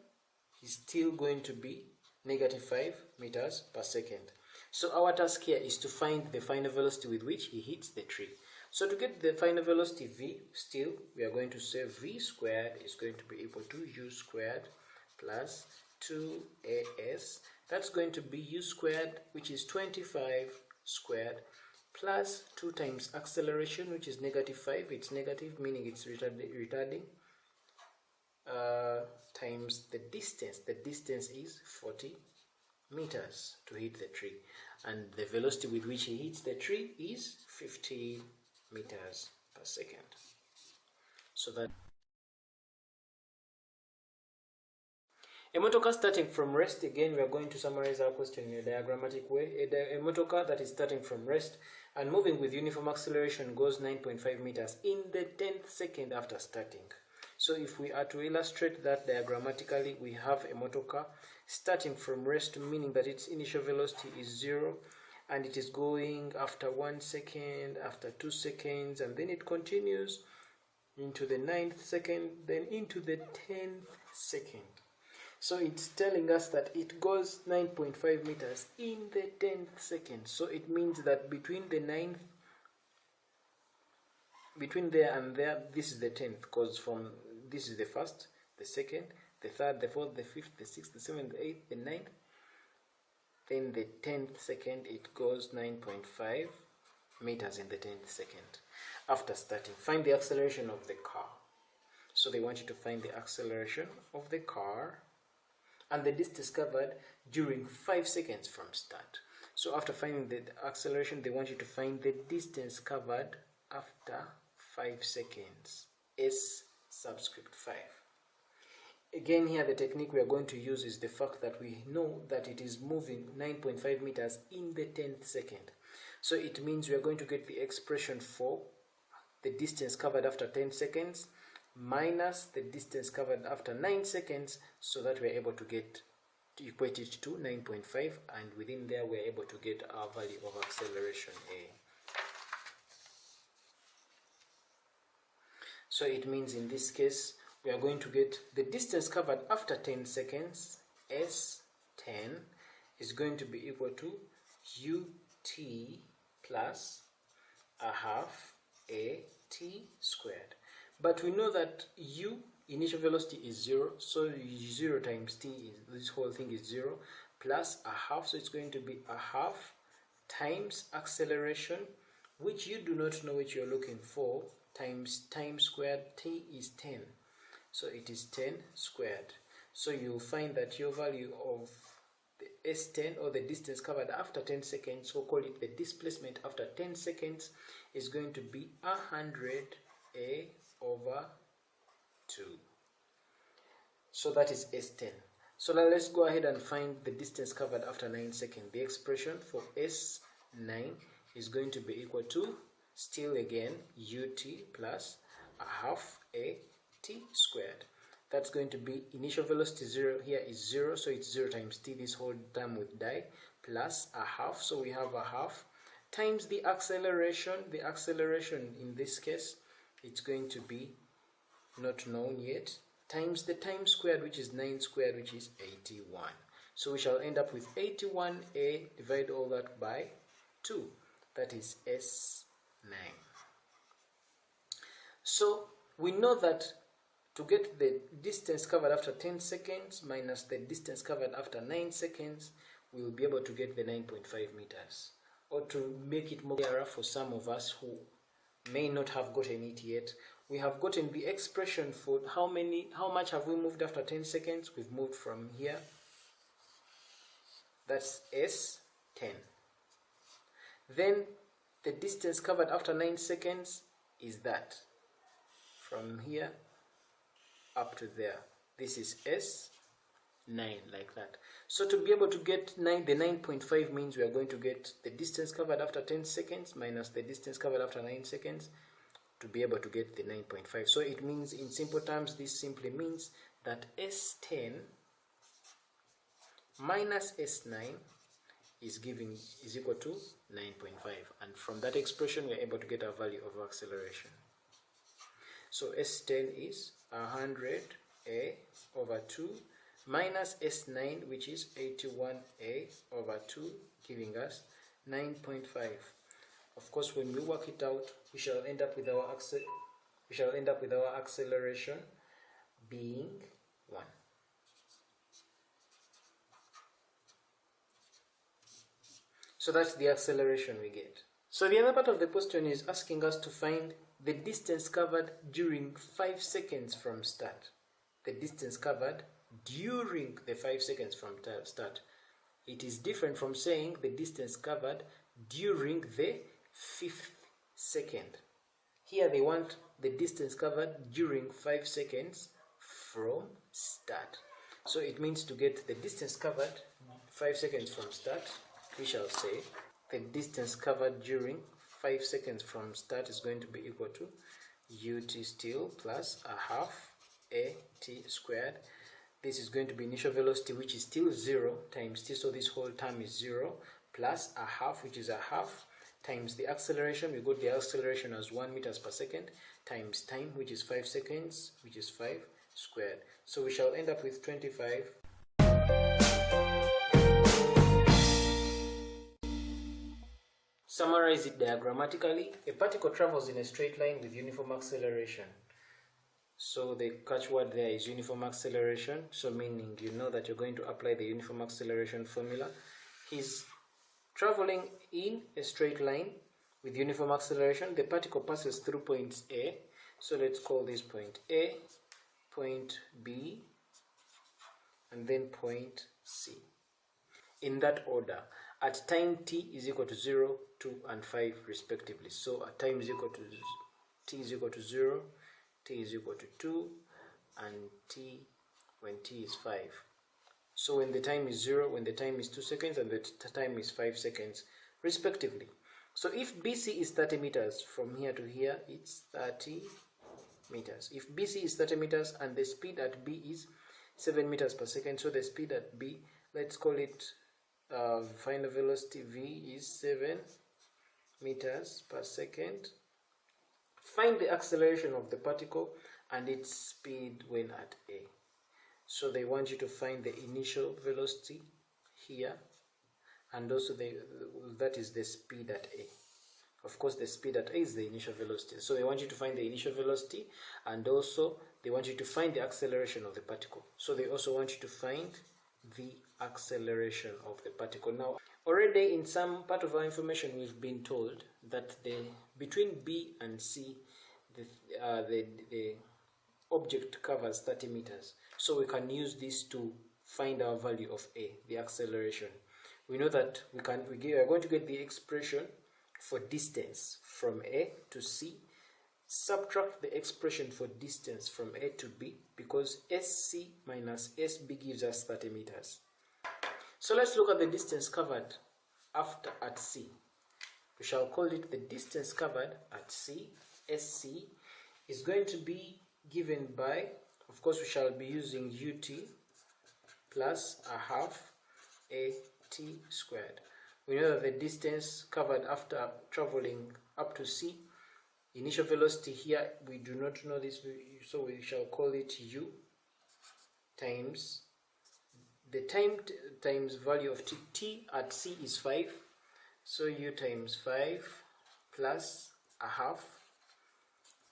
is still going to be negative 5 meters per second. So our task here is to find the final velocity with which he hits the tree. So to get the final velocity V, still we are going to say V squared is going to be equal to U squared plus 2AS. That's going to be U squared, which is 25 squared, plus 2 times acceleration, which is negative 5. It's negative, meaning it's retarding. Times the distance. The distance is 40 meters to hit the tree, and the velocity with which he hits the tree is 50 meters per second. So that a motor car starting from rest, again we are going to summarize our question in a diagrammatic way. A motor car that is starting from rest and moving with uniform acceleration goes 9.5 meters in the 10th second after starting. So if we are to illustrate that diagrammatically, we have a motor car starting from rest, meaning that its initial velocity is 0, and it is going after 1 second, after 2 seconds, and then it continues into the 9th second, then into the 10th second. So it's telling us that it goes 9.5 meters in the 10th second. So it means that between there and there, this is the 10th, because from this is the first, the second, the third, the fourth, the fifth, the sixth, the seventh, the eighth, the ninth. Then the 10th second, it goes 9.5 meters in the 10th second after starting. Find the acceleration of the car. So they want you to find the acceleration of the car and the distance covered during 5 seconds from start. So after finding the acceleration, they want you to find the distance covered after 5 seconds, s subscript 5. Again, here the technique we are going to use is the fact that we know that it is moving 9.5 meters in the 10th second. So it means we are going to get the expression for the distance covered after 10 seconds minus the distance covered after 9 seconds, so that we are able to equate it to 9.5, and within there we are able to get our value of acceleration A. So it means in this case we are going to get the distance covered after 10 seconds, S10, is going to be equal to UT plus a half AT squared. But we know that U, initial velocity, is 0, so 0 times T, this whole thing is 0, plus a half, so it's going to be a half times acceleration, which you do not know which you're looking for, times time squared. T is 10. So it is 10 squared. So you'll find that your value of the S10, or the distance covered after 10 seconds, we'll call it the displacement after 10 seconds, is going to be 100 A over 2. So that is S10. So now let's go ahead and find the distance covered after 9 seconds. The expression for S9 is going to be equal to, still again, UT plus a half AT squared. That's going to be initial velocity 0, here is 0, so it's 0 times T, this whole term would die, plus a half, so we have a half, times the acceleration. The acceleration in this case, it's going to be not known yet, times the time squared, which is 9 squared, which is 81. So we shall end up with 81A, divide all that by 2, that is S9. So we know that to get the distance covered after 10 seconds minus the distance covered after 9 seconds, we will be able to get the 9.5 meters. Or to make it more clearer for some of us who may not have gotten it yet, we have gotten the expression for how much have we moved after 10 seconds. We've moved from here, that's S10. Then the distance covered after 9 seconds is that, from here up to there. This is S9, like that. So to be able to get the 9.5 means we are going to get the distance covered after 10 seconds minus the distance covered after 9 seconds to be able to get the 9.5. So it means, in simple terms, this simply means that S10 minus S9 is equal to 9.5, and from that expression we are able to get our value of acceleration. So S10 is 100A over 2 minus S9, which is 81A over 2, giving us 9.5. Of course, when we work it out, we shall end up with our acceleration being 1. So that's the acceleration we get. So the other part of the question is asking us to find the distance covered during 5 seconds from start. The distance covered during the 5 seconds from start. It is different from saying the distance covered during the 5th second. Here they want the distance covered during 5 seconds from start. So it means to get the distance covered 5 seconds from start, we shall say the distance covered during 5 seconds from start is going to be equal to UT still plus a half AT squared. This is going to be initial velocity, which is still 0, times T, so this whole term is 0, plus a half, which is a half, times the acceleration. We got the acceleration as 1 meters per second, times time, which is 5 seconds, which is 5 squared. So we shall end up with 25. Summarize it diagrammatically. A particle travels in a straight line with uniform acceleration. So the catchword there is uniform acceleration. So meaning you know that you're going to apply the uniform acceleration formula. He's traveling in a straight line with uniform acceleration. The particle passes through points A. So let's call this point A, point B, and then point C. In that order, at time t is equal to 0, 2, and 5 respectively. So at time is equal to t is equal to 0, t is equal to 2, and t when t is 5. So when the time is 0, when the time is 2 seconds, and the time is 5 seconds respectively. So if BC is 30 meters from here to here, it's 30 meters. If BC is 30 meters and the speed at B is 7 meters per second, so the speed at B, let's call it final velocity V is 7 meters per second. Find the acceleration of the particle and its speed when at A. So they want you to find the initial velocity here, and also that is the speed at A. Of course, the speed at A is the initial velocity. So they want you to find the initial velocity, and also they want you to find the acceleration of the particle. So they also want you to find the acceleration of the particle. Now, already in some part of our information, we've been told that between B and C, the object covers 30 meters. So we can use this to find our value of A, the acceleration. We know that we are going to get the expression for distance from A to C, subtract the expression for distance from A to B, because SC minus SB gives us 30 meters. So let's look at the distance covered at C. We shall call it the distance covered at C. SC is going to be given by, of course, we shall be using UT plus a half AT squared. We know that the distance covered after traveling up to C, initial velocity here, we do not know this, so we shall call it U times the time times value of t. T at C is 5, so U times 5 plus a half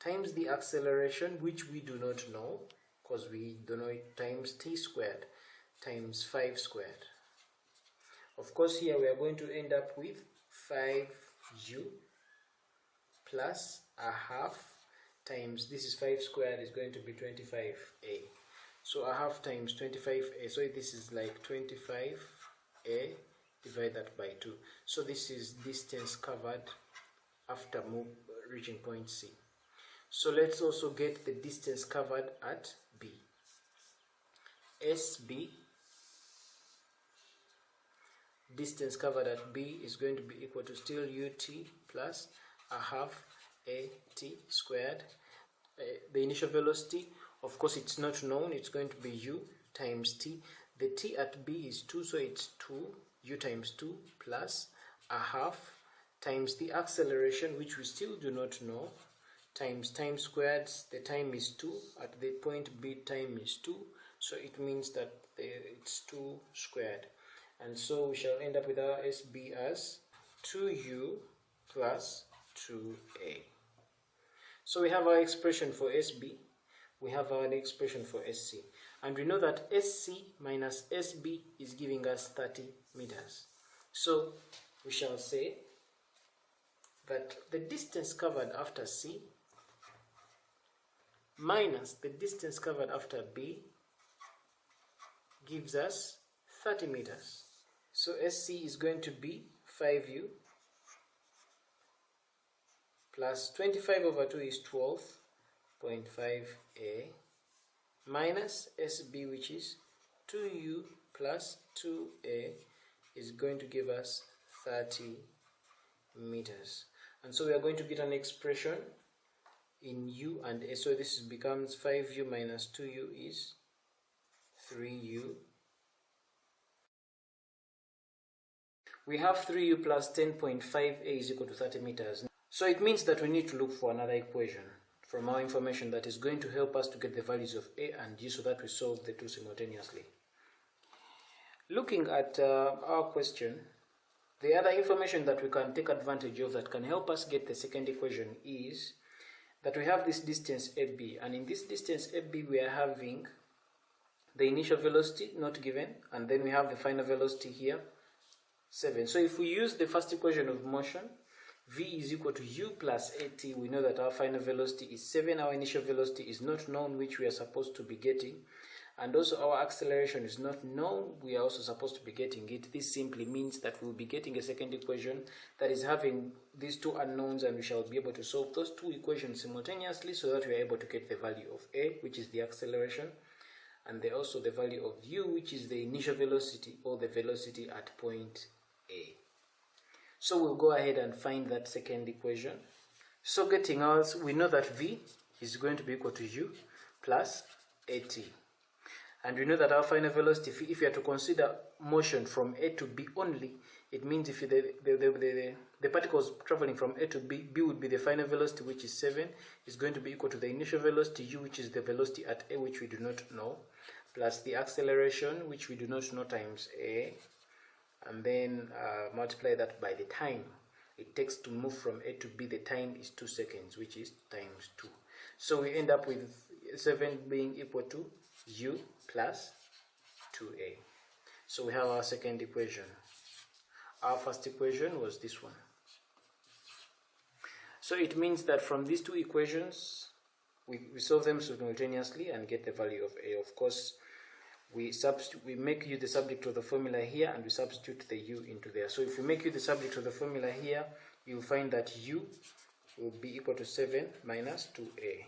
times the acceleration, which we do not know because we don't know it, times t squared times 5 squared. Of course, here we are going to end up with 5u plus a half times, this is 5 squared, is going to be 25a. So a half times 25a, so this is like 25a, divide that by 2. So this is distance covered after reaching point C. So let's also get the distance covered at B. SB, distance covered at B, is going to be equal to still UT plus a half AT squared. The initial velocity, of course, it's not known, it's going to be U times T. The T at B is 2, so it's 2, U times 2 plus a half times the acceleration, which we still do not know, times time squared. The time is 2, at the point B time is 2, so it means that it's 2 squared. And so we shall end up with our SB as 2U plus 2A. So we have our expression for SB, we have our expression for SC, and we know that SC minus SB is giving us 30 meters. So we shall say that the distance covered after C minus the distance covered after B gives us 30 meters. So SC is going to be 5U plus 25 over 2 is 12.5A minus SB, which is 2U plus 2A, is going to give us 30 meters. And so we are going to get an expression in U and A. So this becomes 5U minus 2U is 3U. We have 3U plus 10.5A is equal to 30 meters. So it means that we need to look for another equation from our information that is going to help us to get the values of A and U so that we solve the two simultaneously. Looking at our question, the other information that we can take advantage of that can help us get the second equation is that we have this distance AB, and in this distance AB we are having the initial velocity not given, and then we have the final velocity here, 7. So if we use the first equation of motion, V is equal to U plus AT, we know that our final velocity is 7, our initial velocity is not known, which we are supposed to be getting, and also our acceleration is not known, we are also supposed to be getting it. This simply means that we'll be getting a second equation that is having these two unknowns, and we shall be able to solve those two equations simultaneously so that we are able to get the value of a, which is the acceleration, and also the value of u, which is the initial velocity or the velocity at point A. So we'll go ahead and find that second equation. So getting ours, we know that v is going to be equal to u plus at. And we know that our final velocity, if you are to consider motion from A to B only, it means if the particles traveling from A to B, B would be the final velocity, which is 7, is going to be equal to the initial velocity u, which is the velocity at A, which we do not know, plus the acceleration, which we do not know, times A, and then multiply that by the time it takes to move from A to B. The time is 2 seconds, which is times 2. So we end up with 7 being equal to u plus 2a. So we have our second equation. Our first equation was this one. So it means that from these two equations, we solve them simultaneously and get the value of a. Of course, we make u the subject of the formula here, and we substitute the u into there. So if we make u the subject of the formula here, you'll find that u will be equal to 7 minus 2a.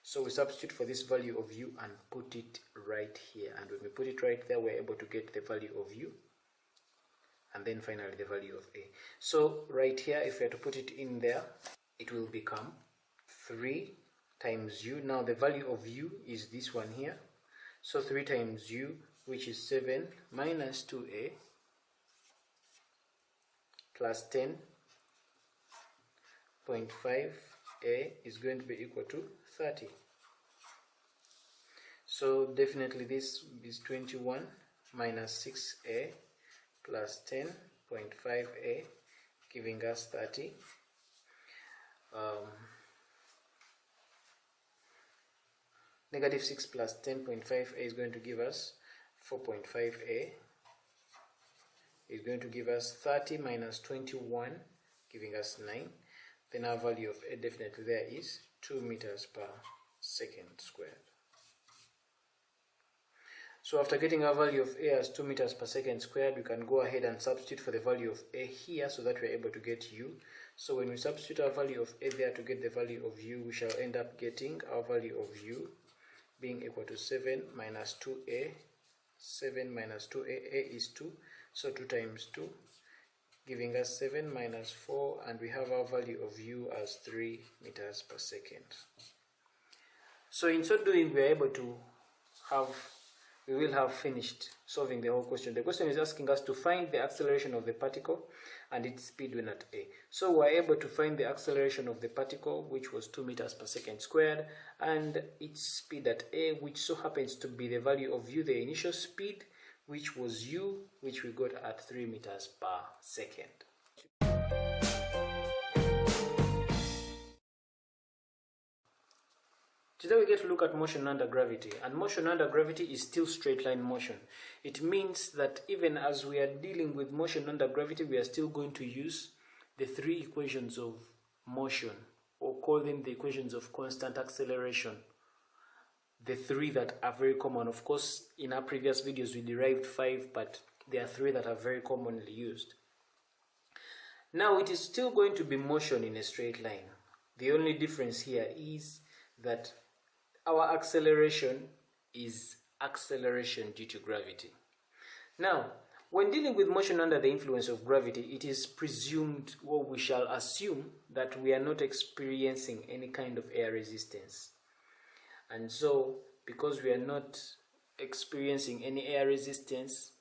So we substitute for this value of u and put it right here. And when we put it right there, we're able to get the value of u, and then finally the value of a. So right here, if we are to put it in there, it will become 3 times u. Now the value of u is this one here. So 3 times u, which is 7 minus 2a, plus 10.5a is going to be equal to 30. So definitely this is 21 minus 6a plus 10.5a, giving us 30. Negative 6 plus 10.5a is going to give us 4.5a, is going to give us 30 minus 21, giving us 9. Then our value of a definitely there is 2 meters per second squared. So after getting our value of a as 2 meters per second squared, we can go ahead and substitute for the value of a here so that we are able to get u. So when we substitute our value of a there to get the value of u, we shall end up getting our value of u being equal to 7 minus 2a. 7 minus 2a, a is 2, so 2 times 2, giving us 7 minus 4, and we have our value of u as 3 meters per second. So in so doing, we are able to we will have finished solving the whole question. The question is asking us to find the acceleration of the particle and its speed when at a. So we are able to find the acceleration of the particle, which was 2 meters per second squared, and its speed at a, which so happens to be the value of u, the initial speed, which was u, which we got at 3 meters per second. Today we get to look at motion under gravity, and motion under gravity is still straight line motion. It means that even as we are dealing with motion under gravity, we are still going to use the 3 equations of motion, or call them the equations of constant acceleration. The 3 that are very common. Of course, in our previous videos we derived 5, but there are 3 that are very commonly used. Now it is still going to be motion in a straight line. The only difference here is that our acceleration is acceleration due to gravity. Now, when dealing with motion under the influence of gravity, it is presumed, or we shall assume, that we are not experiencing any kind of air resistance. And so, because we are not experiencing any air resistance,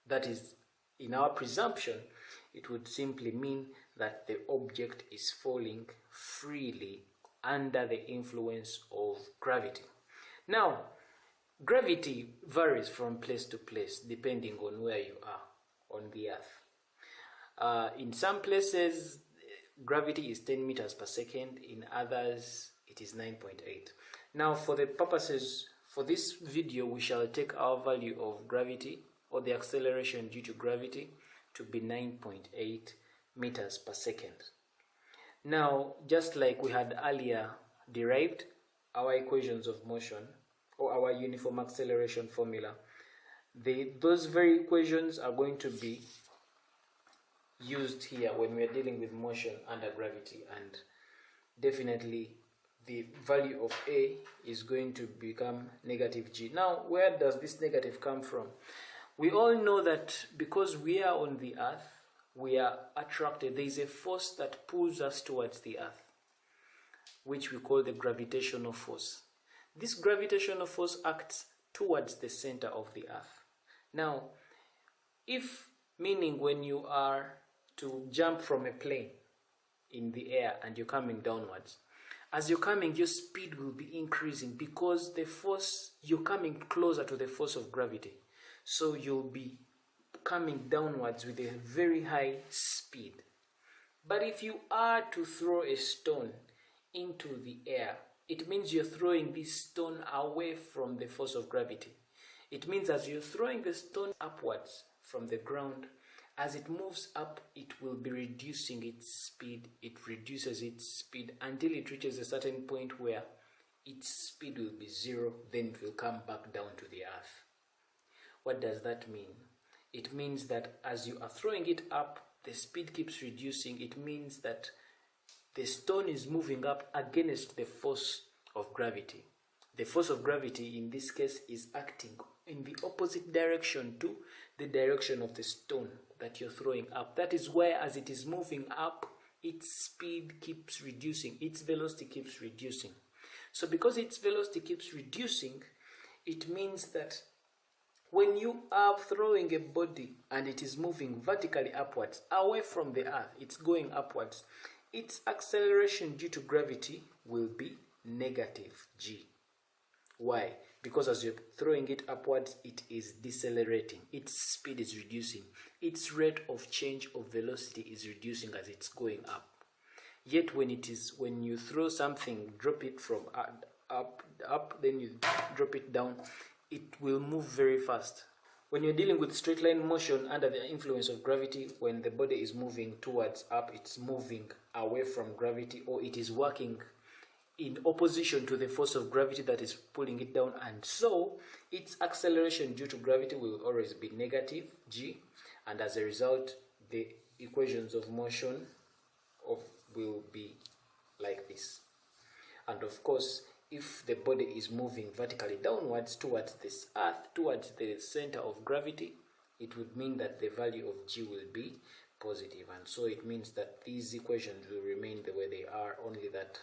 that is, in our presumption, it would simply mean that the object is falling freely under the influence of gravity. Now, gravity varies from place to place depending on where you are on the earth. In some places, gravity is 10 meters per second, in others it is 9.8. Now, for the purposes for this video, we shall take our value of gravity, or the acceleration due to gravity, to be 9.8 meters per second. Now, just like we had earlier derived our equations of motion, or our uniform acceleration formula. Those very equations are going to be used here when we are dealing with motion under gravity, and definitely the value of A is going to become negative G. Now, where does this negative come from? We all know that because we are on the earth, we are attracted. There is a force that pulls us towards the earth, which we call the gravitational force. This gravitational force acts towards the center of the earth. Now, meaning when you are to jump from a plane in the air and you're coming downwards, as you're coming, your speed will be increasing because the force, you're coming closer to the force of gravity. So you'll be coming downwards with a very high speed. But if you are to throw a stone into the air, it means you're throwing this stone away from the force of gravity. It means as you're throwing the stone upwards from the ground, as it moves up, it will be reducing its speed. It reduces its speed until it reaches a certain point where its speed will be zero, then it will come back down to the earth. What does that mean? It means that as you are throwing it up, the speed keeps reducing. It means that the stone is moving up against the force of gravity. The force of gravity in this case is acting in the opposite direction to the direction of the stone that you're throwing up. That is why as it is moving up, its speed keeps reducing, its velocity keeps reducing. So because its velocity keeps reducing, it means that when you are throwing a body and it is moving vertically upwards, away from the earth, it's going upwards, its acceleration due to gravity will be negative G. Why? Because as you're throwing it upwards, it is decelerating. Its speed is reducing. Its rate of change of velocity is reducing as it's going up. Yet when you throw something, drop it from up, then you drop it down, it will move very fast. When you're dealing with straight line motion under the influence of gravity, when the body is moving towards up, it's moving away from gravity, or it is working in opposition to the force of gravity that is pulling it down, and so its acceleration due to gravity will always be negative G, and as a result the equations of motion will be like this. And of course, if the body is moving vertically downwards towards this earth, towards the center of gravity, it would mean that the value of G will be positive, and so it means that these equations will remain the way they are, only that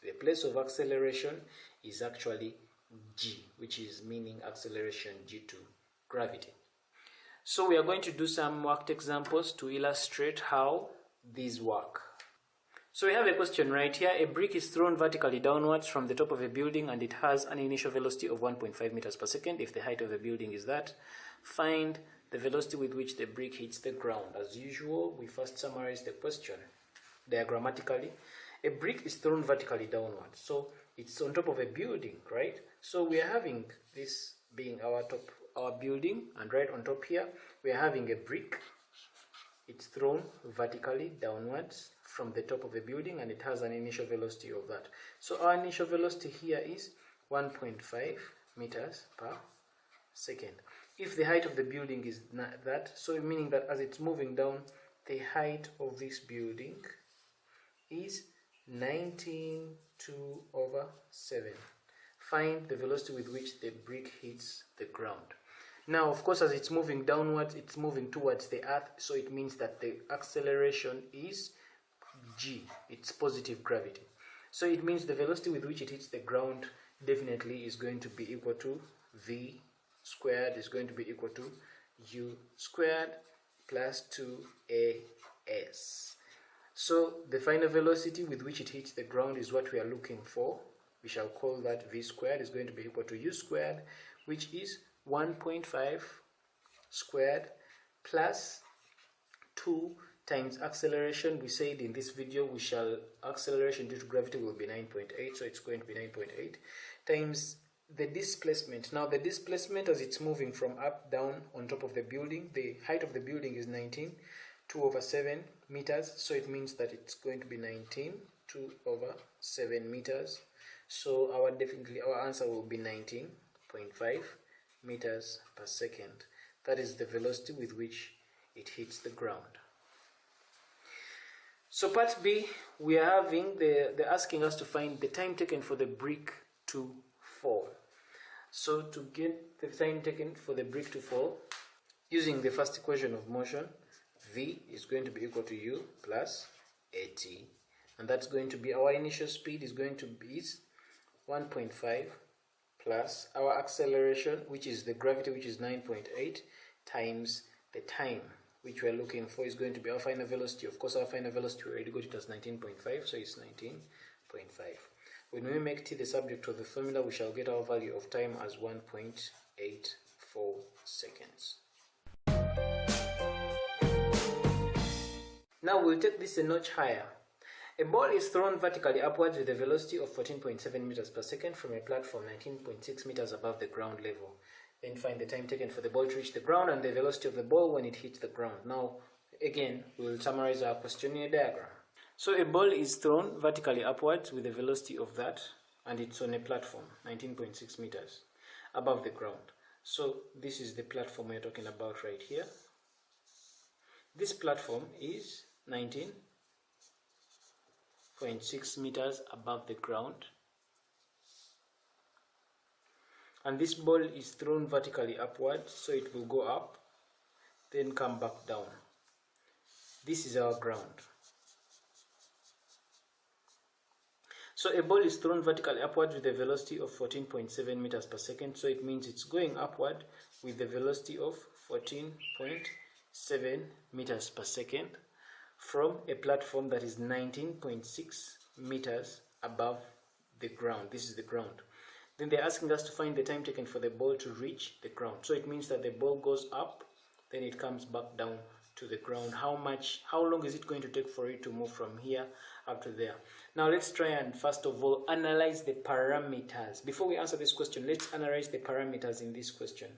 the place of acceleration is actually G, which is meaning acceleration due to gravity. So we are going to do some worked examples to illustrate how these work. So we have a question right here. A brick is thrown vertically downwards from the top of a building and it has an initial velocity of 1.5 meters per second. If the height of the building is that, find the velocity with which the brick hits the ground. As usual, we first summarize the question diagrammatically. A brick is thrown vertically downwards, so it's on top of a building, right? So we are having this being our building, and right on top here we are having a brick. It's thrown vertically downwards from the top of a building and it has an initial velocity of that. So our initial velocity here is 1.5 meters per second. If the height of the building is that, so meaning that as it's moving down, the height of this building is 19/2/7. Find the velocity with which the brick hits the ground. Now, of course, as it's moving downwards, it's moving towards the earth, so it means that the acceleration is G, it's positive gravity. So it means the velocity with which it hits the ground definitely is going to be equal to V squared is going to be equal to U squared plus 2AS. So the final velocity with which it hits the ground is what we are looking for. We shall call that V squared is going to be equal to U squared, which is 1.5 squared plus 2 times acceleration. We said in this video acceleration due to gravity will be 9.8, so it's going to be 9.8 times the displacement. Now the displacement as it's moving from up down on top of the building, the height of the building is 19/2/7 meters, so it means that it's going to be 19/2/7 meters. So our answer will be 19 19.5 meters per second. That is the velocity with which it hits the ground. So part B, we are having, they're asking us to find the time taken for the brick to fall. So to get the time taken for the brick to fall, using the first equation of motion, V is going to be equal to U plus AT. And that's going to be, our initial speed is going to be 1.5 plus our acceleration, which is the gravity, which is 9.8, times the time, which we're looking for, is going to be our final velocity. Of course, our final velocity, we already got it as 19.5, so it's 19.5. When we make t the subject of the formula, we shall get our value of time as 1.84 seconds. Now we'll take this a notch higher. A ball is thrown vertically upwards with a velocity of 14.7 meters per second from a platform 19.6 meters above the ground level. Then find the time taken for the ball to reach the ground and the velocity of the ball when it hits the ground. Now, again, we will summarize our question in a diagram. So a ball is thrown vertically upwards with a velocity of that, and it's on a platform 19.6 meters above the ground. So this is the platform we're talking about right here. This platform is 19.6 meters above the ground, and this ball is thrown vertically upwards, so it will go up, then come back down. This is our ground. So a ball is thrown vertically upwards with a velocity of 14.7 meters per second, so it means it's going upward with the velocity of 14.7 meters per second from a platform that is 19.6 meters above the ground. This is the ground. Then they're asking us to find the time taken for the ball to reach the ground. So it means that the ball goes up, then it comes back down to the ground. How long is it going to take for it to move from here up to there? Now let's try and first of all analyze the parameters. Before we answer this question, let's analyze the parameters in this question.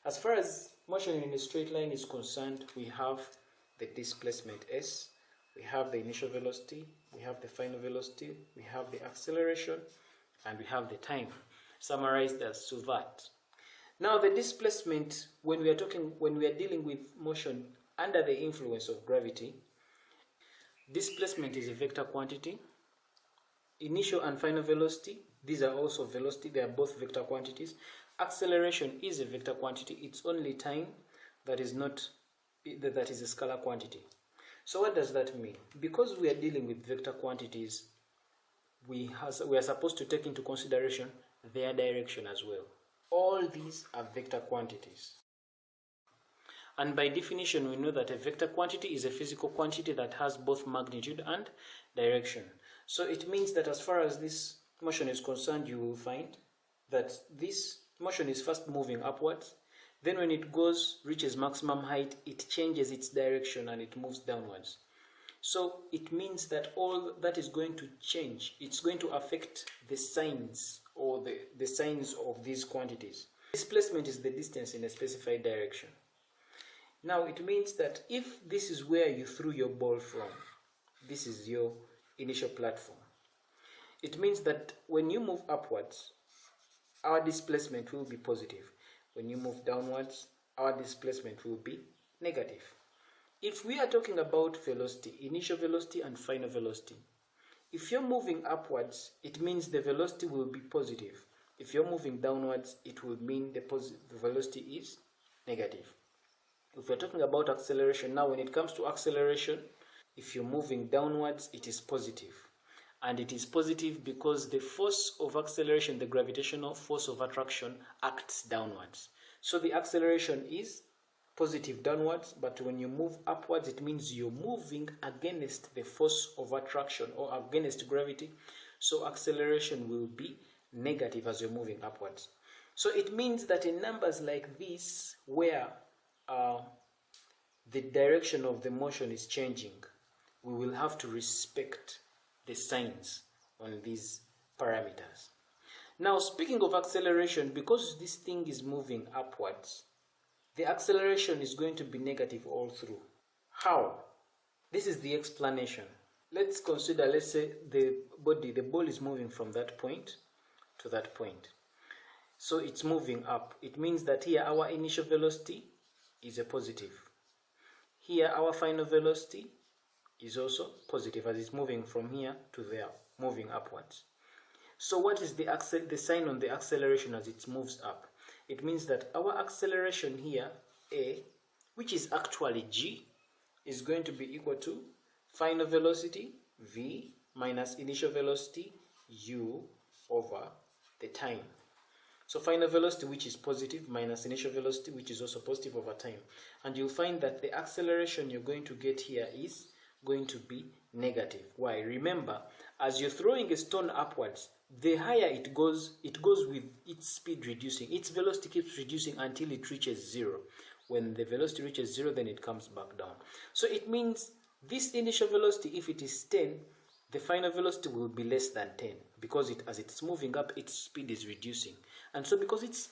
As far as motion in a straight line is concerned, we have the displacement S, we have the initial velocity, we have the final velocity, we have the acceleration, and we have the time, summarized as to that. Now the displacement, when we are dealing with motion under the influence of gravity, displacement is a vector quantity. Initial and final velocity, these are also velocity, they are both vector quantities. Acceleration is a vector quantity, it's only time that is a scalar quantity. So what does that mean? Because we are dealing with vector quantities, we are supposed to take into consideration their direction as well. All these are vector quantities. And by definition, we know that a vector quantity is a physical quantity that has both magnitude and direction. So it means that as far as this motion is concerned, you will find that this motion is first moving upwards. Then when it reaches maximum height, it changes its direction and it moves downwards. So it means that all that is going to change. It's going to affect the signs or the signs of these quantities. Displacement is the distance in a specified direction. Now it means that if this is where you threw your ball from, this is your initial platform, it means that when you move upwards, our displacement will be positive. When you move downwards, our displacement will be negative. If we are talking about velocity, initial velocity and final velocity, if you're moving upwards, it means the velocity will be positive. If you're moving downwards, it will mean the velocity is negative. If we're talking about acceleration, now when it comes to acceleration, if you're moving downwards, it is positive. And it is positive because the force of acceleration, the gravitational force of attraction, acts downwards. So the acceleration is positive downwards, but when you move upwards, it means you're moving against the force of attraction or against gravity. So acceleration will be negative as you're moving upwards. So it means that in numbers like this, where the direction of the motion is changing, we will have to respect the signs on these parameters. Now, speaking of acceleration, because this thing is moving upwards, the acceleration is going to be negative all through. How? This is the explanation. Let's consider, let's say the ball is moving from that point to that point. So it's moving up. It means that here our initial velocity is a positive. Here our final velocity is also positive as it's moving from here to there, moving upwards. So what is the sign on the acceleration as it moves up? It means that our acceleration here, A, which is actually g, is going to be equal to final velocity, v, minus initial velocity, u, over the time. So final velocity, which is positive, minus initial velocity, which is also positive, over time. And you'll find that the acceleration you're going to get here is going to be negative. Why? Remember, as you're throwing a stone upwards, the higher it goes with its speed reducing. Its velocity keeps reducing until it reaches 0. When the velocity reaches 0, then it comes back down. So it means this initial velocity, if it is 10, the final velocity will be less than 10 because as it's moving up, its speed is reducing. And so because its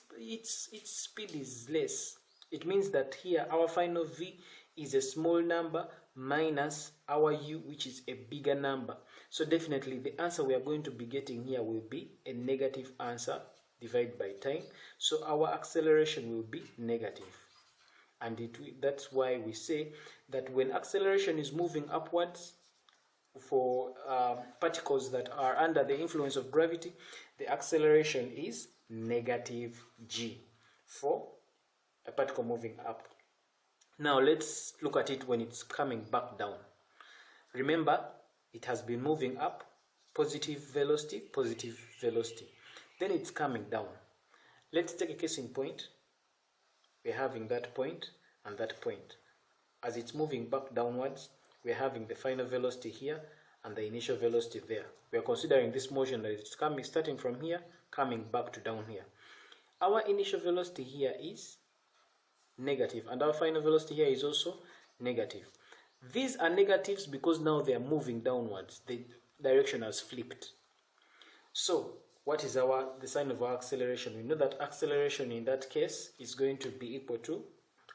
speed is less, it means that here our final v is a small number minus our u, which is a bigger number. So definitely the answer we are going to be getting here will be a negative answer divided by time. So our acceleration will be negative. And that's why we say that when acceleration is moving upwards for particles that are under the influence of gravity, the acceleration is negative g for a particle moving up. Now let's look at it when it's coming back down. Remember, it has been moving up, positive velocity, then it's coming down. Let's take a case in point. We're having that point and that point. As it's moving back downwards, we're having the final velocity here and the initial velocity there. We are considering this motion that it's starting from here, coming back to down here. Our initial velocity here is negative and our final velocity here is also negative. These are negatives because now they are moving downwards. The direction has flipped. So what is the sign of our acceleration? We know that acceleration in that case is going to be equal to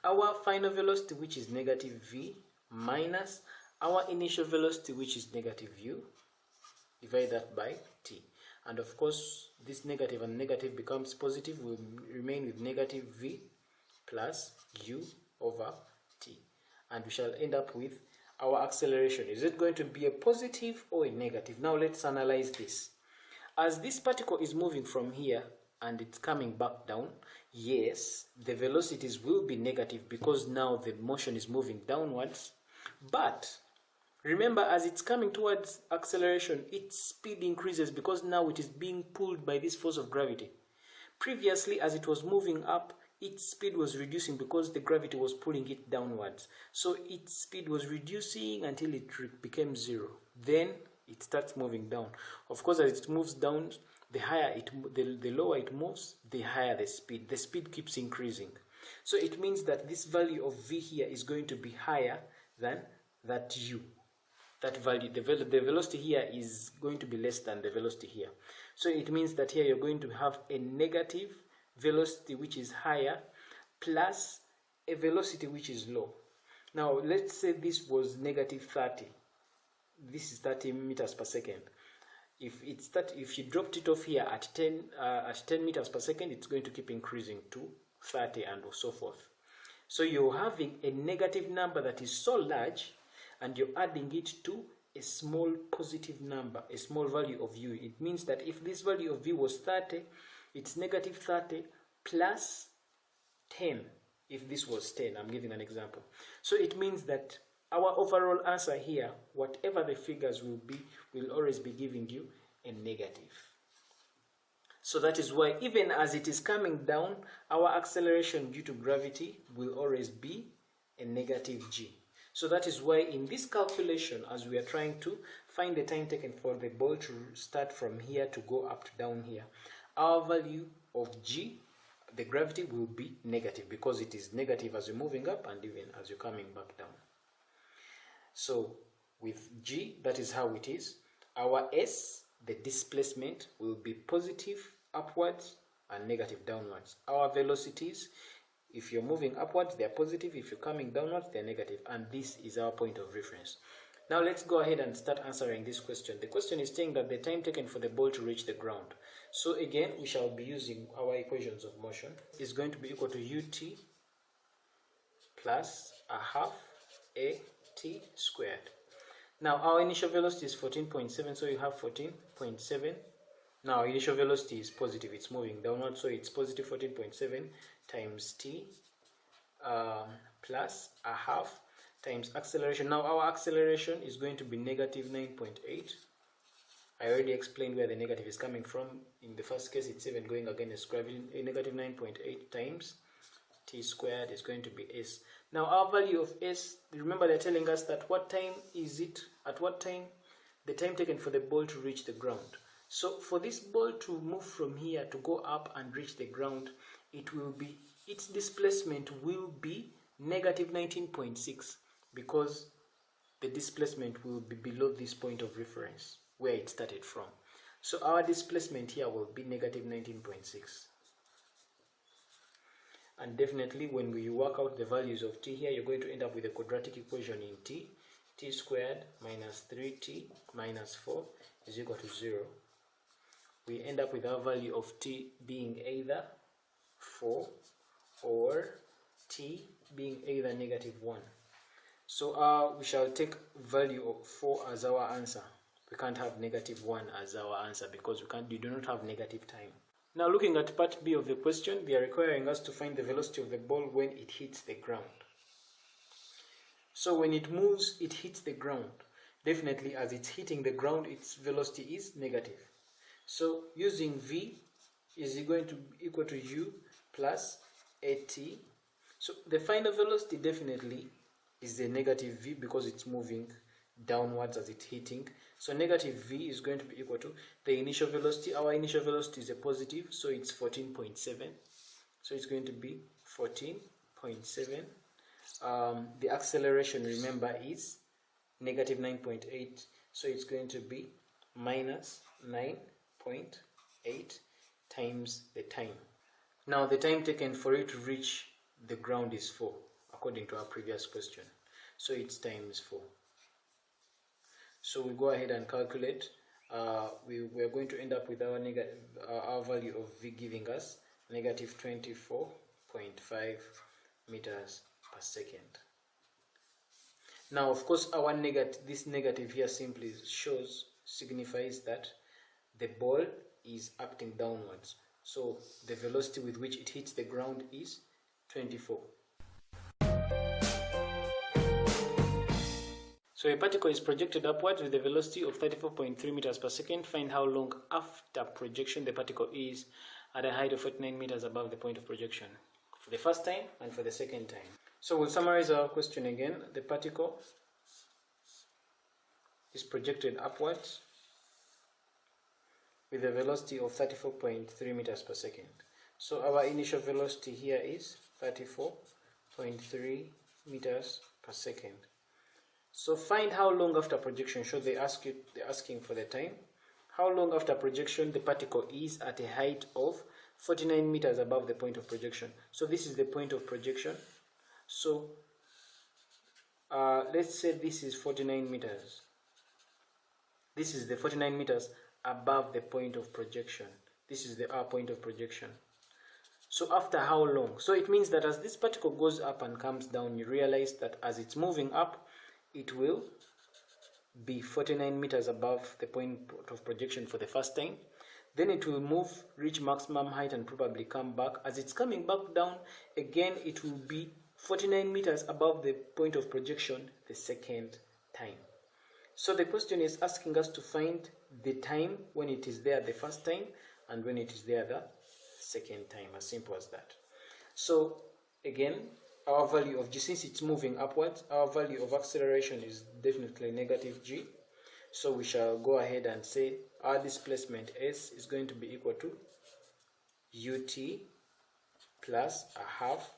our final velocity, which is negative v, minus our initial velocity, which is negative u. Divide that by t. And of course, this negative and negative becomes positive. We'll remain with negative v plus u over t. And we shall end up with our acceleration. Is it going to be a positive or a negative? Now let's analyze this. As this particle is moving from here and it's coming back down, yes, the velocities will be negative because now the motion is moving downwards. But remember, as it's coming towards acceleration, its speed increases because now it is being pulled by this force of gravity. Previously, as it was moving up, its speed was reducing because the gravity was pulling it downwards. So its speed was reducing until it became 0. Then it starts moving down. Of course, as it moves down, the lower it moves, the higher the speed. The speed keeps increasing. So it means that this value of v here is going to be higher than that u. That value, the velocity here is going to be less than the velocity here. So it means that here you're going to have a negative velocity which is higher plus a velocity which is low. Now let's say this was negative 30. This is 30 meters per second. If you dropped it off here at 10 meters per second, it's going to keep increasing to 30 and so forth. So you're having a negative number that is so large and you're adding it to a small positive number, a small value of u. It means that if this value of v was 30, it's negative 30 plus 10. If this was 10, I'm giving an example. So it means that our overall answer here, whatever the figures will be, will always be giving you a negative. So that is why even as it is coming down, our acceleration due to gravity will always be a negative g. So that is why in this calculation, as we are trying to find the time taken for the ball to start from here to go up to down here, our value of g, the gravity, will be negative because it is negative as you're moving up and even as you're coming back down. So with g, that is how it is. Our s, the displacement, will be positive upwards and negative downwards. Our velocities, if you're moving upwards, they're positive. If you're coming downwards, they're negative. And this is our point of reference. Now let's go ahead and start answering this question. The question is saying that the time taken for the ball to reach the ground. So again, we shall be using our equations of motion. Is going to be equal to ut plus a half at squared. Now our initial velocity is 14.7, so you have 14.7. Now initial velocity is positive, it's moving downward, so it's positive 14.7 times t plus a half times acceleration. Now our acceleration is going to be negative 9.8. I already explained where the negative is coming from. In the first case, it's 7 going against gravity. A negative 9.8 times t squared is going to be s. Now our value of s, remember they're telling us that what time is it, at what time, the time taken for the ball to reach the ground. So for this ball to move from here to go up and reach the ground, its displacement will be negative 19.6, because the displacement will be below this point of reference where it started from. So our displacement here will be negative 19.6. And definitely when we work out the values of t here, you're going to end up with a quadratic equation in t squared minus 3t minus 4 is equal to 0. We end up with our value of t being either 4 or t being either negative 1. So we shall take value of 4 as our answer. We can't have negative 1 as our answer because we do not have negative time. Now looking at part B of the question, they are requiring us to find the velocity of the ball when it hits the ground. So when it moves, it hits the ground. Definitely as it's hitting the ground, its velocity is negative. So using v is going to be equal to u plus at. So the final velocity definitely is the negative v because it's moving downwards as it's hitting. So negative v is going to be equal to the initial velocity. Our initial velocity is a positive, so it's 14.7. So it's going to be 14.7. The acceleration, remember, is negative 9.8. So it's going to be minus 9.8 times the time. Now the time taken for it to reach the ground is 4, according to our previous question. So it's times 4. So we go ahead and calculate. We're going to end up with our value of v giving us negative 24.5 meters per second. Now, of course, this negative here simply signifies that the ball is acting downwards. So the velocity with which it hits the ground is 24. So a particle is projected upwards with a velocity of 34.3 meters per second. Find how long after projection the particle is at a height of 49 meters above the point of projection for the first time and for the second time. So we'll summarize our question again. The particle is projected upwards with a velocity of 34.3 meters per second. So our initial velocity here is 34.3 meters per second. So find how long after projection. They're asking for the time. How long after projection the particle is at a height of 49 meters above the point of projection. So this is the point of projection. So let's say this is 49 meters. This is the 49 meters above the point of projection. This is our point of projection. So after how long? So it means that as this particle goes up and comes down, you realize that as it's moving up, it will be 49 meters above the point of projection for the first time. Then it will reach maximum height and probably come back. As it's coming back down, again it will be 49 meters above the point of projection the second time. So the question is asking us to find the time when it is there the first time and when it is there the second time. As simple as that. So again, our value of g, since it's moving upwards, our value of acceleration is definitely negative g. So we shall go ahead and say our displacement s is going to be equal to ut plus a half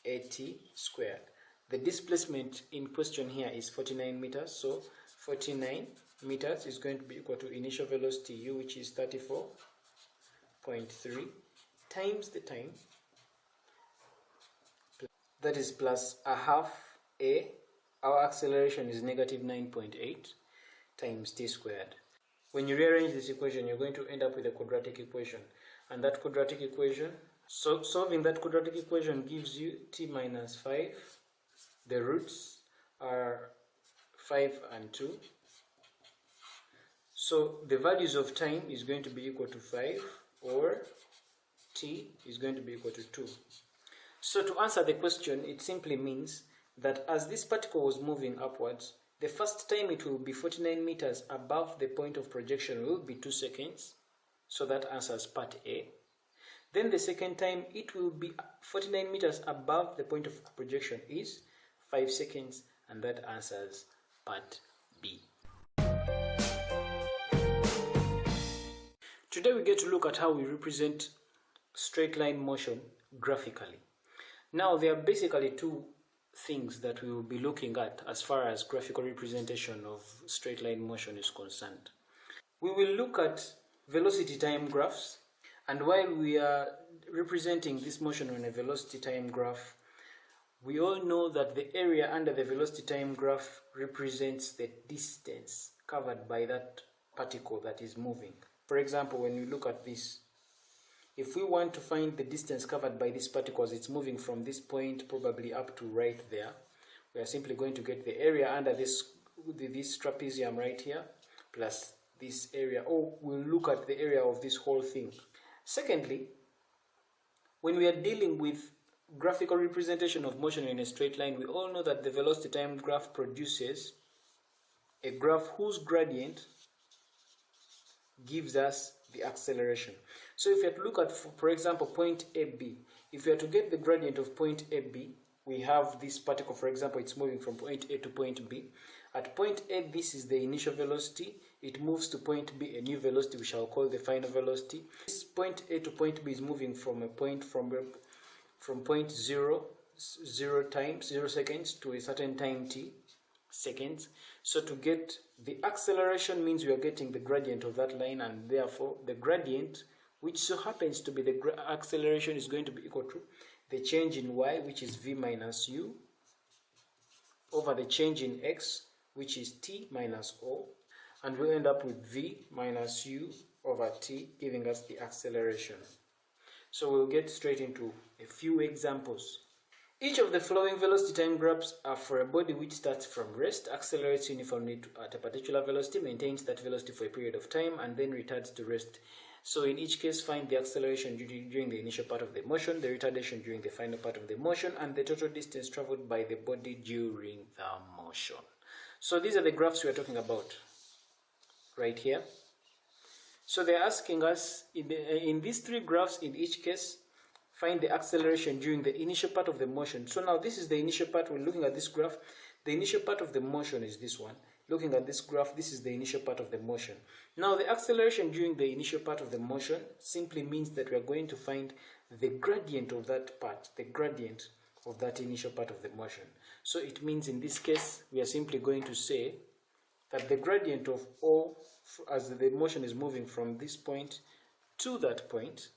at squared. The displacement in question here is 49 meters. So 49 meters is going to be equal to initial velocity u, which is 34.3 times the time. That is plus a half a our acceleration is negative 9.8 times t squared. When you rearrange this equation, you're going to end up with a quadratic equation. And that quadratic equation, solving that quadratic equation gives you t minus 5. The roots are 5 and 2. So the values of time is going to be equal to 5, or t is going to be equal to 2. So to answer the question, it simply means that as this particle was moving upwards, the first time it will be 49 meters above the point of projection will be 2 seconds. So that answers part A. Then the second time it will be 49 meters above the point of projection is 5 seconds, and that answers part B. Today we get to look at how we represent straight line motion graphically. Now there are basically two things that we will be looking at as far as graphical representation of straight line motion is concerned. We will look at velocity time graphs, and while we are representing this motion on a velocity time graph, we all know that the area under the velocity time graph represents the distance covered by that particle that is moving. For example, when we look at this, if we want to find the distance covered by this particle as it's moving from this point probably up to right there, we are simply going to get the area under this trapezium right here plus this area, or we'll look at the area of this whole thing. Secondly, when we are dealing with graphical representation of motion in a straight line, we all know that the velocity time graph produces a graph whose gradient gives us the acceleration. So if you have to look at, for example, point AB, if you are to get the gradient of point AB, we have this particle, for example, it's moving from point A to point B. At point A, this is the initial velocity. It moves to point B, a new velocity we shall call the final velocity. This point A to point B is moving from a point from point 0 seconds to a certain time t seconds. So to get the acceleration means we are getting the gradient of that line, and therefore the gradient, which so happens to be the acceleration, is going to be equal to the change in y, which is v minus u, over the change in x, which is t minus o, and we'll end up with v minus u over t, giving us the acceleration. So we'll get straight into a few examples. Each of the following velocity time graphs are for a body which starts from rest, accelerates uniformly at a particular velocity, maintains that velocity for a period of time, and then retards to rest. So in each case, find the acceleration during the initial part of the motion, the retardation during the final part of the motion, and the total distance traveled by the body during the motion. So these are the graphs we are talking about right here. So they're asking us, in these three graphs, in each case, find the acceleration during the initial part of the motion. So now this is the initial part. We're looking at this graph. The initial part of the motion is this one. Looking at this graph, this is the initial part of the motion. Now the acceleration during the initial part of the motion simply means that we are going to find the gradient of that part, the gradient of that initial part of the motion. So it means in this case, we are simply going to say that the gradient of O, as the motion is moving from this point to that point,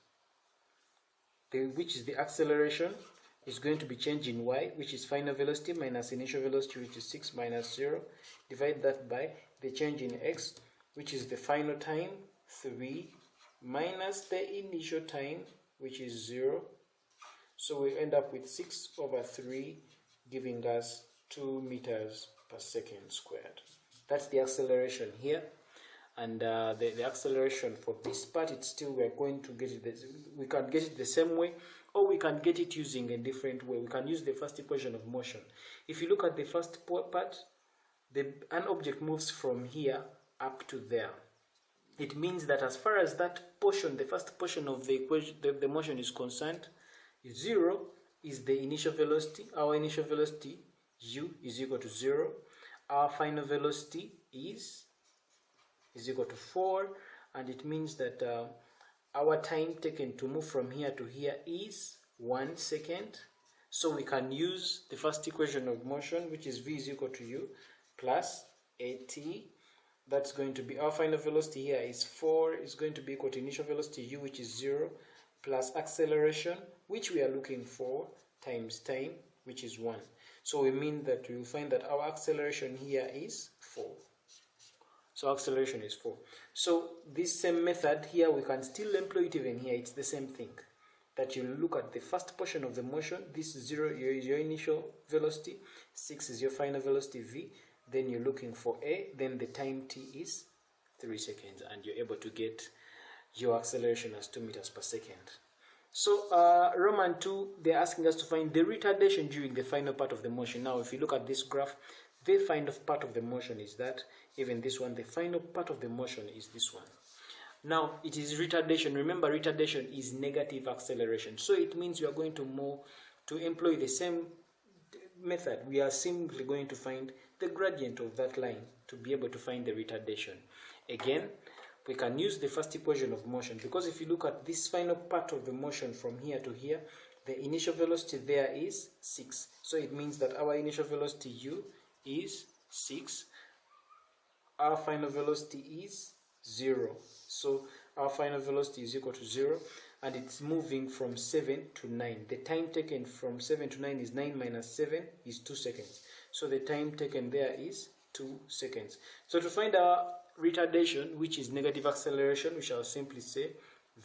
which is the acceleration, is going to be change in y, which is final velocity minus initial velocity, which is 6 minus 0. Divide that by the change in x, which is the final time, 3, minus the initial time, which is 0. So we end up with 6 over 3, giving us 2 meters per second squared. That's the acceleration here. And the acceleration for this part, it's still, we are going to get it, we can get it the same way, or we can get it using a different way. We can use the first equation of motion. If you look at the first part, an object moves from here up to there. It means that as far as that portion, the first portion of the equation, the motion is concerned, 0 is the initial velocity. Our initial velocity, u, is equal to 0. Our final velocity is equal to 4, and it means that our time taken to move from here to here is 1 second. So we can use the first equation of motion, which is v is equal to u plus at. That's going to be our final velocity here is 4, is going to be equal to initial velocity u, which is 0, plus acceleration, which we are looking for, times time, which is 1. So we mean that we will find that our acceleration here is 4. So acceleration is 4. So this same method here, we can still employ it even here. It's the same thing. That you look at the first portion of the motion. This is 0 is your initial velocity, 6 is your final velocity v. Then you're looking for a, then the time t is 3 seconds, and you're able to get your acceleration as 2 meters per second. So Roman 2, they're asking us to find the retardation during the final part of the motion. Now if you look at this graph, the final part of the motion is that, even this one, the final part of the motion is this one. Now it is retardation. Remember, retardation is negative acceleration. So it means we are going to employ the same method. We are simply going to find the gradient of that line to be able to find the retardation. Again, we can use the first equation of motion, because if you look at this final part of the motion from here to here, the initial velocity there is 6. So it means that our initial velocity u is 6. Our final velocity is 0. So our final velocity is equal to 0, and it's moving from 7 to 9. The time taken from 7 to 9 is 9 minus 7 is 2 seconds. So the time taken there is 2 seconds. So to find our retardation, which is negative acceleration, we shall simply say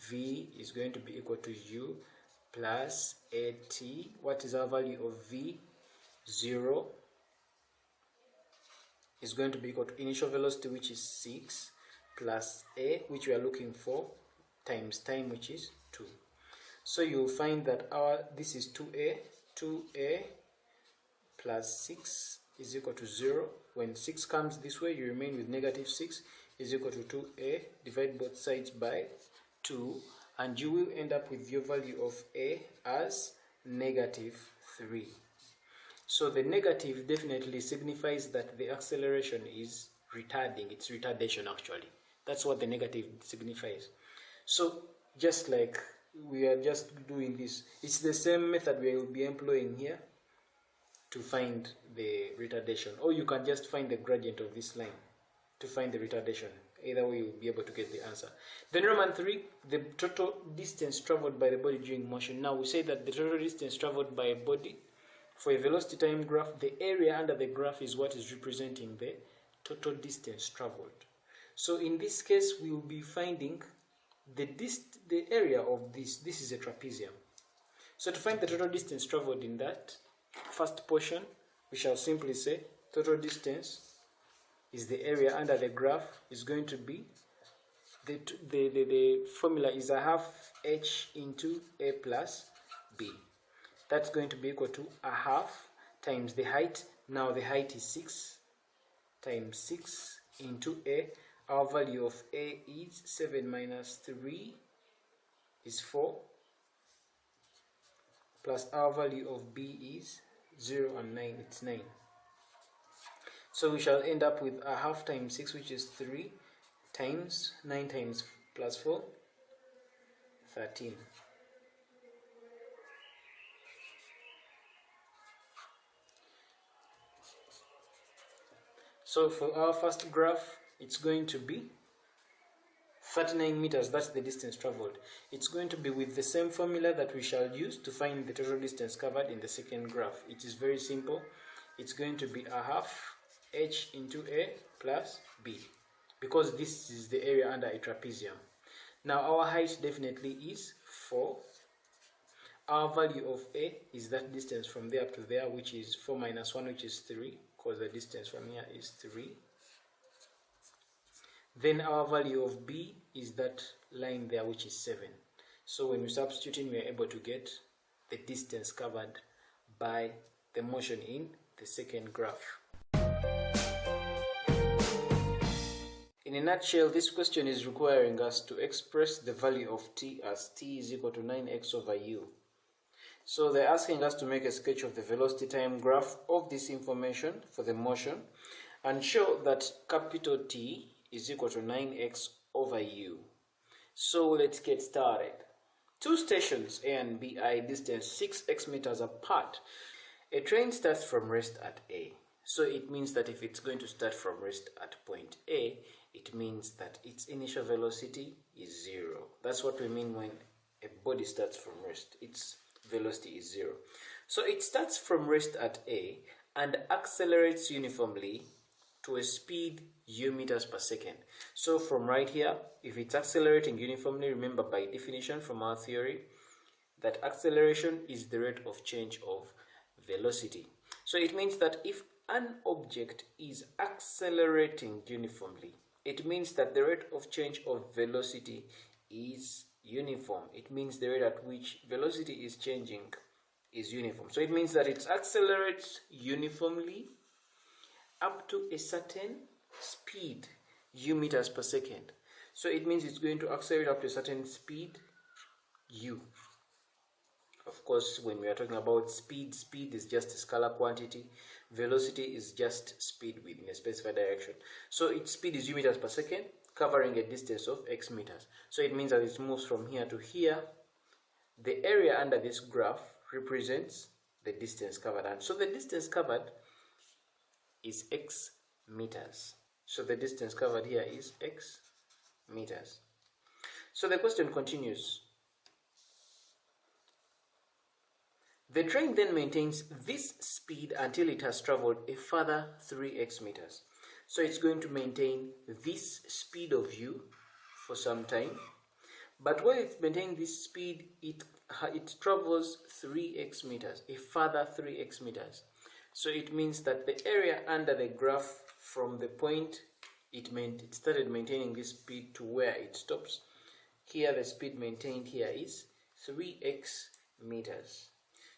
v is going to be equal to u plus at. What is our value of v? 0 is going to be equal to initial velocity, which is 6, plus a, which we are looking for, times time, which is 2. So you'll find that this is 2a plus 6 is equal to 0. When 6 comes this way, you remain with negative 6 is equal to 2a. Divide both sides by 2, and you will end up with your value of a as negative 3. So the negative definitely signifies that the acceleration is retarding. It's retardation, actually. That's what the negative signifies. So just like we are just doing this, it's the same method we will be employing here to find the retardation. Or you can just find the gradient of this line to find the retardation. Either way, you'll be able to get the answer. Then Roman 3, the total distance traveled by the body during motion. Now we say that the total distance traveled by a body for a velocity time graph, the area under the graph is what is representing the total distance traveled. So in this case, we will be finding the area of this. This is a trapezium. So to find the total distance traveled in that first portion, we shall simply say total distance is the area under the graph is going to be, the formula is a half h into a plus b. That's going to be equal to a half times the height. Now the height is 6 times 6 into a. Our value of a is 7 minus 3 is 4, plus our value of b is 0 and 9, it's 9. So we shall end up with a half times 6, which is 3, times 9 times plus 4, 13. So for our first graph, it's going to be 39 meters. That's the distance traveled. It's going to be with the same formula that we shall use to find the total distance covered in the second graph. It is very simple. It's going to be a half h into a plus b, because this is the area under a trapezium. Now our height definitely is 4. Our value of a is that distance from there up to there, which is 4 minus 1, which is 3, because the distance from here is 3. Then our value of b is that line there, which is 7. So when we substitute in, we are able to get the distance covered by the motion in the second graph. In a nutshell, this question is requiring us to express the value of t as t is equal to 9x over u. So they're asking us to make a sketch of the velocity time graph of this information for the motion and show that capital T is equal to 9x over u. So let's get started. Two stations A and B are a distance 6x meters apart. A train starts from rest at A. So it means that if it's going to start from rest at point A, it means that its initial velocity is 0. That's what we mean when a body starts from rest. Its velocity is 0. So it starts from rest at A and accelerates uniformly to a speed u meters per second. So from right here, if it's accelerating uniformly, remember by definition from our theory that acceleration is the rate of change of velocity. So it means that if an object is accelerating uniformly, it means that the rate of change of velocity is uniform. It means the rate at which velocity is changing is uniform. So it means that it accelerates uniformly up to a certain speed, u meters per second. So it means it's going to accelerate up to a certain speed, u. Of course, when we are talking about speed, speed is just a scalar quantity. Velocity is just speed within a specified direction. So its speed is u meters per second, covering a distance of x meters. So it means that it moves from here to here. The area under this graph represents the distance covered. And so the distance covered is x meters. So the distance covered here is x meters. So the question continues. The train then maintains this speed until it has traveled a further 3x meters. So it's going to maintain this speed of u for some time. But while it's maintaining this speed, it travels 3x meters, a further 3x meters. So it means that the area under the graph from the point it started maintaining this speed to where it stops, here the speed maintained here is 3x meters.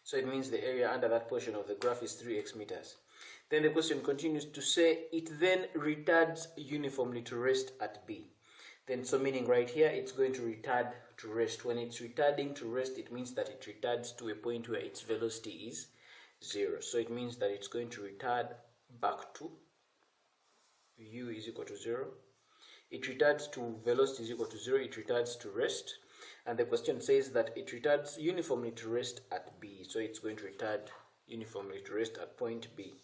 So it means the area under that portion of the graph is 3x meters. Then the question continues to say it then retards uniformly to rest at B. Then so meaning right here it's going to retard to rest. When it's retarding to rest, it means that it retards to a point where its velocity is 0. So it means that it's going to retard back to u is equal to 0. It retards to velocity is equal to 0. It retards to rest. And the question says that it retards uniformly to rest at B. So it's going to retard uniformly to rest at point B.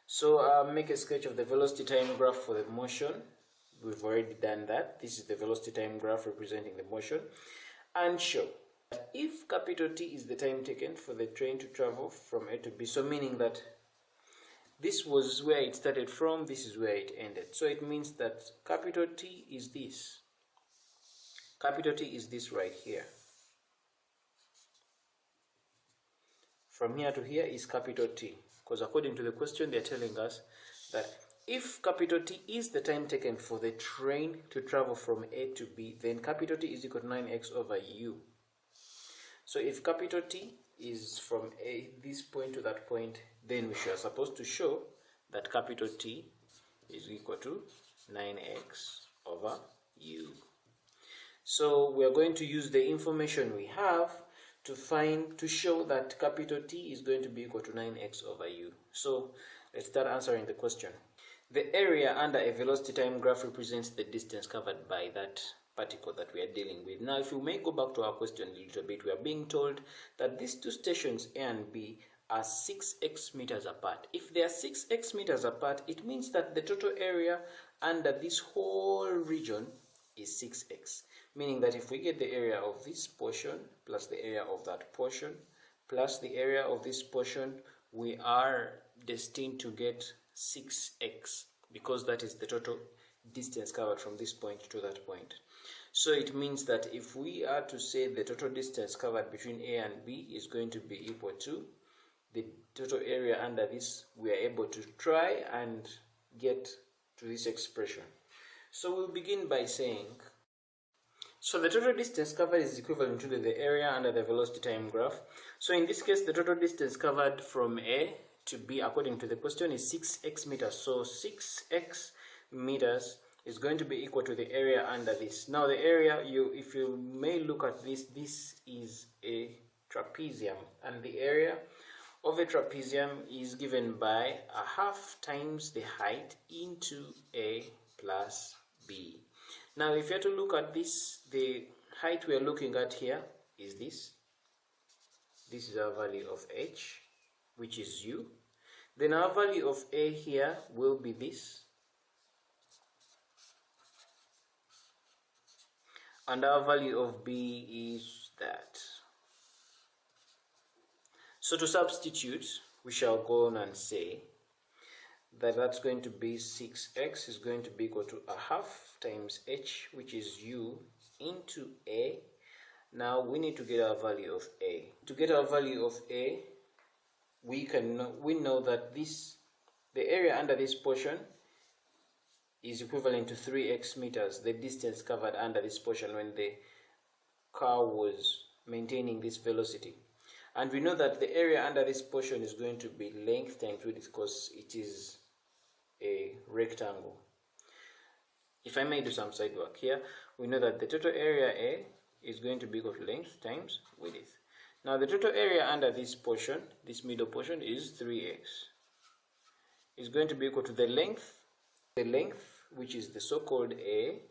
So make a sketch of the velocity time graph for the motion. We've already done that. This is the velocity time graph representing the motion. And show that if capital T is the time taken for the train to travel from A to B, so meaning that this was where it started from, this is where it ended. So it means that capital T is this. Capital T is this right here. From here to here is capital T. Because according to the question, they're telling us that if capital T is the time taken for the train to travel from A to B, then capital T is equal to 9x over u. So if capital T is from this point to that point, then we are supposed to show that capital T is equal to 9x over u. So we are going to use the information we have to show that capital T is going to be equal to 9x over u. So let's start answering the question. The area under a velocity time graph represents the distance covered by that particle that we are dealing with. Now, if we may go back to our question a little bit, we are being told that these two stations A and B are 6x meters apart. If they are 6x meters apart, it means that the total area under this whole region is 6x. Meaning that if we get the area of this portion plus the area of that portion plus the area of this portion, we are destined to get 6x, because that is the total distance covered from this point to that point. So it means that if we are to say the total distance covered between A and B is going to be equal to the total area under this, we are able to try and get to this expression. So we'll begin by saying, so the total distance covered is equivalent to the area under the velocity time graph. So in this case, the total distance covered from A to B according to the question is 6x meters. So 6x meters is going to be equal to the area under this. Now the area, if you may look at this, this is a trapezium, and the area of a trapezium is given by a half times the height into A plus B. Now if you have to look at this, the height we are looking at here is this. This is our value of h, which is u. Then our value of A here will be this. And our value of B is that. So to substitute, we shall go on and say that that's going to be 6x is going to be equal to a half times h, which is u, into a. Now we need to get our value of a. To get our value of a, we know that the area under this portion is equivalent to 3x meters, the distance covered under this portion when the car was maintaining this velocity. And we know that the area under this portion is going to be length times width because it is a rectangle. If I may do some side work here, we know that the total area A is going to be equal to length times width. Now the total area under this portion, this middle portion, is 3x. Is going to be equal to the length which is the so-called A,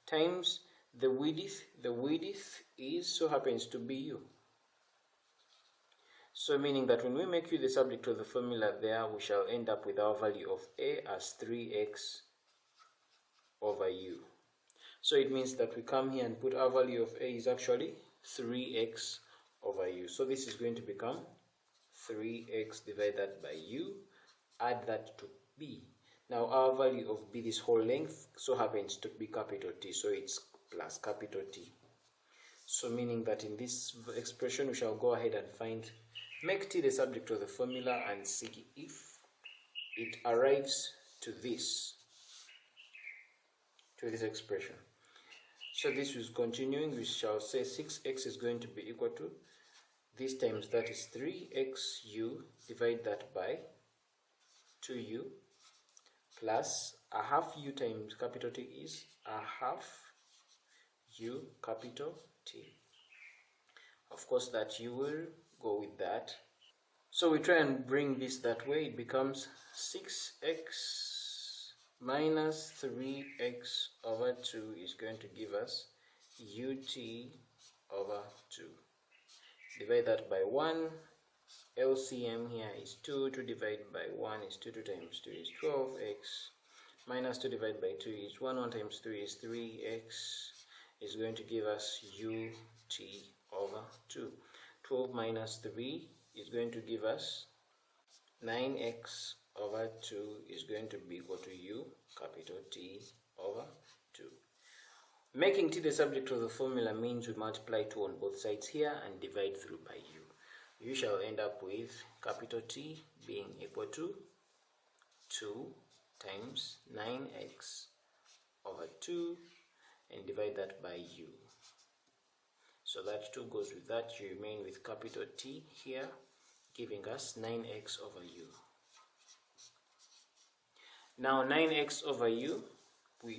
times the width is so happens to be u. So meaning that when we make u the subject of the formula there, we shall end up with our value of A as 3x over u. So it means that we come here and put our value of A is actually 3x over u. So this is going to become 3x divided by u, add that to b. Now our value of b, this whole length, so happens to be capital T, so it's plus capital T. So meaning that in this expression we shall go ahead and make T the subject of the formula and see if it arrives to this expression. So this is continuing, we shall say 6x is going to be equal to this times that is 3xu, divide that by 2u, plus a half u times capital T is a half u capital T. Of course that u will go with that. So we try and bring this that way, it becomes 6x minus 3x over 2 is going to give us ut over 2. Divide that by 1. LCM here is 2. 2 divided by 1 is 2. 2 times 2 is 12x. Minus 2 divided by 2 is 1. 1 times 3 is 3x. Is going to give us ut over 2. 12 minus 3 is going to give us 9x over 2 is going to be equal to u capital T over 2. Making T the subject of the formula means we multiply 2 on both sides here and divide through by u. You shall end up with capital T being equal to 2 times 9x over 2 and divide that by u. So that 2 goes with that, you remain with capital T here, giving us 9x over u. Now 9x over u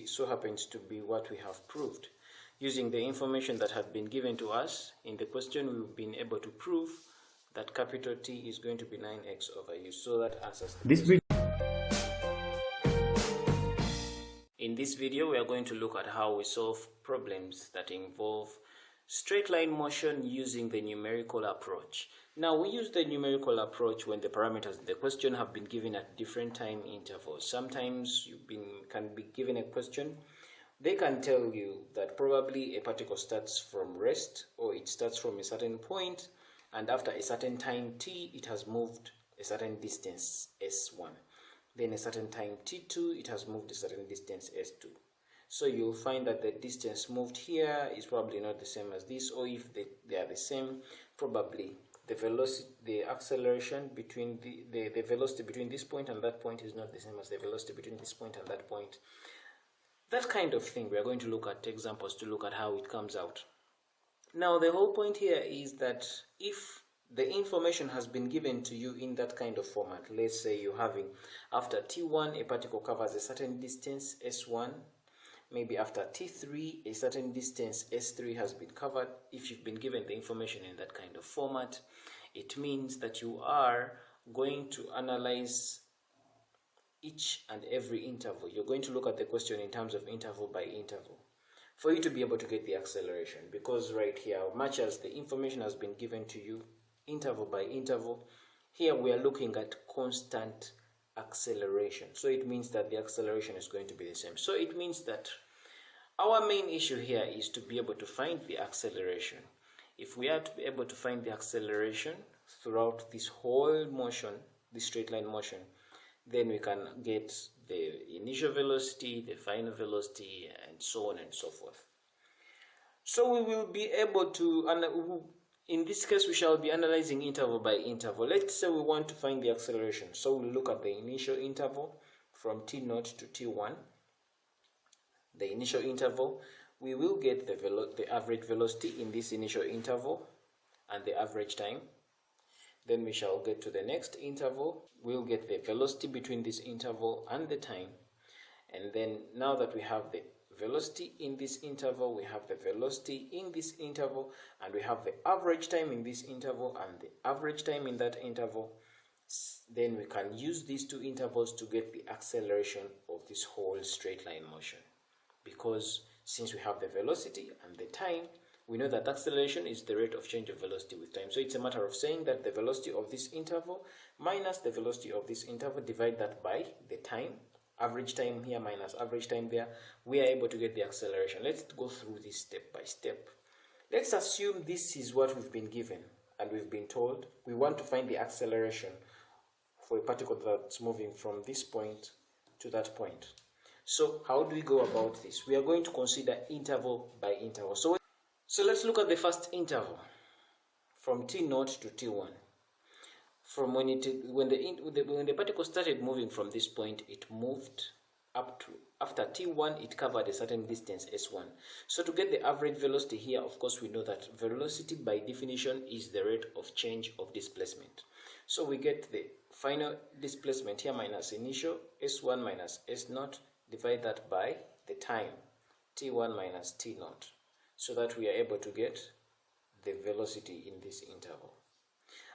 so happens to be what we have proved. Using the information that had been given to us in the question, we've been able to prove that capital T is going to be 9x over u. So that answers the question. In this video, we are going to look at how we solve problems that involve straight line motion using the numerical approach. Now we use the numerical approach when the parameters in the question have been given at different time intervals. Sometimes you can be given a question, they can tell you that probably a particle starts from rest, or it starts from a certain point, and after a certain time t it has moved a certain distance s1. Then a certain time t2 it has moved a certain distance s2. So you'll find that the distance moved here is probably not the same as this, or if they are the same, probably the velocity, the acceleration between the velocity between this point and that point is not the same as the velocity between this point and that point. That kind of thing. We are going to look at examples to look at how it comes out. Now the whole point here is that if the information has been given to you in that kind of format, let's say you're having after t1 a particle covers a certain distance s1, maybe after t3 a certain distance s3 has been covered. If you've been given the information in that kind of format, it means that you are going to analyze each and every interval. You're going to look at the question in terms of interval by interval for you to be able to get the acceleration, because right here, much as the information has been given to you interval by interval, here we are looking at constant acceleration. So it means that the acceleration is going to be the same. So it means that our main issue here is to be able to find the acceleration. if we are to be able to find the acceleration throughout this whole motion, this straight line motion, then we can get the initial velocity, the final velocity, and so on and so forth. So we will be able to, in this case, we shall be analyzing interval by interval. Let's say we want to find the acceleration. So we'll look at the initial interval from t0 to t1. The initial interval, we will get the average velocity in this initial interval and the average time. Then we shall get to the next interval. We'll get the velocity between this interval and the time. And then now that we have the velocity in this interval, we have the velocity in this interval, and we have the average time in this interval and the average time in that interval, then we can use these two intervals to get the acceleration of this whole straight line motion. Because since we have the velocity and the time, we know that acceleration is the rate of change of velocity with time. So it's a matter of saying that the velocity of this interval minus the velocity of this interval, divide that by the time, average time here minus average time there, we are able to get the acceleration. Let's go through this step by step. Let's assume this is what we've been given and we've been told we want to find the acceleration for a particle that's moving from this point to that point. So how do we go about this? We are going to consider interval by interval. So let's look at the first interval from t0 to t1. From when the particle started moving from this point, it moved up to, after t1 it covered a certain distance s1. So to get the average velocity here, of course we know that velocity by definition is the rate of change of displacement. So we get the final displacement here minus initial s1 minus s0, divide that by the time t1 minus t0, so that we are able to get the velocity in this interval.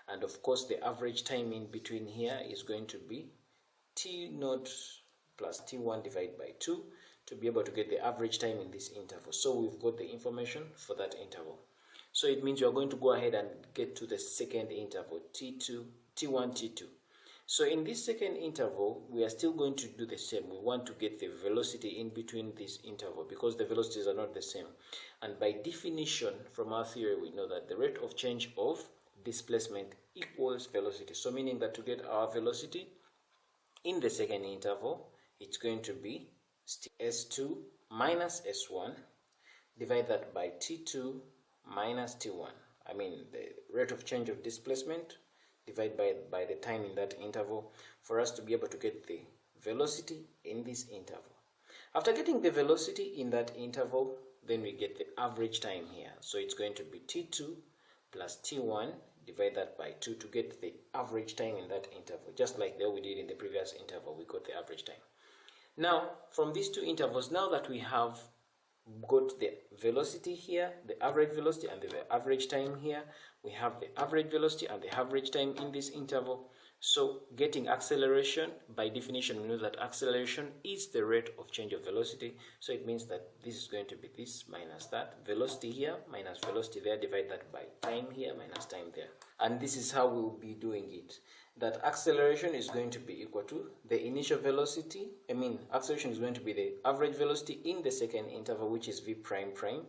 And of course the average time in between here is going to be t0 plus t1 divided by 2 to be able to get the average time in this interval. So we've got the information for that interval. So it means you're going to go ahead and get to the second interval, t1, t2. So in this second interval, we are still going to do the same. We want to get the velocity in between this interval because the velocities are not the same. And by definition, from our theory, we know that the rate of change of displacement equals velocity. So meaning that to get our velocity in the second interval, it's going to be s2 minus s1, divide that by t2 minus t1. I mean the rate of change of displacement divided by the time in that interval for us to be able to get the velocity in this interval. After getting the velocity in that interval, then we get the average time here. So it's going to be t2 plus t1, divide that by 2 to get the average time in that interval. Just like we did in the previous interval, we got the average time. Now, from these two intervals, now that we have got the velocity here, the average velocity and the average time here, we have the average velocity and the average time in this interval. So getting acceleration, by definition we know that acceleration is the rate of change of velocity. So it means that this is going to be this minus that, velocity here minus velocity there, divide that by time here minus time there. And this is how we will be doing it. That acceleration is going to be equal to the initial velocity, acceleration is going to be the average velocity in the second interval, which is v prime prime,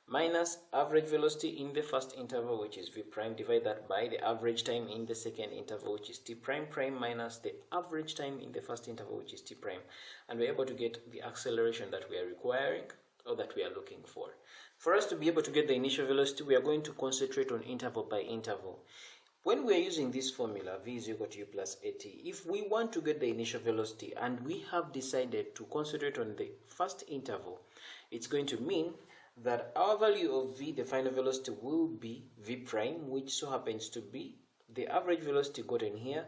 minus average velocity in the first interval, which is v prime, divide that by the average time in the second interval, which is t prime prime, minus the average time in the first interval, which is t prime. And we're able to get the acceleration that we are requiring, or that we are looking for. For us to be able to get the initial velocity, we are going to concentrate on interval by interval. When we are using this formula, v is equal to u plus at, if we want to get the initial velocity and we have decided to concentrate on the first interval, it's going to mean that our value of v, the final velocity, will be v prime, which so happens to be the average velocity gotten here,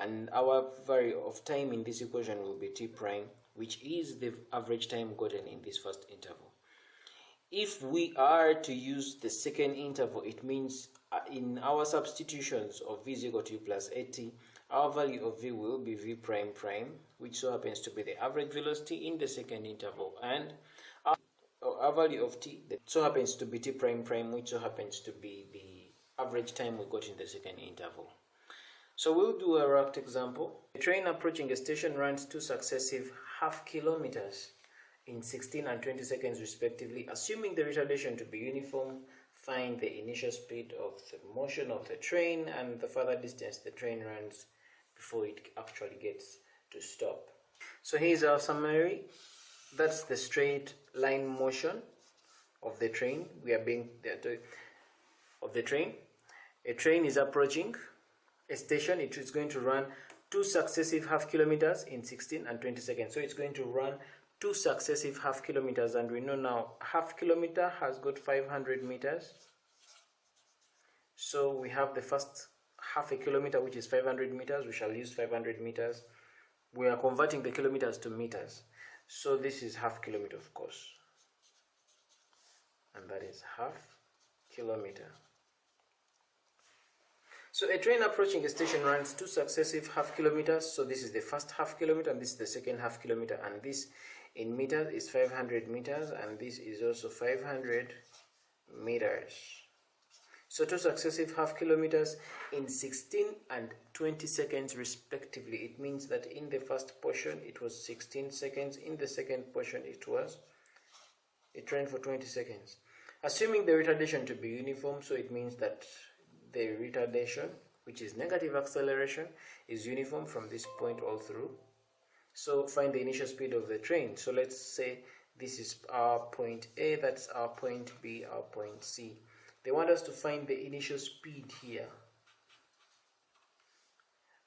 and our value of time in this equation will be t prime, which is the average time gotten in this first interval. If we are to use the second interval, it means in our substitutions of v is equal to u plus at, our value of v will be v prime prime, which so happens to be the average velocity in the second interval, and our value of t that so happens to be t prime prime, which so happens to be the average time we got in the second interval. So we'll do a raft example. A train approaching a station runs 2 successive half kilometers in 16 and 20 seconds respectively, assuming the retardation to be uniform. find the initial speed of the motion of the train and the further distance the train runs before it actually gets to stop. So here's our summary. That's the straight line motion of the train. Of the train. A train is approaching a station. It is going to run 2 successive half kilometers in 16 and 20 seconds. So it's going to run 2 successive half kilometers, and we know now half kilometer has got 500 meters. So we have the first half a kilometer, which is 500 meters. We shall use 500 meters. We are converting the kilometers to meters. So this is half kilometer, of course. And that is half kilometer. So a train approaching a station runs 2 successive half kilometers. So this is the first half kilometer and this is the second half kilometer, and this in meters is 500 meters, and this is also 500 meters. So 2 successive half kilometers in 16 and 20 seconds respectively. It means that in the first portion it was 16 seconds, in the second portion it ran for 20 seconds. Assuming the retardation to be uniform, so it means that the retardation, which is negative acceleration, is uniform from this point all through. So find the initial speed of the train. So let's say this is our point A, that's our point B, our point C. They want us to find the initial speed here.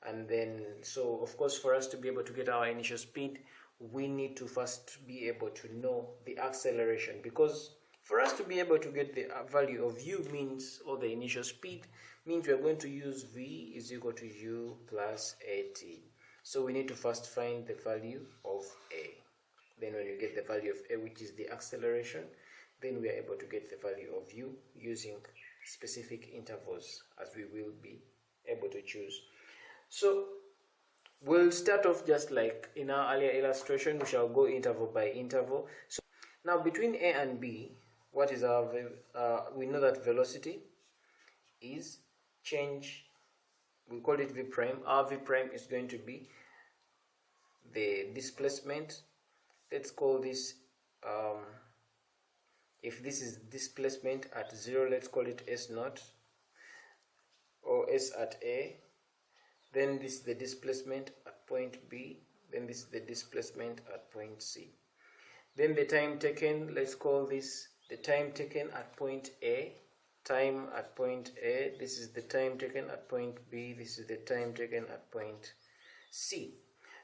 And then, so of course, for us to be able to get our initial speed, we need to first be able to know the acceleration, because for us to be able to get the value of u means, or the initial speed, means we are going to use v is equal to u plus at. So we need to first find the value of a. Then when you get the value of a, which is the acceleration, then we are able to get the value of u using specific intervals, as we will be able to choose. So we'll start off just like in our earlier illustration. We shall go interval by interval. So now between a and b, what is our we know that velocity is change, we call it v prime. Our v prime is going to be the displacement. Let's call this if this is displacement at 0, let's call it s naught, or s at a. Then this is the displacement at point b, then this is the displacement at point c. Then the time taken, let's call this the time taken at point A, time at point A. This is the time taken at point B, this is the time taken at point C.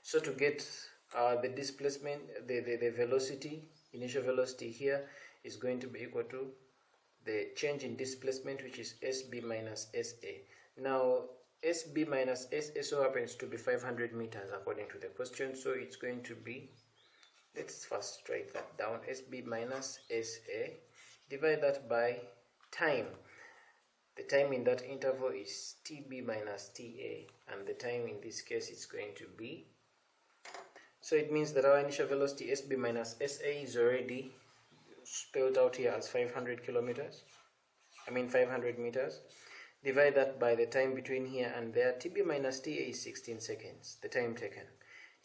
So to get the displacement, the velocity, initial velocity here is going to be equal to the change in displacement, which is SB minus SA. Now SB minus SA so happens to be 500 meters according to the question, so it's going to be, let's first write that down, SB minus SA, divide that by time. The time in that interval is TB minus TA, and the time in this case is going to be, so it means that our initial velocity SB minus SA is already spelled out here as 500 meters. Divide that by the time between here and there. TB minus TA is 16 seconds. The time taken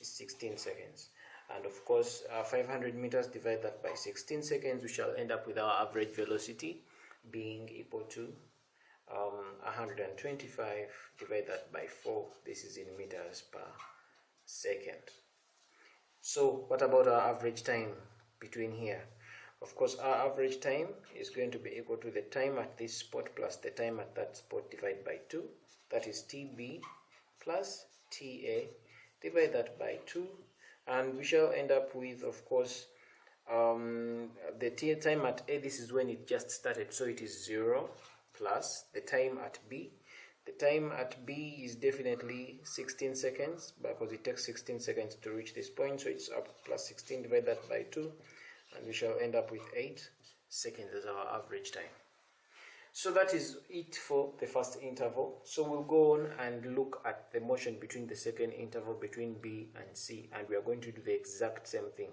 is 16 seconds. And of course, 500 meters, divide that by 16 seconds, we shall end up with our average velocity being equal to 125. Divide that by 4. This is in meters per second. So what about our average time between here? Of course, our average time is going to be equal to the time at this spot plus the time at that spot divided by 2. That is TB plus TA. Divide that by 2. And we shall end up with, of course, the time at A, this is when it just started, so it is 0, plus the time at B. The time at B is definitely 16 seconds, because it takes 16 seconds to reach this point, so it's up plus 16, divide that by 2, and we shall end up with 8 seconds as our average time. So that is it for the first interval. So we'll go on and look at the motion between the second interval, between B and C, and we are going to do the exact same thing.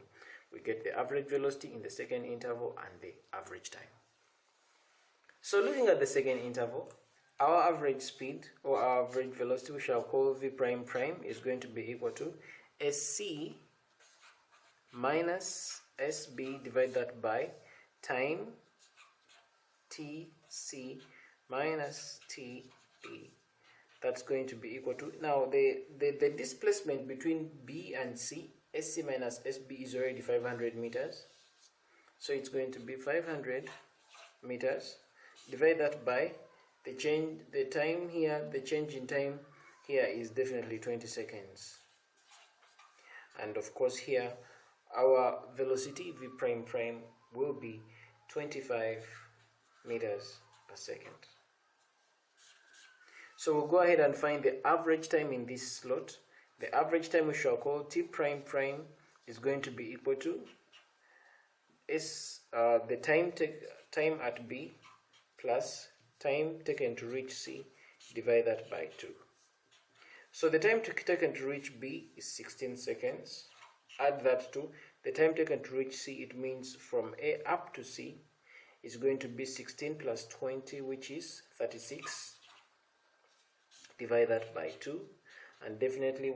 We get the average velocity in the second interval and the average time. So looking at the second interval, our average speed or our average velocity, we shall call V prime prime, is going to be equal to SC minus SB, divide that by time tc minus tb. That's going to be equal to, now the displacement between b and c, sc minus sb, is already 500 meters. So it's going to be 500 meters. Divide that by the change in time here is definitely 20 seconds. And of course here our velocity v prime prime will be 25 meters per second. So we'll go ahead and find the average time in this slot. The average time we shall call t prime prime is going to be equal to the time at B plus time taken to reach C, divide that by 2. So the time taken to reach B is 16 seconds. Add that to the time taken to reach C, it means from A up to C is going to be 16 plus 20, which is 36. Divide that by 2, and definitely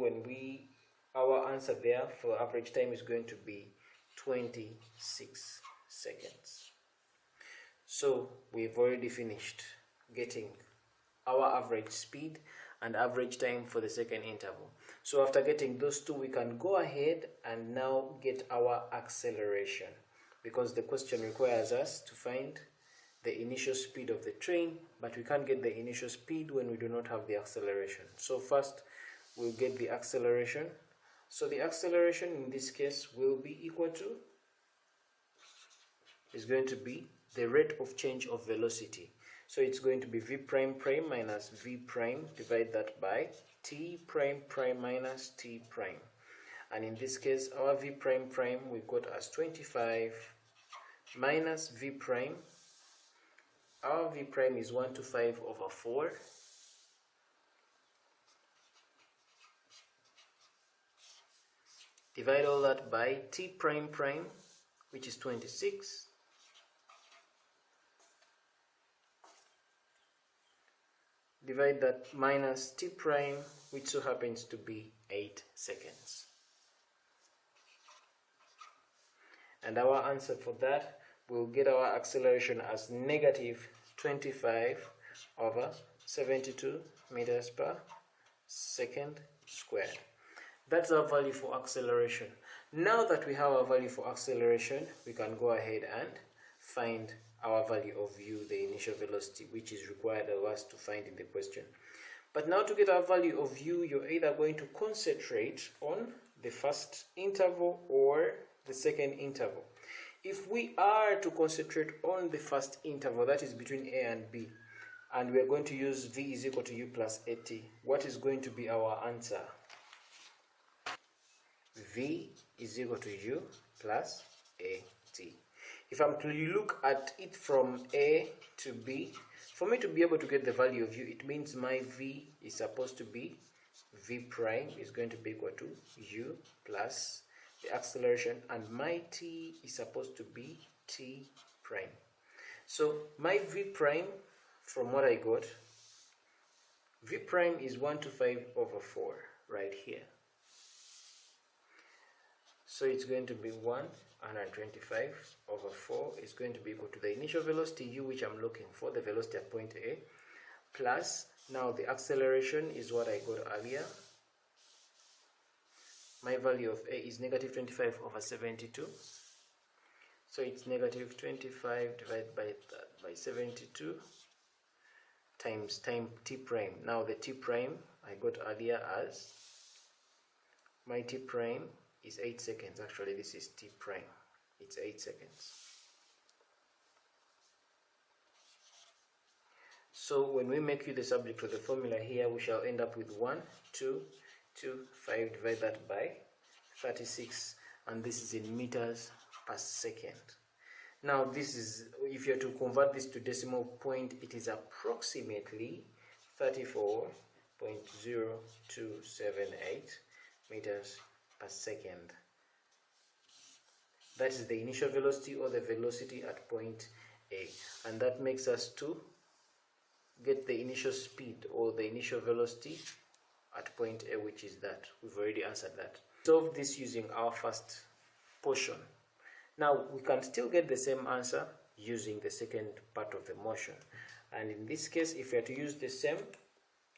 our answer there for average time is going to be 26 seconds. So we've already finished getting our average speed and average time for the second interval. So after getting those two, we can go ahead and now get our acceleration, because the question requires us to find the initial speed of the train, but we can't get the initial speed when we do not have the acceleration. So first we'll get the acceleration. So the acceleration in this case will be equal to, is going to be the rate of change of velocity. So it's going to be v prime prime minus v prime, divide that by t prime prime minus t prime. And in this case our v prime prime we got as 25 minus v prime. Our v prime is 125 over 4. Divide all that by t prime prime, which is 26. Divide that minus t prime, which so happens to be 8 seconds. And our answer for that, we'll get our acceleration as negative 25 over 72 meters per second squared. That's our value for acceleration. Now that we have our value for acceleration, we can go ahead and find our value of u, the initial velocity, which is required of us to find in the question. But now to get our value of u, you're either going to concentrate on the first interval or the second interval. If we are to concentrate on the first interval, that is between a and b, and we are going to use v is equal to u plus at, what is going to be our answer? V is equal to u plus at. If I'm to look at it from A to B, for me to be able to get the value of u, it means my v is supposed to be, v prime is going to be equal to u plus the acceleration, and my t is supposed to be t prime. So my v prime, from what I got, v prime is 125 over 4 right here. So it's going to be 125 over 4 is going to be equal to the initial velocity u, which I'm looking for, the velocity at point A, plus now the acceleration is what I got earlier. My value of A is negative 25 over 72. So it's negative 25 divided by 72 times time t prime. Now the t prime I got earlier as, my t prime is 8 seconds. Actually this is t prime, it's 8 seconds. So when we make you the subject of the formula here, we shall end up with 1,225, divide that by 36, and this is in meters per second. Now this is, if you're to convert this to decimal point, it is approximately 34.0278 meters per second. That is the initial velocity, or the velocity at point A, and that makes us to get the initial speed or the initial velocity at point A, which is that. We've already answered that. Solve this using our first portion. Now we can still get the same answer using the second part of the motion. And in this case, if we are to use the same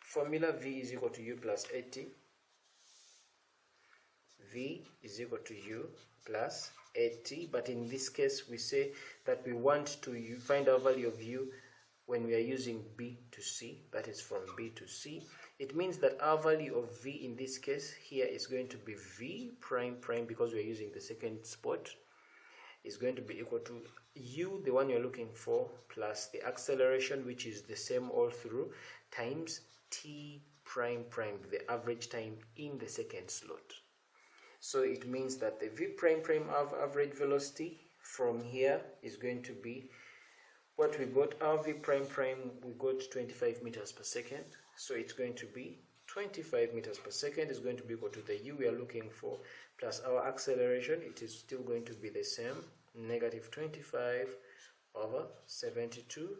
formula, v is equal to u plus at, v is equal to u plus at, but in this case we say that we want to find our value of u when we are using b to c, that is from b to c. It means that our value of v in this case here is going to be v prime prime, because we are using the second spot, is going to be equal to u, the one you're looking for, plus the acceleration, which is the same all through, times t prime prime, the average time in the second slot. So it means that the v prime prime of average velocity from here is going to be what we got. Our v prime prime, we got 25 meters per second, so it's going to be 25 meters per second is going to be equal to the u we are looking for, plus our acceleration. It is still going to be the same, negative 25 over 72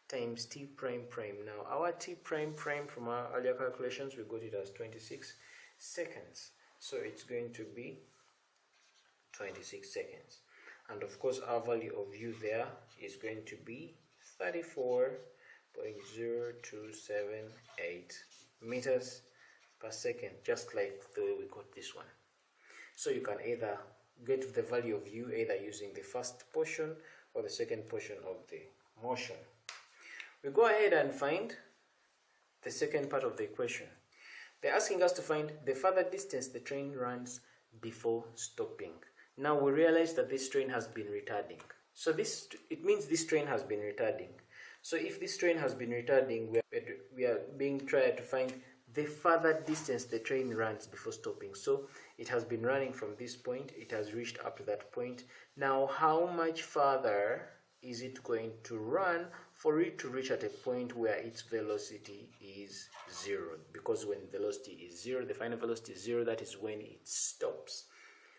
times t prime prime. Now our t prime prime from our earlier calculations, we got it as 26 seconds, so it's going to be 26 seconds. And of course our value of u there is going to be 34.0278 meters per second, just like the way we got this one. So you can either get the value of u either using the first portion or the second portion of the motion. We go ahead and find the second part of the equation. They're asking us to find the further distance the train runs before stopping. Now we realize that this train has been retarding. So it means this train has been retarding. So if this train has been retarding, we are being tried to find the further distance the train runs before stopping. So it has been running from this point, it has reached up to that point. Now how much further is it going to run for it to reach at a point where its velocity is 0? Because when velocity is 0, the final velocity is 0, that is when it stops.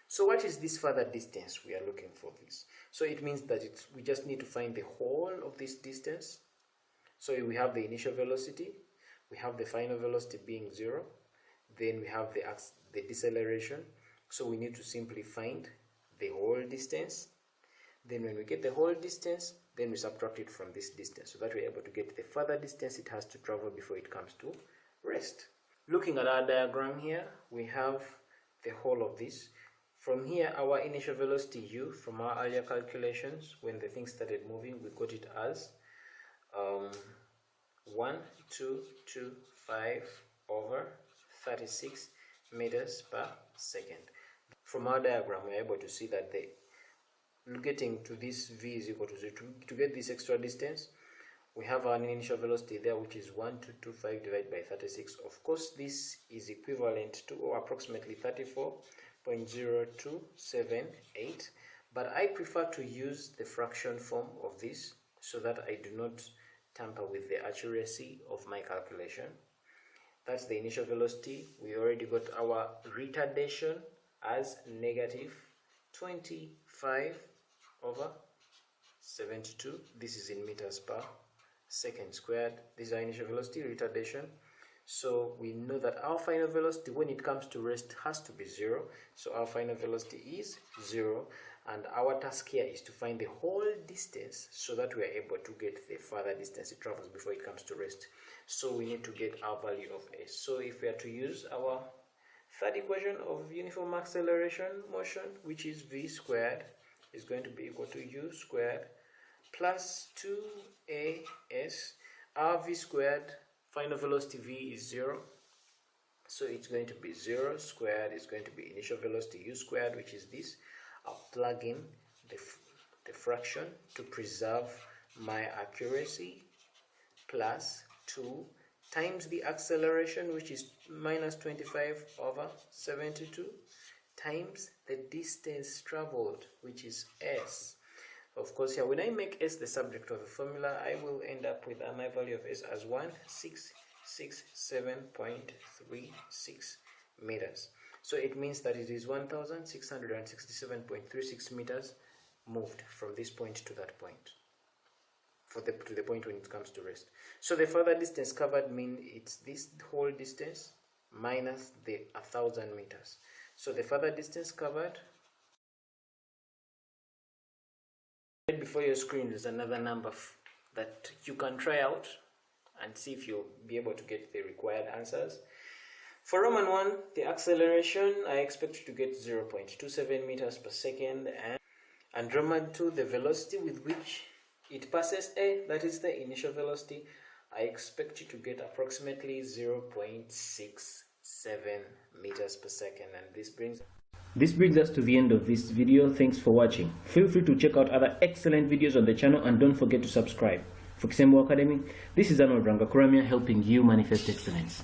So what is this further distance? We are looking for this. So it means that we just need to find the whole of this distance. So we have the initial velocity, we have the final velocity being 0, then we have the deceleration. So we need to simply find the whole distance. Then when we get the whole distance, then we subtract it from this distance, so that we're able to get the further distance it has to travel before it comes to rest. Looking at our diagram here, we have the whole of this. From here, our initial velocity u, from our earlier calculations, when the thing started moving, we got it as 1225 over 36 meters per second. From our diagram, we're able to see that getting to this v is equal to 0. To get this extra distance, we have an initial velocity there, which is 1225 divided by 36. Of course, this is equivalent to, or approximately, 34.0278, but I prefer to use the fraction form of this so that I do not tamper with the accuracy of my calculation. That's the initial velocity. We already got our retardation as negative 25 over 72. This is in meters per second squared. This is our initial velocity, retardation. So we know that our final velocity when it comes to rest has to be 0. So our final velocity is 0, and our task here is to find the whole distance so that we are able to get the further distance it travels before it comes to rest. So we need to get our value of s. So if we are to use our third equation of uniform acceleration motion, which is v squared is going to be equal to u squared plus 2as. Our v squared, final velocity v is 0, so it's going to be 0 squared is going to be initial velocity u squared, which is this. I'll plug in the fraction to preserve my accuracy, plus 2 times the acceleration, which is minus 25 over 72, times the distance traveled, which is s. Of course, here when I make s the subject of the formula, I will end up with my value of s as 1667.36 meters. So it means that it is 1667.36 meters moved from this point to that point, to the point when it comes to rest. So the further distance covered means it's this whole distance minus the 1000 meters. So the further distance covered Before your screen is another number that you can try out and see if you'll be able to get the required answers. For Roman 1, the acceleration, I expect to get 0.27 meters per second, and Roman 2, the velocity with which it passes A, that is the initial velocity, I expect you to get approximately 0.67 meters per second. And this brings us to the end of this video. Thanks for watching. Feel free to check out other excellent videos on the channel and don't forget to subscribe. For Kisembo Academy, this is Arnold Rangakuramia helping you manifest excellence.